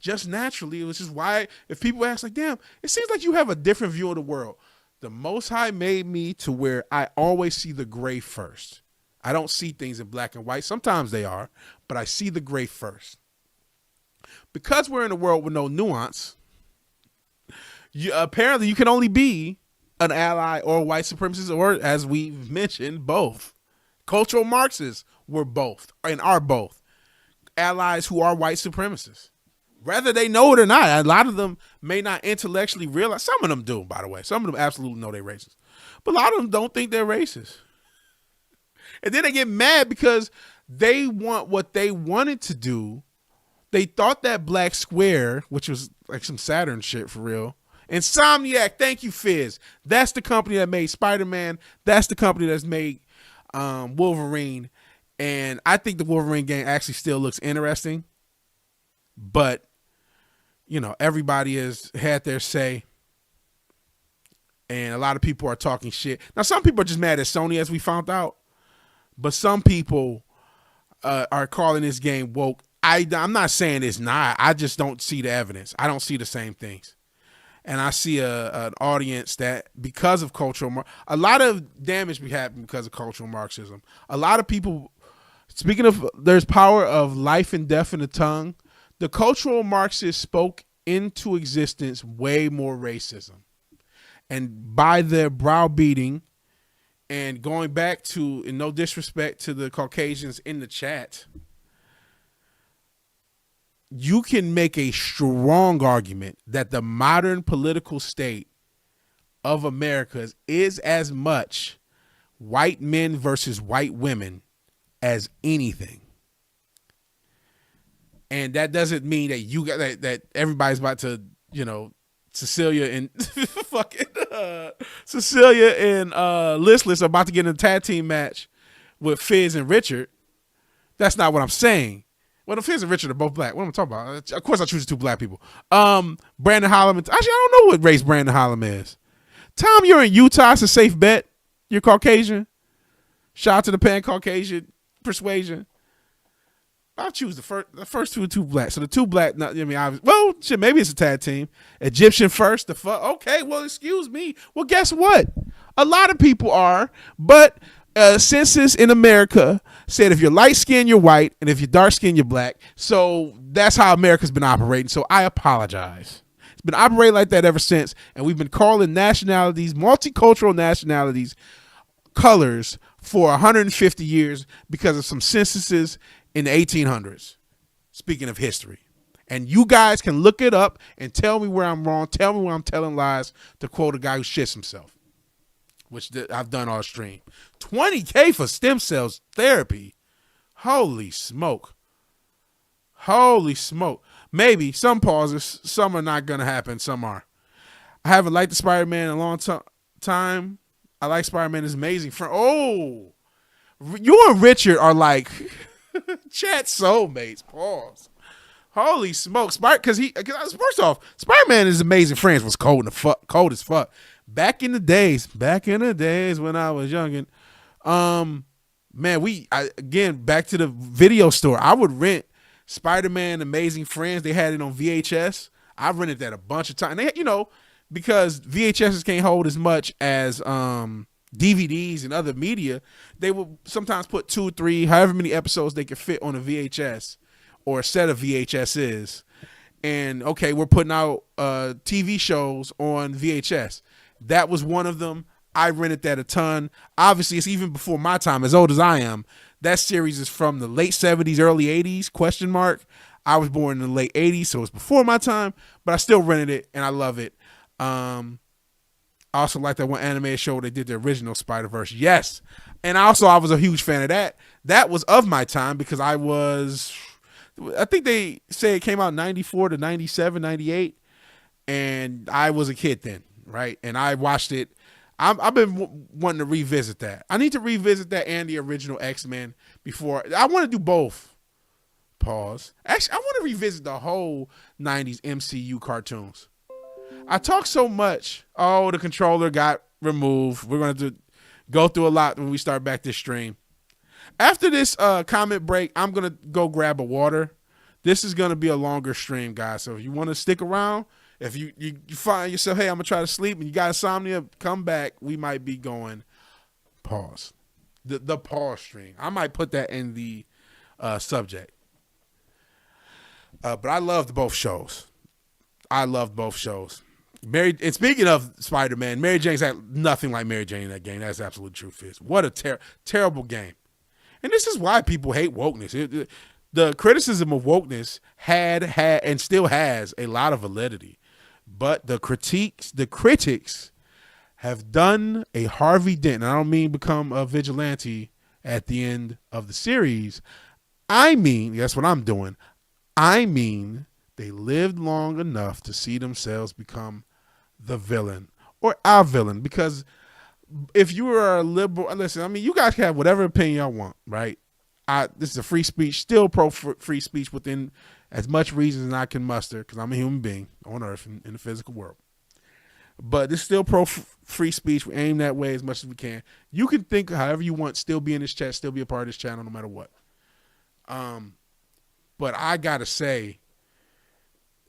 just naturally, which is why if people ask like, damn, it seems like you have a different view of the world. The Most High made me to where I always see the gray first. I don't see things in black and white. Sometimes they are, but I see the gray first. Because we're in a world with no nuance, apparently you can only be an ally or a white supremacist, or, as we've mentioned, both. Cultural Marxists were both, and are both, allies who are white supremacists. Whether they know it or not, a lot of them may not intellectually realize. Some of them do, by the way. Some of them absolutely know they're racist. But a lot of them don't think they're racist. And then they get mad because they want what they wanted to do. They thought that Black Square, which was like some Saturn shit for real. Insomniac, thank you, Fizz. That's the company that made Spider-Man. That's the company that's made Wolverine. And I think the Wolverine game actually still looks interesting. But, everybody has had their say. And a lot of people are talking shit. Now, some people are just mad at Sony, as we found out. But some people are calling this game woke. I'm not saying it's not. I just don't see the evidence. I don't see the same things. And I see an audience that, because of a lot of damage be happening because of cultural Marxism. A lot of people, speaking of, there's power of life and death in the tongue. The cultural Marxists spoke into existence way more racism. And by their browbeating and going back to, in no disrespect to the Caucasians in the chat, you can make a strong argument that the modern political state of America is as much white men versus white women as anything. And that doesn't mean that that everybody's about to, Cecilia and Cecilia and Listless are about to get in a tag team match with Fizz and Richard. That's not what I'm saying. Well, the Fizz and Richard are both black. What am I talking about? Of course I choose two black people. Brandon Holloman. Actually, I don't know what race Brandon Holloman is. Tom, you're in Utah. It's a safe bet. You're Caucasian. Shout out to the Pan-Caucasian persuasion. I'll choose the first two black. So the two black, well, shit, maybe it's a tag team. Egyptian first, okay, well, excuse me. Well, guess what? A lot of people are, but census in America said if you're light skinned, you're white, and if you're dark skinned, you're black. So that's how America's been operating. So I apologize. It's been operating like that ever since, and we've been calling nationalities, multicultural nationalities, colors for 150 years because of some censuses in the 1800s, speaking of history. And you guys can look it up and tell me where I'm wrong, tell me where I'm telling lies, to quote a guy who shits himself, which I've done all stream. $20K for stem cells therapy. Holy smoke. Holy smoke. Maybe some pauses, some are not going to happen, some are. I haven't liked the Spider-Man in a long time. I like Spider-Man. It's amazing. You and Richard are like... chat soulmates. Pause. Holy smokes, because first off, Spider-Man and his amazing friends was cold as fuck. Back in the days when I was youngin', again, back to the video store. I would rent Spider-Man Amazing Friends. They had it on VHS. I rented that a bunch of times. They, because VHSs can't hold as much as DVDs and other media, they will sometimes put 2, 3, however many episodes they could fit on a VHS or a set of VHSs. And okay, we're putting out TV shows on VHS. That was one of them. I rented that a ton. Obviously, it's even before my time, as old as I am. That series is from the late 70s, early 80s, ? I was born in the late 80s, so it's before my time, but I still rented it, and I love it. I also like that one animated show where they did the original Spider-Verse. Yes. And I was a huge fan of that. That was of my time because I think they say it came out 94 to 97, 98. And I was a kid then, right? And I watched it. I've been wanting to revisit that. I need to revisit that and the original X-Men before. I want to do both. Pause. Actually, I want to revisit the whole 90s MCU cartoons. I talk so much. Oh, the controller got removed. We're going to go through a lot when we start back this stream. After this comment break, I'm going to go grab a water. This is going to be a longer stream, guys. So if you want to stick around, if you find yourself, hey, I'm going to try to sleep and you got insomnia, come back. We might be going pause. The pause stream. I might put that in the subject. But I loved both shows. And speaking of Spider-Man, Mary Jane's nothing like Mary Jane in that game. That's absolute truth. What a terrible game. And this is why people hate wokeness. The criticism of wokeness had and still has a lot of validity. But the critics have done a Harvey Dent. And I don't mean become a vigilante at the end of the series. I mean, that's what I'm doing. I mean, they lived long enough to see themselves become the villain or our villain. Because if you are a liberal, listen, you guys can have whatever opinion y'all want, right? This is a free speech, still pro free speech within as much reason as I can muster, because I'm a human being on earth in the physical world. But this is still pro free speech. We aim that way as much as we can. You can think however you want, still be in this chat, still be a part of this channel, no matter what. But I gotta say,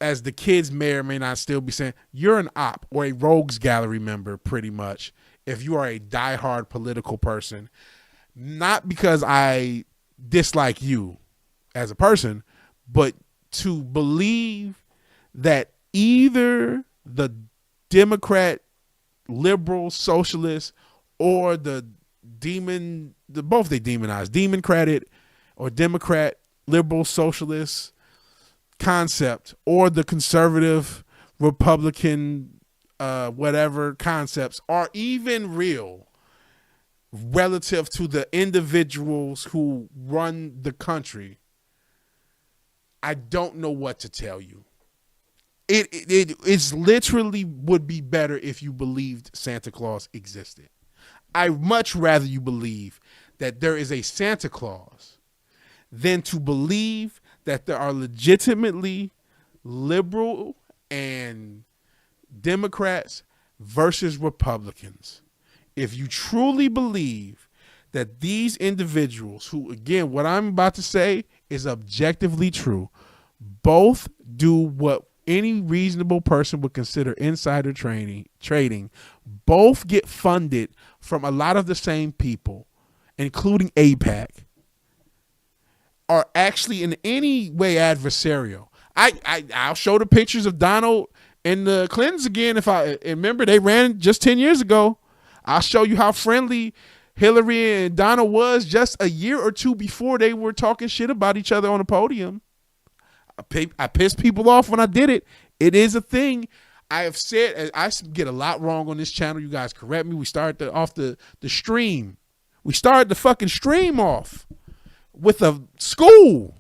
as the kids may or may not still be saying, you're an op or a rogues gallery member, pretty much, if you are a diehard political person. Not because I dislike you as a person, but to believe that either the Democrat, liberal, socialist, or both they demonize, democratic or Democrat, liberal, socialist concept, or the conservative, Republican, whatever concepts are even real relative to the individuals who run the country. I don't know what to tell you. It's literally would be better if you believed Santa Claus existed. I much rather you believe that there is a Santa Claus than to believe that there are legitimately liberal and Democrats versus Republicans. If you truly believe that these individuals who, again, what I'm about to say is objectively true, both do what any reasonable person would consider insider trading, both get funded from a lot of the same people, including AIPAC, are actually in any way adversarial. I'll show the pictures of Donald and the Clintons again. If I remember, they ran just 10 years ago. I'll show you how friendly Hillary and Donald was just a year or two before they were talking shit about each other on the podium. I pissed people off when I did it. It is a thing. I have said, I get a lot wrong on this channel. You guys correct me. We started off the stream. We started the fucking stream off with a school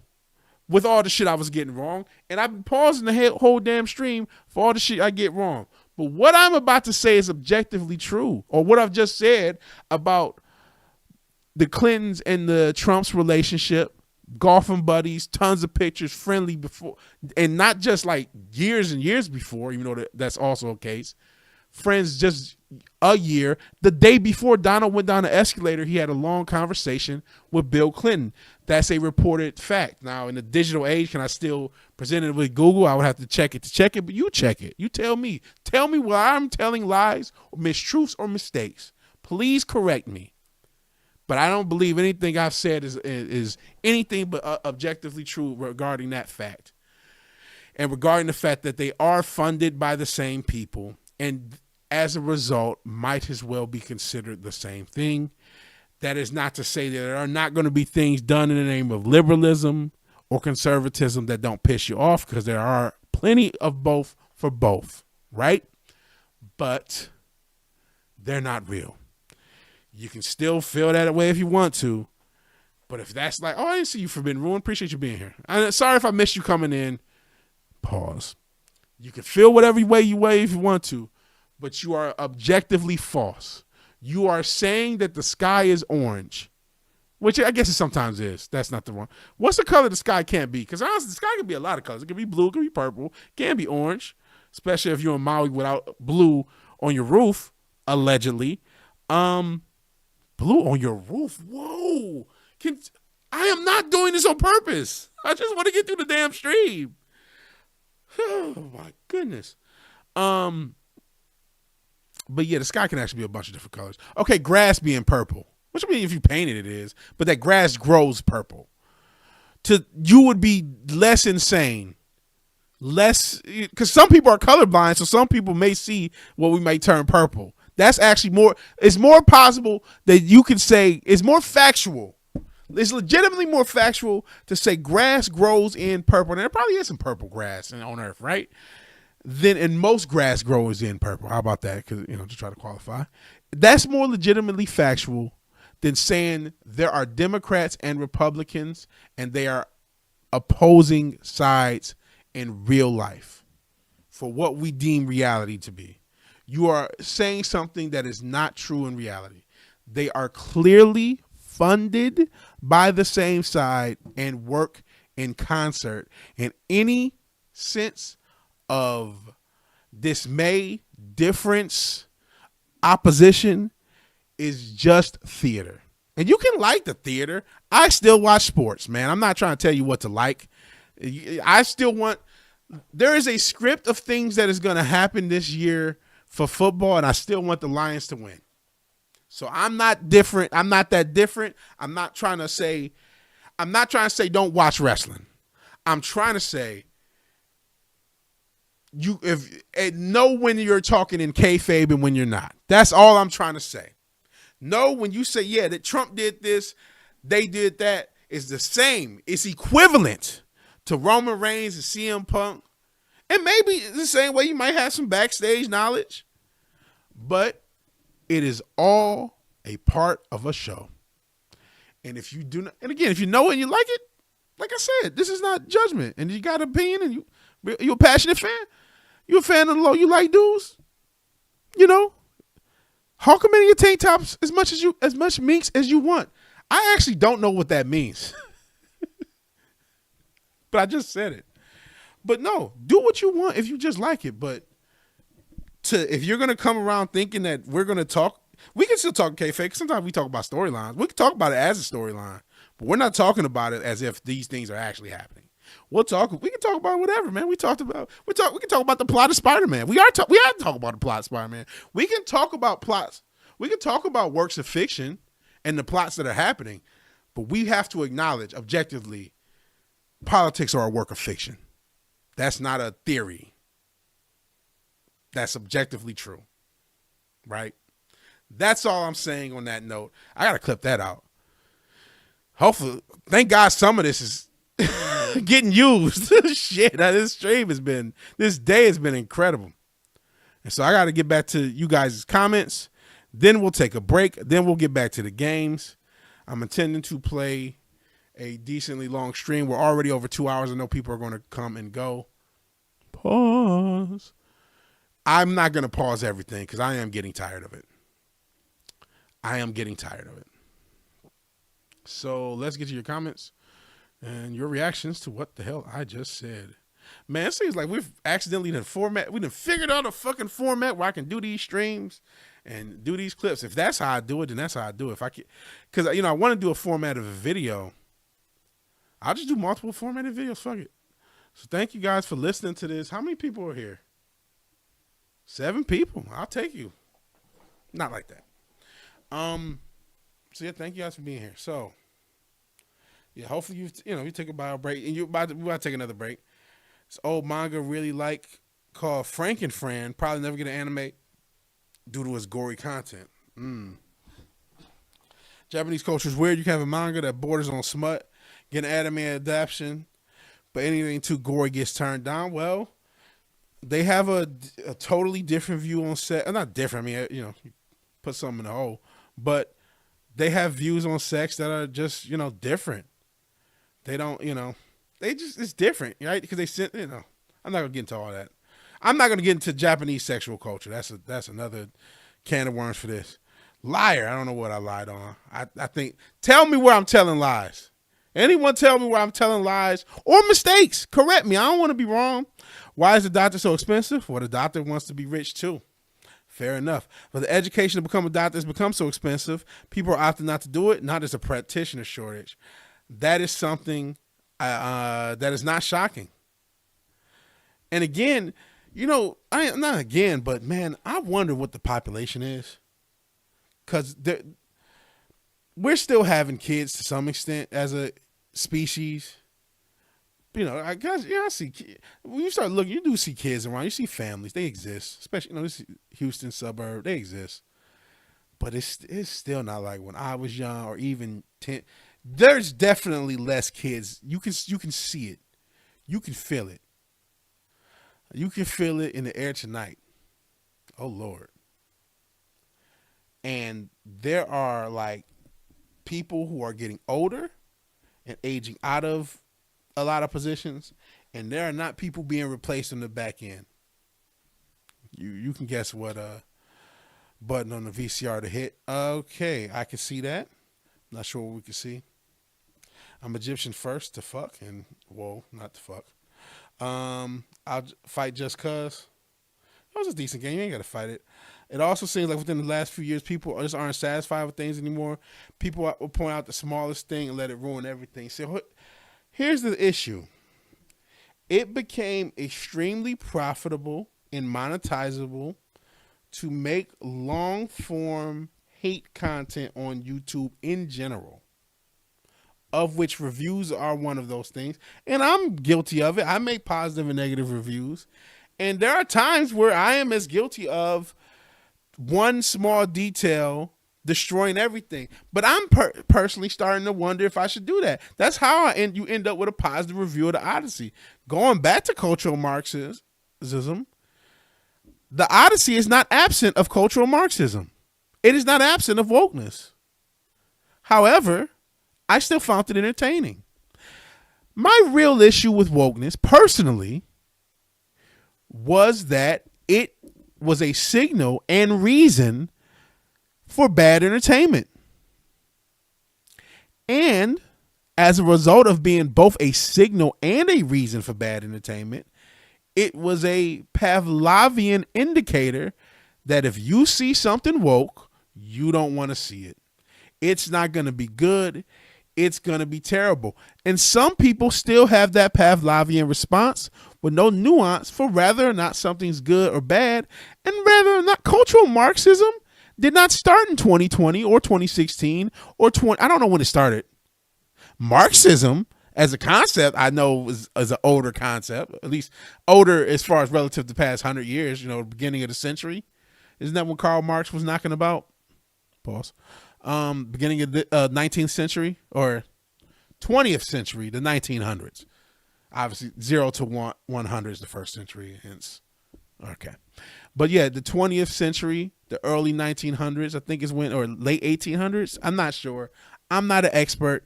with all the shit I was getting wrong. And I've been pausing the whole damn stream for all the shit I get wrong. But what I'm about to say is objectively true, or what I've just said about the Clintons and the Trump's relationship, golfing buddies, tons of pictures, friendly before, and not just like years and years before, even though that's also a case. Friends just a year. The day before Donald went down the escalator, he had a long conversation with Bill Clinton. That's a reported fact. Now, in the digital age, can I still present it with Google? I would have to check it, but you check it. You tell me. Tell me where I'm telling lies or mistruths or mistakes. Please correct me. But I don't believe anything I've said is anything but objectively true regarding that fact. And regarding the fact that they are funded by the same people, and as a result, might as well be considered the same thing. That is not to say that there are not going to be things done in the name of liberalism or conservatism that don't piss you off, because there are plenty of both for both, right? But they're not real. You can still feel that way if you want to, but if that's like, oh, I didn't see you, Forbidden Ruin, appreciate you being here. Sorry if I missed you coming in. Pause. You can feel whatever way if you want to, but you are objectively false. You are saying that the sky is orange, which I guess it sometimes is. That's not the wrong. What's the color the sky can't be? Because honestly, the sky can be a lot of colors. It can be blue, it can be purple, it can be orange, especially if you're in Maui without blue on your roof, allegedly. Blue on your roof? Whoa. I am not doing this on purpose. I just want to get through the damn stream. Oh, my goodness. But yeah, the sky can actually be a bunch of different colors. Okay, grass being purple. Which I mean, if you painted it is. But that grass grows purple. You would be less insane. Less, because some people are colorblind, so some people may see what we might term purple. That's actually it's more possible that you can say, it's more factual. It's legitimately more factual to say grass grows in purple. And there probably is some purple grass on Earth, right? Than in most grass growers in purple. How about that? Because, to try to qualify. That's more legitimately factual than saying there are Democrats and Republicans and they are opposing sides in real life for what we deem reality to be. You are saying something that is not true in reality. They are clearly funded by the same side and work in concert. In any sense of dismay, difference, opposition is just theater. And you can like the theater. I still watch sports, man. I'm not trying to tell you what to like. I still want, there is a script of things that is going to happen this year for football, and I still want the Lions to win. So I'm not different. I'm not that different. I'm not trying to say don't watch wrestling. I'm trying to say know when you're talking in kayfabe and when you're not. That's all I'm trying to say. Know when you say, yeah, that Trump did this, they did that, it's the same. It's equivalent to Roman Reigns and CM Punk. And maybe the same way you might have some backstage knowledge. But it is all a part of a show. And if you do not, and again, if you know it and you like it, like I said, this is not judgment. And you got an opinion and you're a passionate fan. You're a fan of the low. You like dudes. You know, hawk them in your tank tops as much minks as you want. I actually don't know what that means. But I just said it. But no, do what you want if you just like it. But if you're going to come around thinking that we're going to talk, we can still talk kayfabe. Sometimes we talk about storylines. We can talk about it as a storyline, but we're not talking about it as if these things are actually happening. We can talk about whatever, man. We can talk about the plot of Spider-Man. We had to talk about the plot of Spider-Man. We can talk about plots. We can talk about works of fiction and the plots that are happening, but we have to acknowledge objectively politics are a work of fiction. That's not a theory. That's objectively true. Right? That's all I'm saying on that note. I got to clip that out. Hopefully, thank God some of this is getting used. Shit, this day has been incredible. And so I got to get back to you guys' comments. Then we'll take a break. Then we'll get back to the games. I'm intending to play a decently long stream. We're already over 2 hours. I know people are going to come and go. Pause. I'm not going to pause everything because I am getting tired of it. So let's get to your comments and your reactions to what the hell I just said. Man, it seems like we've accidentally figured out a fucking format where I can do these streams and do these clips. If that's how I do it, then that's how I do it. If I can, because I want to do a format of a video. I'll just do multiple formatted videos. Fuck it. So thank you guys for listening to this. How many people are here? 7 people. I'll take you. Not like that. So yeah, thank you guys for being here. So yeah, hopefully you take a bio break and we're about to take another break. This old manga really called Frankenfran, probably never get an anime due to its gory content. Japanese culture is weird. You can have a manga that borders on smut, get an anime adaptation, but anything too gory gets turned down. Well, they have a totally different view on sex. Not different. I mean, you put something in the hole, but they have views on sex that are just, different. They don't, it's different, right? Because they sent, I'm not going to get into all that. I'm not going to get into Japanese sexual culture. That's another can of worms for this. Liar. I don't know what I lied on. I think, tell me where I'm telling lies. Anyone tell me where I'm telling lies or mistakes. Correct me. I don't want to be wrong. Why is the doctor so expensive? Well, the doctor wants to be rich too. Fair enough. But the education to become a doctor has become so expensive, people are opting not to do it. Not as a practitioner shortage. That is something that is not shocking. And again, not again, but man, I wonder what the population is. Because we're still having kids to some extent as a species. I guess, I see, when you start looking, you do see kids around, you see families, they exist, especially, this Houston suburb, they exist, but it's still not like when I was young or even 10, there's definitely less kids. You can see it. You can feel it. You can feel it in the air tonight. Oh Lord. And there are people who are getting older and aging out of a lot of positions, and there are not people being replaced on the back end. You can guess what button on the VCR to hit. Okay, I can see that. Not sure what we can see. I'm Egyptian first to fuck, and not to fuck. I'll fight just cause. It was a decent game. You ain't gotta fight it. It also seems like within the last few years, people just aren't satisfied with things anymore. People will point out the smallest thing and let it ruin everything. So here's the issue. It became extremely profitable and monetizable to make long form hate content on YouTube in general, of which reviews are one of those things. And I'm guilty of it. I make positive and negative reviews. And there are times where I am as guilty of one small detail destroying everything. But I'm personally starting to wonder if I should do that. That's how you end up with a positive review of the Odyssey. Going back to cultural Marxism, the Odyssey is not absent of cultural Marxism. It is not absent of wokeness. However, I still found it entertaining. My real issue with wokeness, personally, was that it was a signal and reason for bad entertainment. And as a result of being both a signal and a reason for bad entertainment, it was a Pavlovian indicator that if you see something woke, you don't want to see it. It's not going to be good. It's going to be terrible. And some people still have that Pavlovian response with no nuance for whether or not something's good or bad, and whether or not cultural Marxism did not start in 2020 or 2016 or 20. I don't know when it started. Marxism as a concept, I know is an older concept, at least older as far as relative to the past 100 years, beginning of the century. Isn't that when Karl Marx was knocking about? Pause. Beginning of the 19th century or 20th century, the 1900s. Obviously, 0 to 100 is the first century, hence. Okay. But yeah, the 20th century, the early 1900s, I think is when, or late 1800s. I'm not sure. I'm not an expert,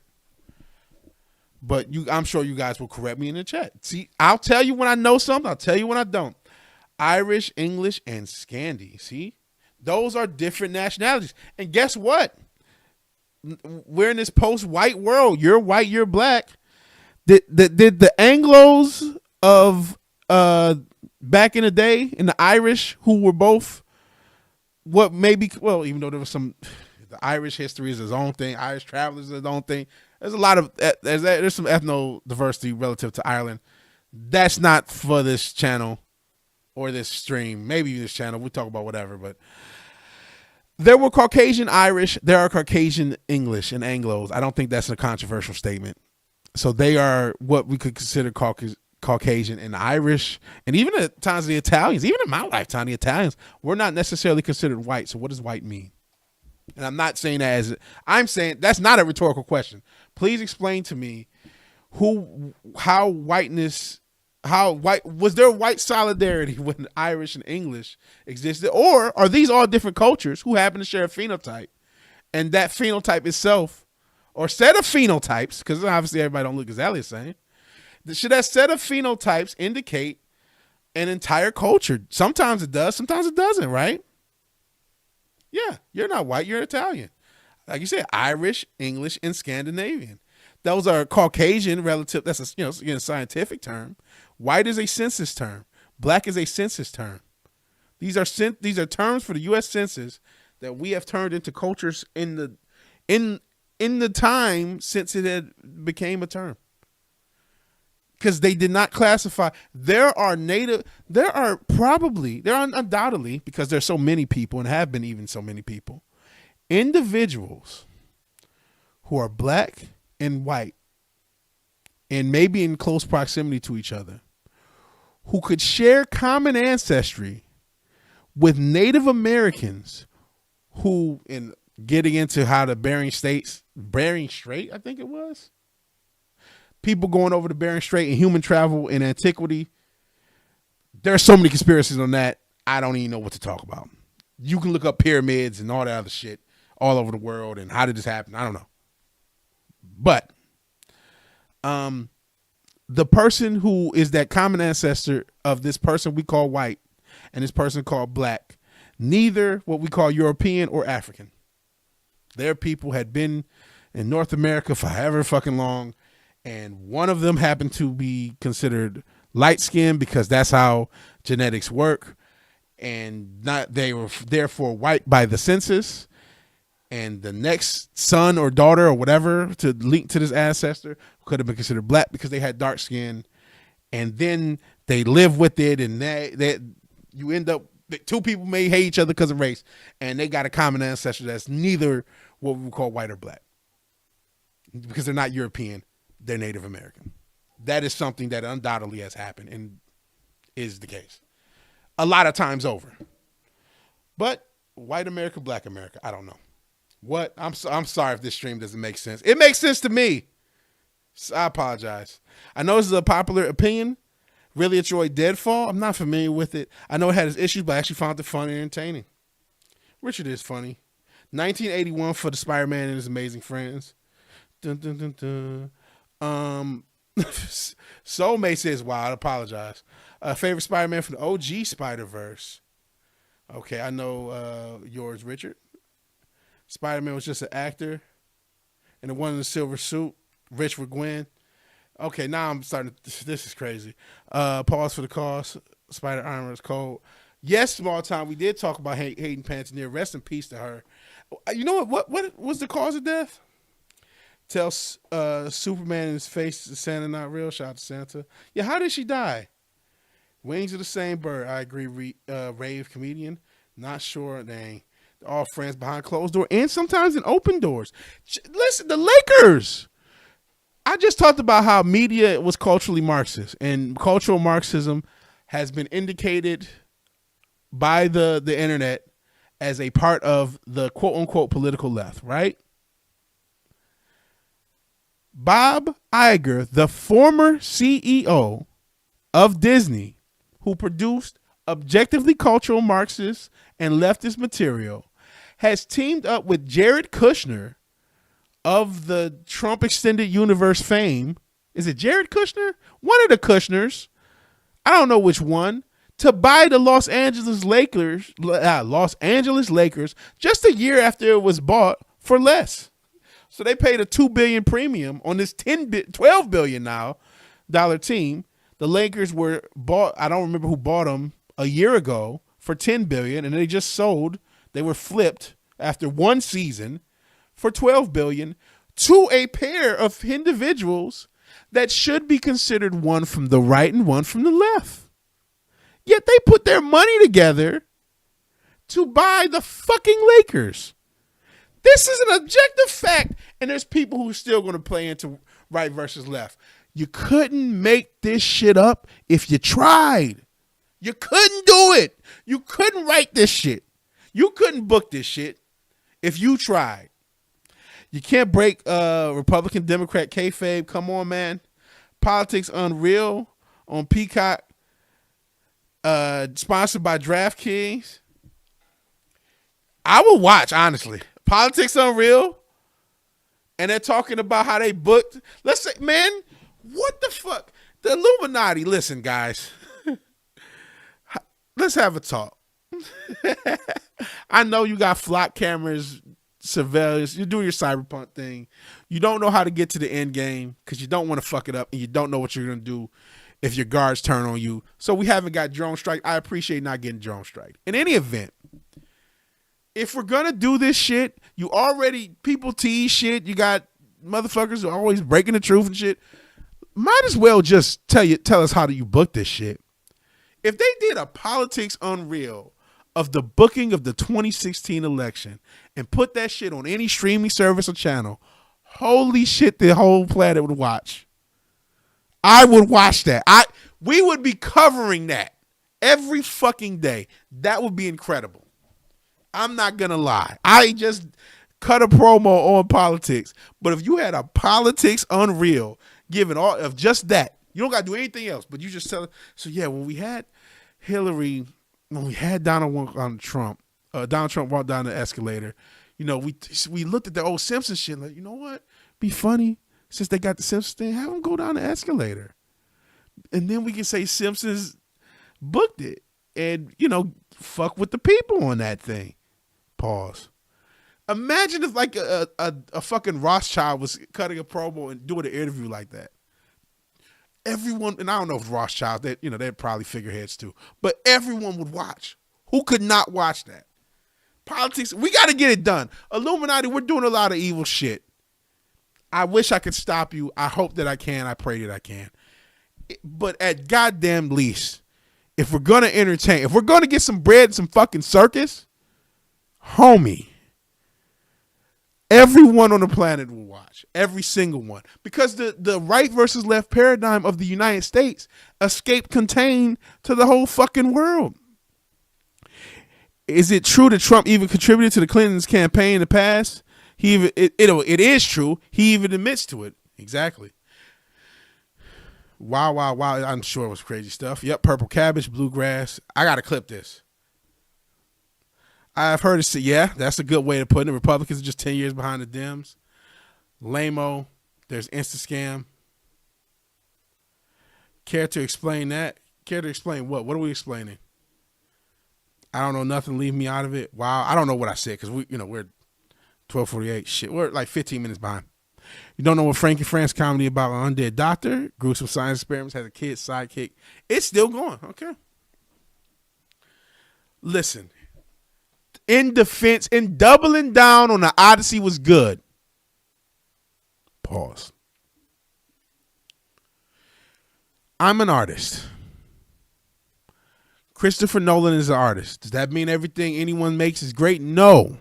but I'm sure you guys will correct me in the chat. See, I'll tell you when I know something. I'll tell you when I don't. Irish, English, and Scandi. See, those are different nationalities. And guess what? We're in this post-white world. You're white, you're black. Did the Anglos of back in the day, and the Irish, who were both even though there was some, the Irish history is its own thing, Irish travelers is its own thing. There's a lot of there's some ethno diversity relative to Ireland. That's not for this channel or this stream. Maybe this channel. We talk about whatever, but there were Caucasian Irish. There are Caucasian English and Anglos. I don't think that's a controversial statement. So they are what we could consider Caucasian and Irish, and even at times the Italians. Even in my lifetime, the Italians were not necessarily considered white. So what does white mean? And I'm not saying that I'm saying that's not a rhetorical question. Please explain to me how white was there white solidarity when Irish and English existed, or are these all different cultures who happen to share a phenotype, and that phenotype itself, or set of phenotypes, because obviously everybody don't look exactly the same, should that set of phenotypes indicate an entire culture? Sometimes it does, sometimes it doesn't, right? Yeah, you're not white, you're Italian. Like you said, Irish, English, and Scandinavian. Those are Caucasian relative. That's a scientific term. White is a census term. Black is a census term. These are terms for the U.S. Census that we have turned into cultures in the time since it had became a term. Because they did not classify. There are undoubtedly, because there's so many people and have been even so many people, individuals who are black and white and maybe in close proximity to each other, who could share common ancestry with Native Americans who, in getting into how the Bering Strait, I think it was, people going over the Bering Strait and human travel in antiquity. There are so many conspiracies on that. I don't even know what to talk about. You can look up pyramids and all that other shit all over the world and how did this happen? I don't know. But the person who is that common ancestor of this person we call white and this person called black, neither what we call European or African. Their people had been in North America for however fucking long, and one of them happened to be considered light skinned because that's how genetics work. and not they were therefore white by the census, and the next son or daughter or whatever to link to this ancestor could have been considered black because they had dark skin, and then they live with it, and that you end up two people may hate each other because of race, and they got a common ancestor that's neither what we would call white or black because they're not European, they're Native American. That is something that undoubtedly has happened and is the case a lot of times over. But white America, black America, I don't know. What? I'm sorry if this stream doesn't make sense. It makes sense to me. So I apologize. I know this is a popular opinion. Really enjoyed Deadfall. I'm not familiar with it. I know it had its issues, but I actually found it funny and entertaining. Richard is funny. 1981 for the Spider-Man and His Amazing Friends. Dun, dun, dun, dun. Soulmate says, wow, I apologize. Favorite Spider-Man from the OG Spider-Verse. Okay, I know yours, Richard. Spider-Man was just an actor. And the one in the silver suit, Rich with Gwen. Okay, now I'm starting to, this is crazy. Pause for the cause. Spider Armor is cold. Yes, small time. We did talk about Hayden Panettiere. Rest in peace to her. You know what was the cause of death? Tell Superman in his face, Santa not real. Shout out to Santa. Yeah, how did she die? Wings of the same bird. I agree. Rave comedian. Not sure. Dang. All friends behind closed door and sometimes in open doors. Listen, the Lakers. I just talked about how media was culturally Marxist, and cultural Marxism has been indicated by the internet as a part of the quote unquote political left, right? Bob Iger, the former CEO of Disney, who produced objectively cultural Marxist and leftist material, has teamed up with Jared Kushner of the Trump Extended Universe fame. Is it Jared Kushner? One of the Kushners. I don't know which one. To buy the Los Angeles Lakers just a year after it was bought for less. So they paid a $2 billion premium on this $12 billion now dollar team. The Lakers were bought. I don't remember who bought them a year ago for $10 billion, and they just sold. They were flipped after one season for $12 billion to a pair of individuals that should be considered one from the right and one from the left. Yet they put their money together to buy the fucking Lakers. This is an objective fact, and there's people who are still going to play into right versus left. You couldn't make this shit up if you tried. You couldn't do it. You couldn't write this shit. You couldn't book this shit if you tried. You can't break Republican Democrat kayfabe. Come on, man. Politics Unreal on Peacock. Sponsored by DraftKings. I will watch, honestly. Politics Unreal. And they're talking about how they booked. Let's say, man, what the fuck? The Illuminati. Listen, guys. Let's have a talk. I know you got flock cameras, surveillance. You do your cyberpunk thing. You don't know how to get to the end game because you don't want to fuck it up, and you don't know what you're going to do if your guards turn on you. So we haven't got drone strike. I appreciate not getting drone strike. In any event, if we're going to do this shit, you already, people tease shit. You got motherfuckers who are always breaking the truth and shit. Might as well just tell us how do you book this shit. If they did a Politics Unreal of the booking of the 2016 election and put that shit on any streaming service or channel, holy shit, the whole planet would watch. I would watch that. We would be covering that every fucking day. That would be incredible. I'm not going to lie. I just cut a promo on politics. But if you had a Politics Unreal given all of just that, you don't got to do anything else, but you just tell it. So yeah, when we had Hillary, when we had Donald Trump walked down the escalator, you know, we looked at the old Simpsons shit like, you know what? Be funny. Since they got the Simpsons thing, have them go down the escalator. And then we can say Simpsons booked it and, you know, fuck with the people on that thing. Pause. Imagine if like a fucking Rothschild was cutting a promo and doing an interview like that. Everyone, and I don't know if Rothschild, they're probably figureheads too, but everyone would watch. Who could not watch that? Politics, we got to get it done. Illuminati, we're doing a lot of evil shit. I wish I could stop you. I hope that I can. I pray that I can. But at goddamn least, if we're going to entertain, if we're going to get some bread and some fucking circus, homie, everyone on the planet will watch. Every single one. Because the right versus left paradigm of the United States escaped contained to the whole fucking world. Is it true that Trump even contributed to the Clintons' campaign in the past? It is true. He even admits to it. Exactly. Wow. I'm sure it was crazy stuff. Yep, purple cabbage, bluegrass. I got to clip this. I've heard it say, yeah, that's a good way to put it. Republicans are just 10 years behind the Dems. Lame-o. There's Insta-scam. Care to explain that? Care to explain what? What are we explaining? I don't know nothing. Leave me out of it. Wow. I don't know what I said because we're 12:48. Shit, we're like 15 minutes behind. You don't know what Frankie France comedy about an undead doctor, gruesome science experiments, has a kid sidekick. It's still going. Okay. Listen, in defense, in doubling down on the Odyssey was good. Pause. I'm an artist. Christopher Nolan is an artist. Does that mean everything anyone makes is great? No.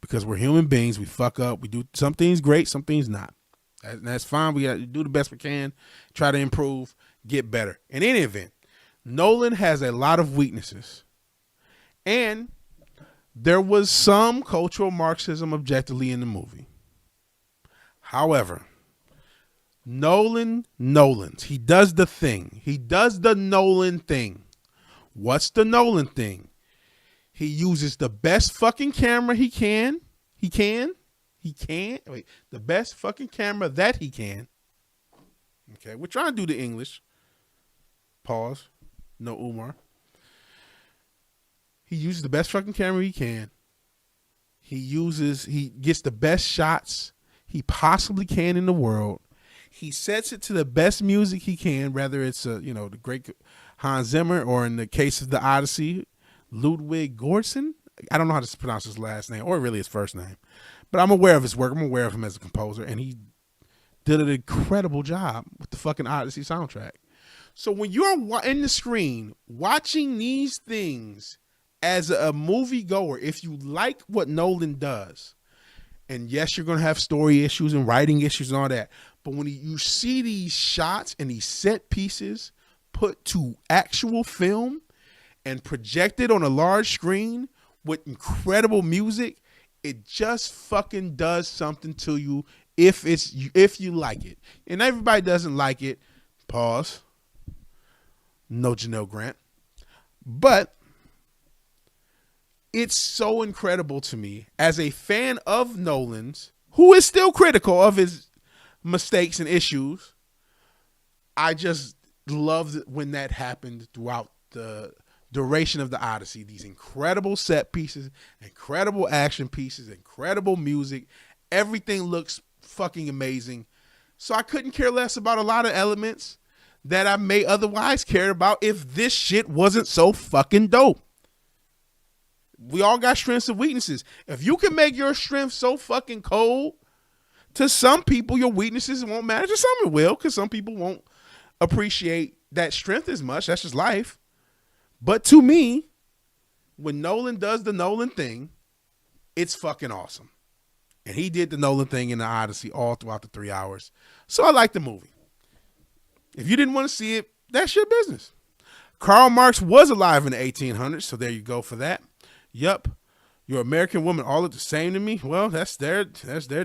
Because we're human beings. We fuck up. We do some things great, some things not. That's fine. We got to do the best we can, try to improve, get better. In any event, Nolan has a lot of weaknesses. And there was some cultural Marxism objectively in the movie. However, Nolans. He does the thing. He does the Nolan thing. What's the Nolan thing? He uses the best fucking camera he can. Wait, the best fucking camera that he can. Okay, we're trying to do the English. Pause. No Umar. He uses the best fucking camera he can. He gets the best shots he possibly can in the world. He sets it to the best music he can, whether it's the great Hans Zimmer or in the case of the Odyssey, Ludwig Göransson. I don't know how to pronounce his last name or really his first name, but I'm aware of his work. I'm aware of him as a composer, and he did an incredible job with the fucking Odyssey soundtrack. So when you're in the screen watching these things as a moviegoer, if you like what Nolan does, and yes, you're going to have story issues and writing issues and all that, but when you see these shots and these set pieces put to actual film and projected on a large screen with incredible music, it just fucking does something to you if you like it. And everybody doesn't like it. Pause. No Janelle Grant. But it's so incredible to me as a fan of Nolan's, who is still critical of his mistakes and issues. I just loved when that happened throughout the duration of the Odyssey. These incredible set pieces, incredible action pieces, incredible music. Everything looks fucking amazing. So I couldn't care less about a lot of elements that I may otherwise care about if this shit wasn't so fucking dope. We all got strengths and weaknesses. If you can make your strength so fucking cold, to some people your weaknesses won't matter. To some it will, because some people won't appreciate that strength as much. That's just life. But to me, when Nolan does the Nolan thing, it's fucking awesome. And he did the Nolan thing in the Odyssey all throughout the 3 hours. So I like the movie. If you didn't want to see it, that's your business. Karl Marx was alive in the 1800s, so there you go for that. Yup. Your American women all look the same to me. Well, that's their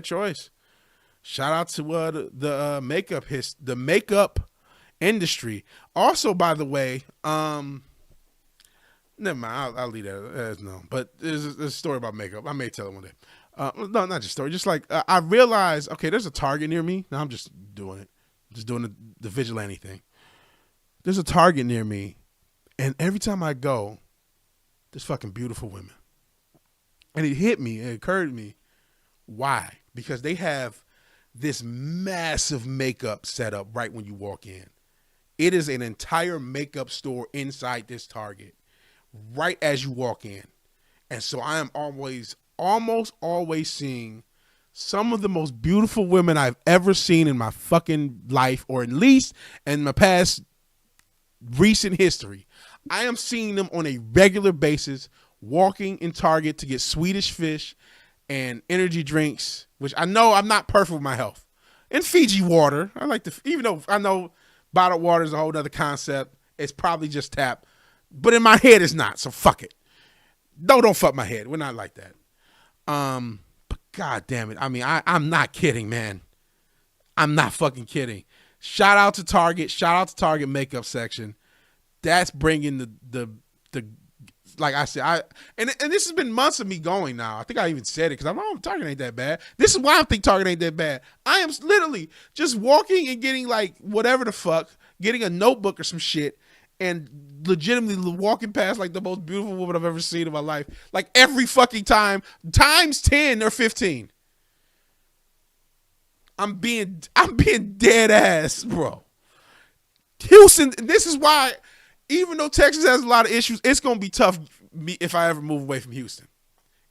choice. Shout out to the makeup industry. Also, by the way, never mind. I'll leave that as no. But there's a story about makeup. I may tell it one day. No, not just story. Just like I realized, okay, there's a Target near me. Now I'm just doing it. Just doing the vigilante thing. There's a Target near me, and every time I go, there's fucking beautiful women. And it occurred to me, why? Because they have this massive makeup setup right when you walk in. It is an entire makeup store inside this Target right as you walk in. And so I am almost always seeing some of the most beautiful women I've ever seen in my fucking life, or at least in my past recent history. I am seeing them on a regular basis, walking in Target to get Swedish fish and energy drinks, which I know I'm not perfect with my health. And Fiji water. I like to, even though I know bottled water is a whole other concept, it's probably just tap. But in my head, it's not. So fuck it. No, don't fuck my head. We're not like that. But God damn it. I mean, I'm not kidding, man. I'm not fucking kidding. Shout out to Target. Shout out to Target makeup section. That's bringing the like I said, and this has been months of me going now. I think I even said it because I'm Target ain't that bad. This is why I think Target ain't that bad. I am literally just walking and getting like whatever the fuck, getting a notebook or some shit, and legitimately walking past like the most beautiful woman I've ever seen in my life. Like every fucking time, times 10 or 15. I'm being dead ass, bro. Houston, this is why, even though Texas has a lot of issues, it's going to be tough if I ever move away from Houston.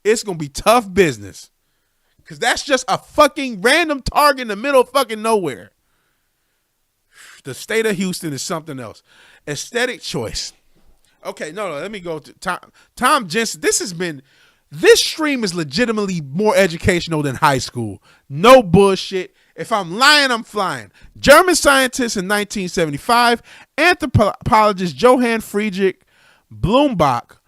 It's going to be tough business. Because that's just a fucking random Target in the middle of fucking nowhere. The state of Houston is something else. Aesthetic choice. Okay, no, let me go to Tom Jensen. This stream is legitimately more educational than high school. No bullshit. If I'm lying, I'm flying. German scientist in 1975, anthropologist Johann Friedrich Blumenbach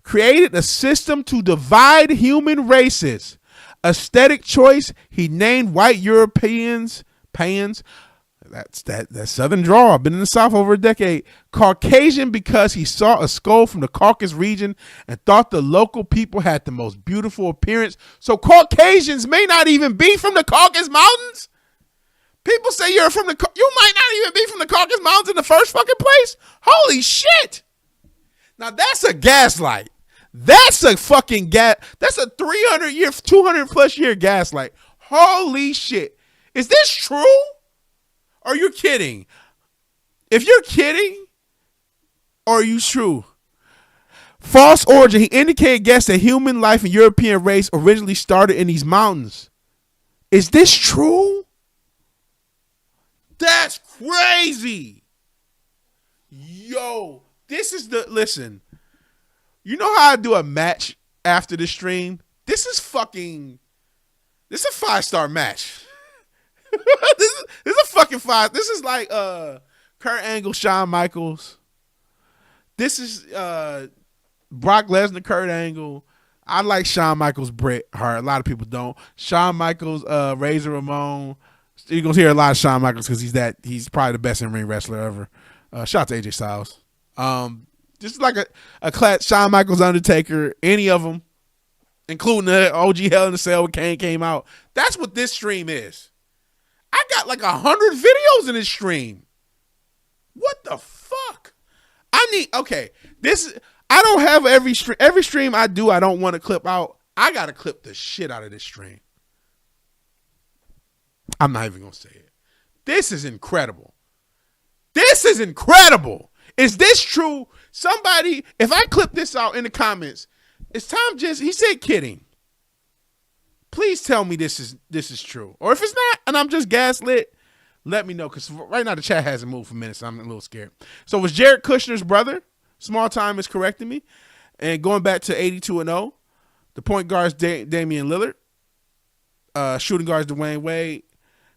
created a system to divide human races. Aesthetic choice, he named white Europeans, that's that southern drawl. I've been in the South over a decade. Caucasian because he saw a skull from the Caucasus region and thought the local people had the most beautiful appearance. So Caucasians may not even be from the Caucasus Mountains. People say you might not even be from the Caucasus Mountains in the first fucking place. Holy shit. Now that's a gaslight. That's a fucking that's a 300 year, 200 plus year gaslight. Holy shit. Is this true? Are you kidding? If you're kidding, are you true? False origin. He indicated guests that human life and European race originally started in these mountains. Is this true? That's crazy. Yo, listen. You know how I do a match after the stream? This is a 5-star match. this is a fucking 5. This is like Kurt Angle, Shawn Michaels. This is Brock Lesnar, Kurt Angle. I like Shawn Michaels, Bret Hart. A lot of people don't. Shawn Michaels, Razor Ramon. You're gonna hear a lot of Shawn Michaels because he's probably the best in-ring wrestler ever. Shout out to AJ Styles. Just like a class, Shawn Michaels, Undertaker, any of them, including the OG Hell in a Cell when Kane came out. That's what this stream is. I got like 100 videos in this stream. What the fuck? I don't have every stream I do. I don't want to clip out. I gotta clip the shit out of this stream. I'm not even gonna say it. This is incredible. This is incredible. Is this true? Somebody, if I clip this out in the comments, is Tom Jensen? He said kidding. Please tell me this is true. Or if it's not, and I'm just gaslit, let me know. Because right now the chat hasn't moved for minutes. So I'm a little scared. So it was Jared Kushner's brother. Small time is correcting me. And going back to 82-0, the point guard's Damian Lillard. Shooting guard's Dwayne Wade.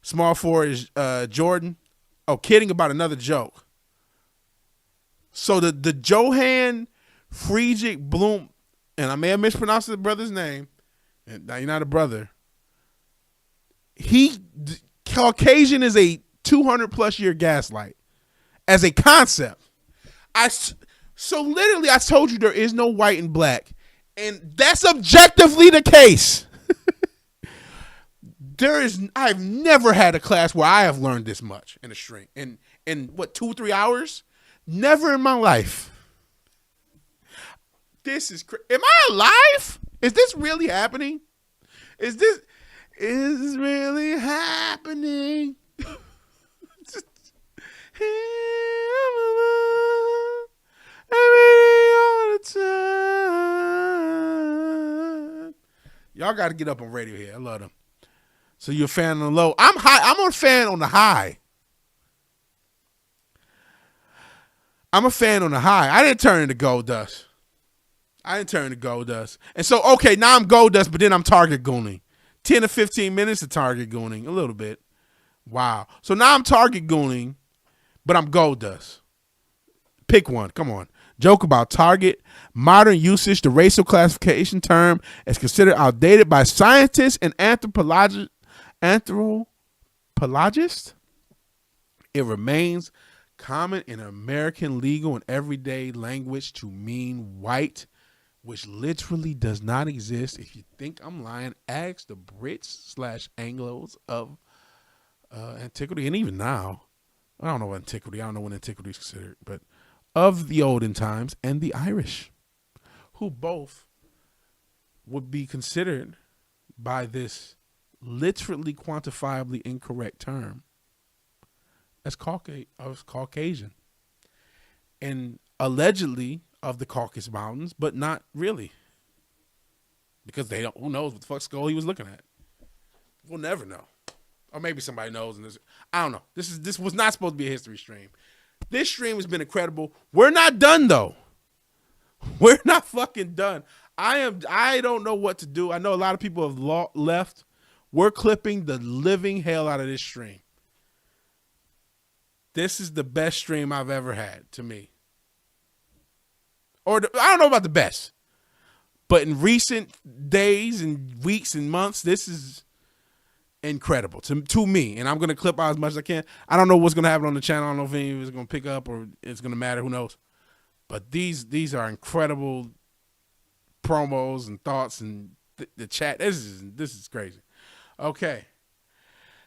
Small forward is Jordan. Oh, kidding about another joke. So the Johann Friedrich Blum, and I may have mispronounced the brother's name, and now you're not a brother. Caucasian is a 200 plus year gaslight as a concept. So literally I told you there is no white and black, and that's objectively the case. I've never had a class where I have learned this much in a string. In what, 2-3 hours? Never in my life. This is am I alive? Is this really happening? Is this really happening? I really want to Williamson. Y'all got to get up on radio here. I love them. So you're a fan on the low. I'm high. I'm a fan on the high. I'm a fan on the high. I didn't turn into gold dust. And so, okay, now I'm gold dust, but then I'm target gooning. 10 to 15 minutes of target gooning. A little bit. Wow. So now I'm target gooning, but I'm gold dust. Pick one. Come on. Joke about target. Modern usage. The racial classification term is considered outdated by scientists and anthropologists. It remains common in American legal and everyday language to mean white, which literally does not exist. If you think I'm lying, ask the Brits/Anglos of antiquity, and even now, I don't know what antiquity. I don't know when antiquity is considered, but of the olden times, and the Irish, who both would be considered by this literally quantifiably incorrect term as Caucasian, and allegedly of the Caucasus Mountains, but not really, because they don't. Who knows what the fuck skull he was looking at? We'll never know, or maybe somebody knows. And I don't know. This was not supposed to be a history stream. This stream has been incredible. We're not done though. We're not fucking done. I don't know what to do. I know a lot of people have left. We're clipping the living hell out of this stream. This is the best stream I've ever had, to me. I don't know about the best, but in recent days and weeks and months, this is incredible to me. And I'm going to clip out as much as I can. I don't know what's going to happen on the channel. I don't know if any of it's going to pick up or it's going to matter. Who knows? But these are incredible promos and thoughts, and the chat. This is crazy. Okay.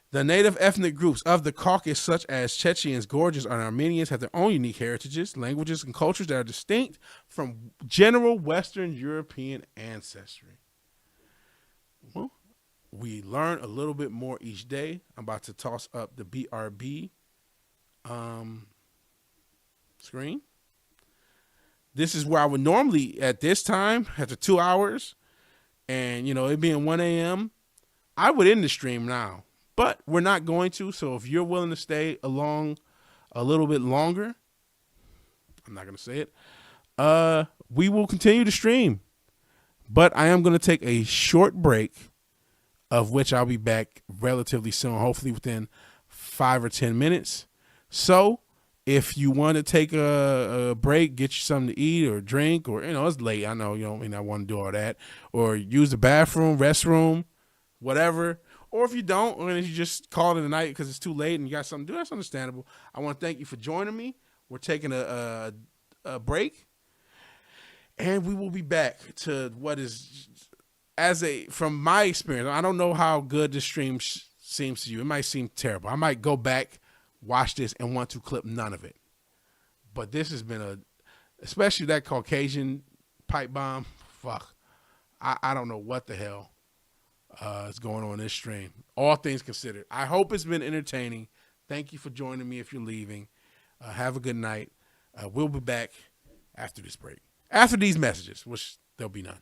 The native ethnic groups of the Caucasus, such as Chechens, Georgians, and Armenians, have their own unique heritages, languages, and cultures that are distinct from general Western European ancestry. Well, we learn a little bit more each day. I'm about to toss up the BRB screen. This is where I would normally, at this time, after 2 hours, and, it being 1 a.m., I would end the stream now. But we're not going to, so if you're willing to stay along a little bit longer, I'm not going to say it, we will continue to stream. But I am going to take a short break, of which I'll be back relatively soon, hopefully within 5 or 10 minutes. So if you want to take a break, get you something to eat or drink, or, it's late. I know you don't mean I want to do all that. Or use the bathroom, restroom, whatever. Or if you don't, or if you just call it a night because it's too late and you got something to do, that's understandable. I want to thank you for joining me. We're taking a break, and we will be back to what is, from my experience, I don't know how good this stream seems to you. It might seem terrible. I might go back, watch this, and want to clip none of it. But this has been especially that Caucasian pipe bomb. Fuck. I don't know what the hell is going on in this stream. All things considered, I hope it's been entertaining. Thank you for joining me if you're leaving. Have a good night. We'll be back after this break. After these messages, which there'll be none.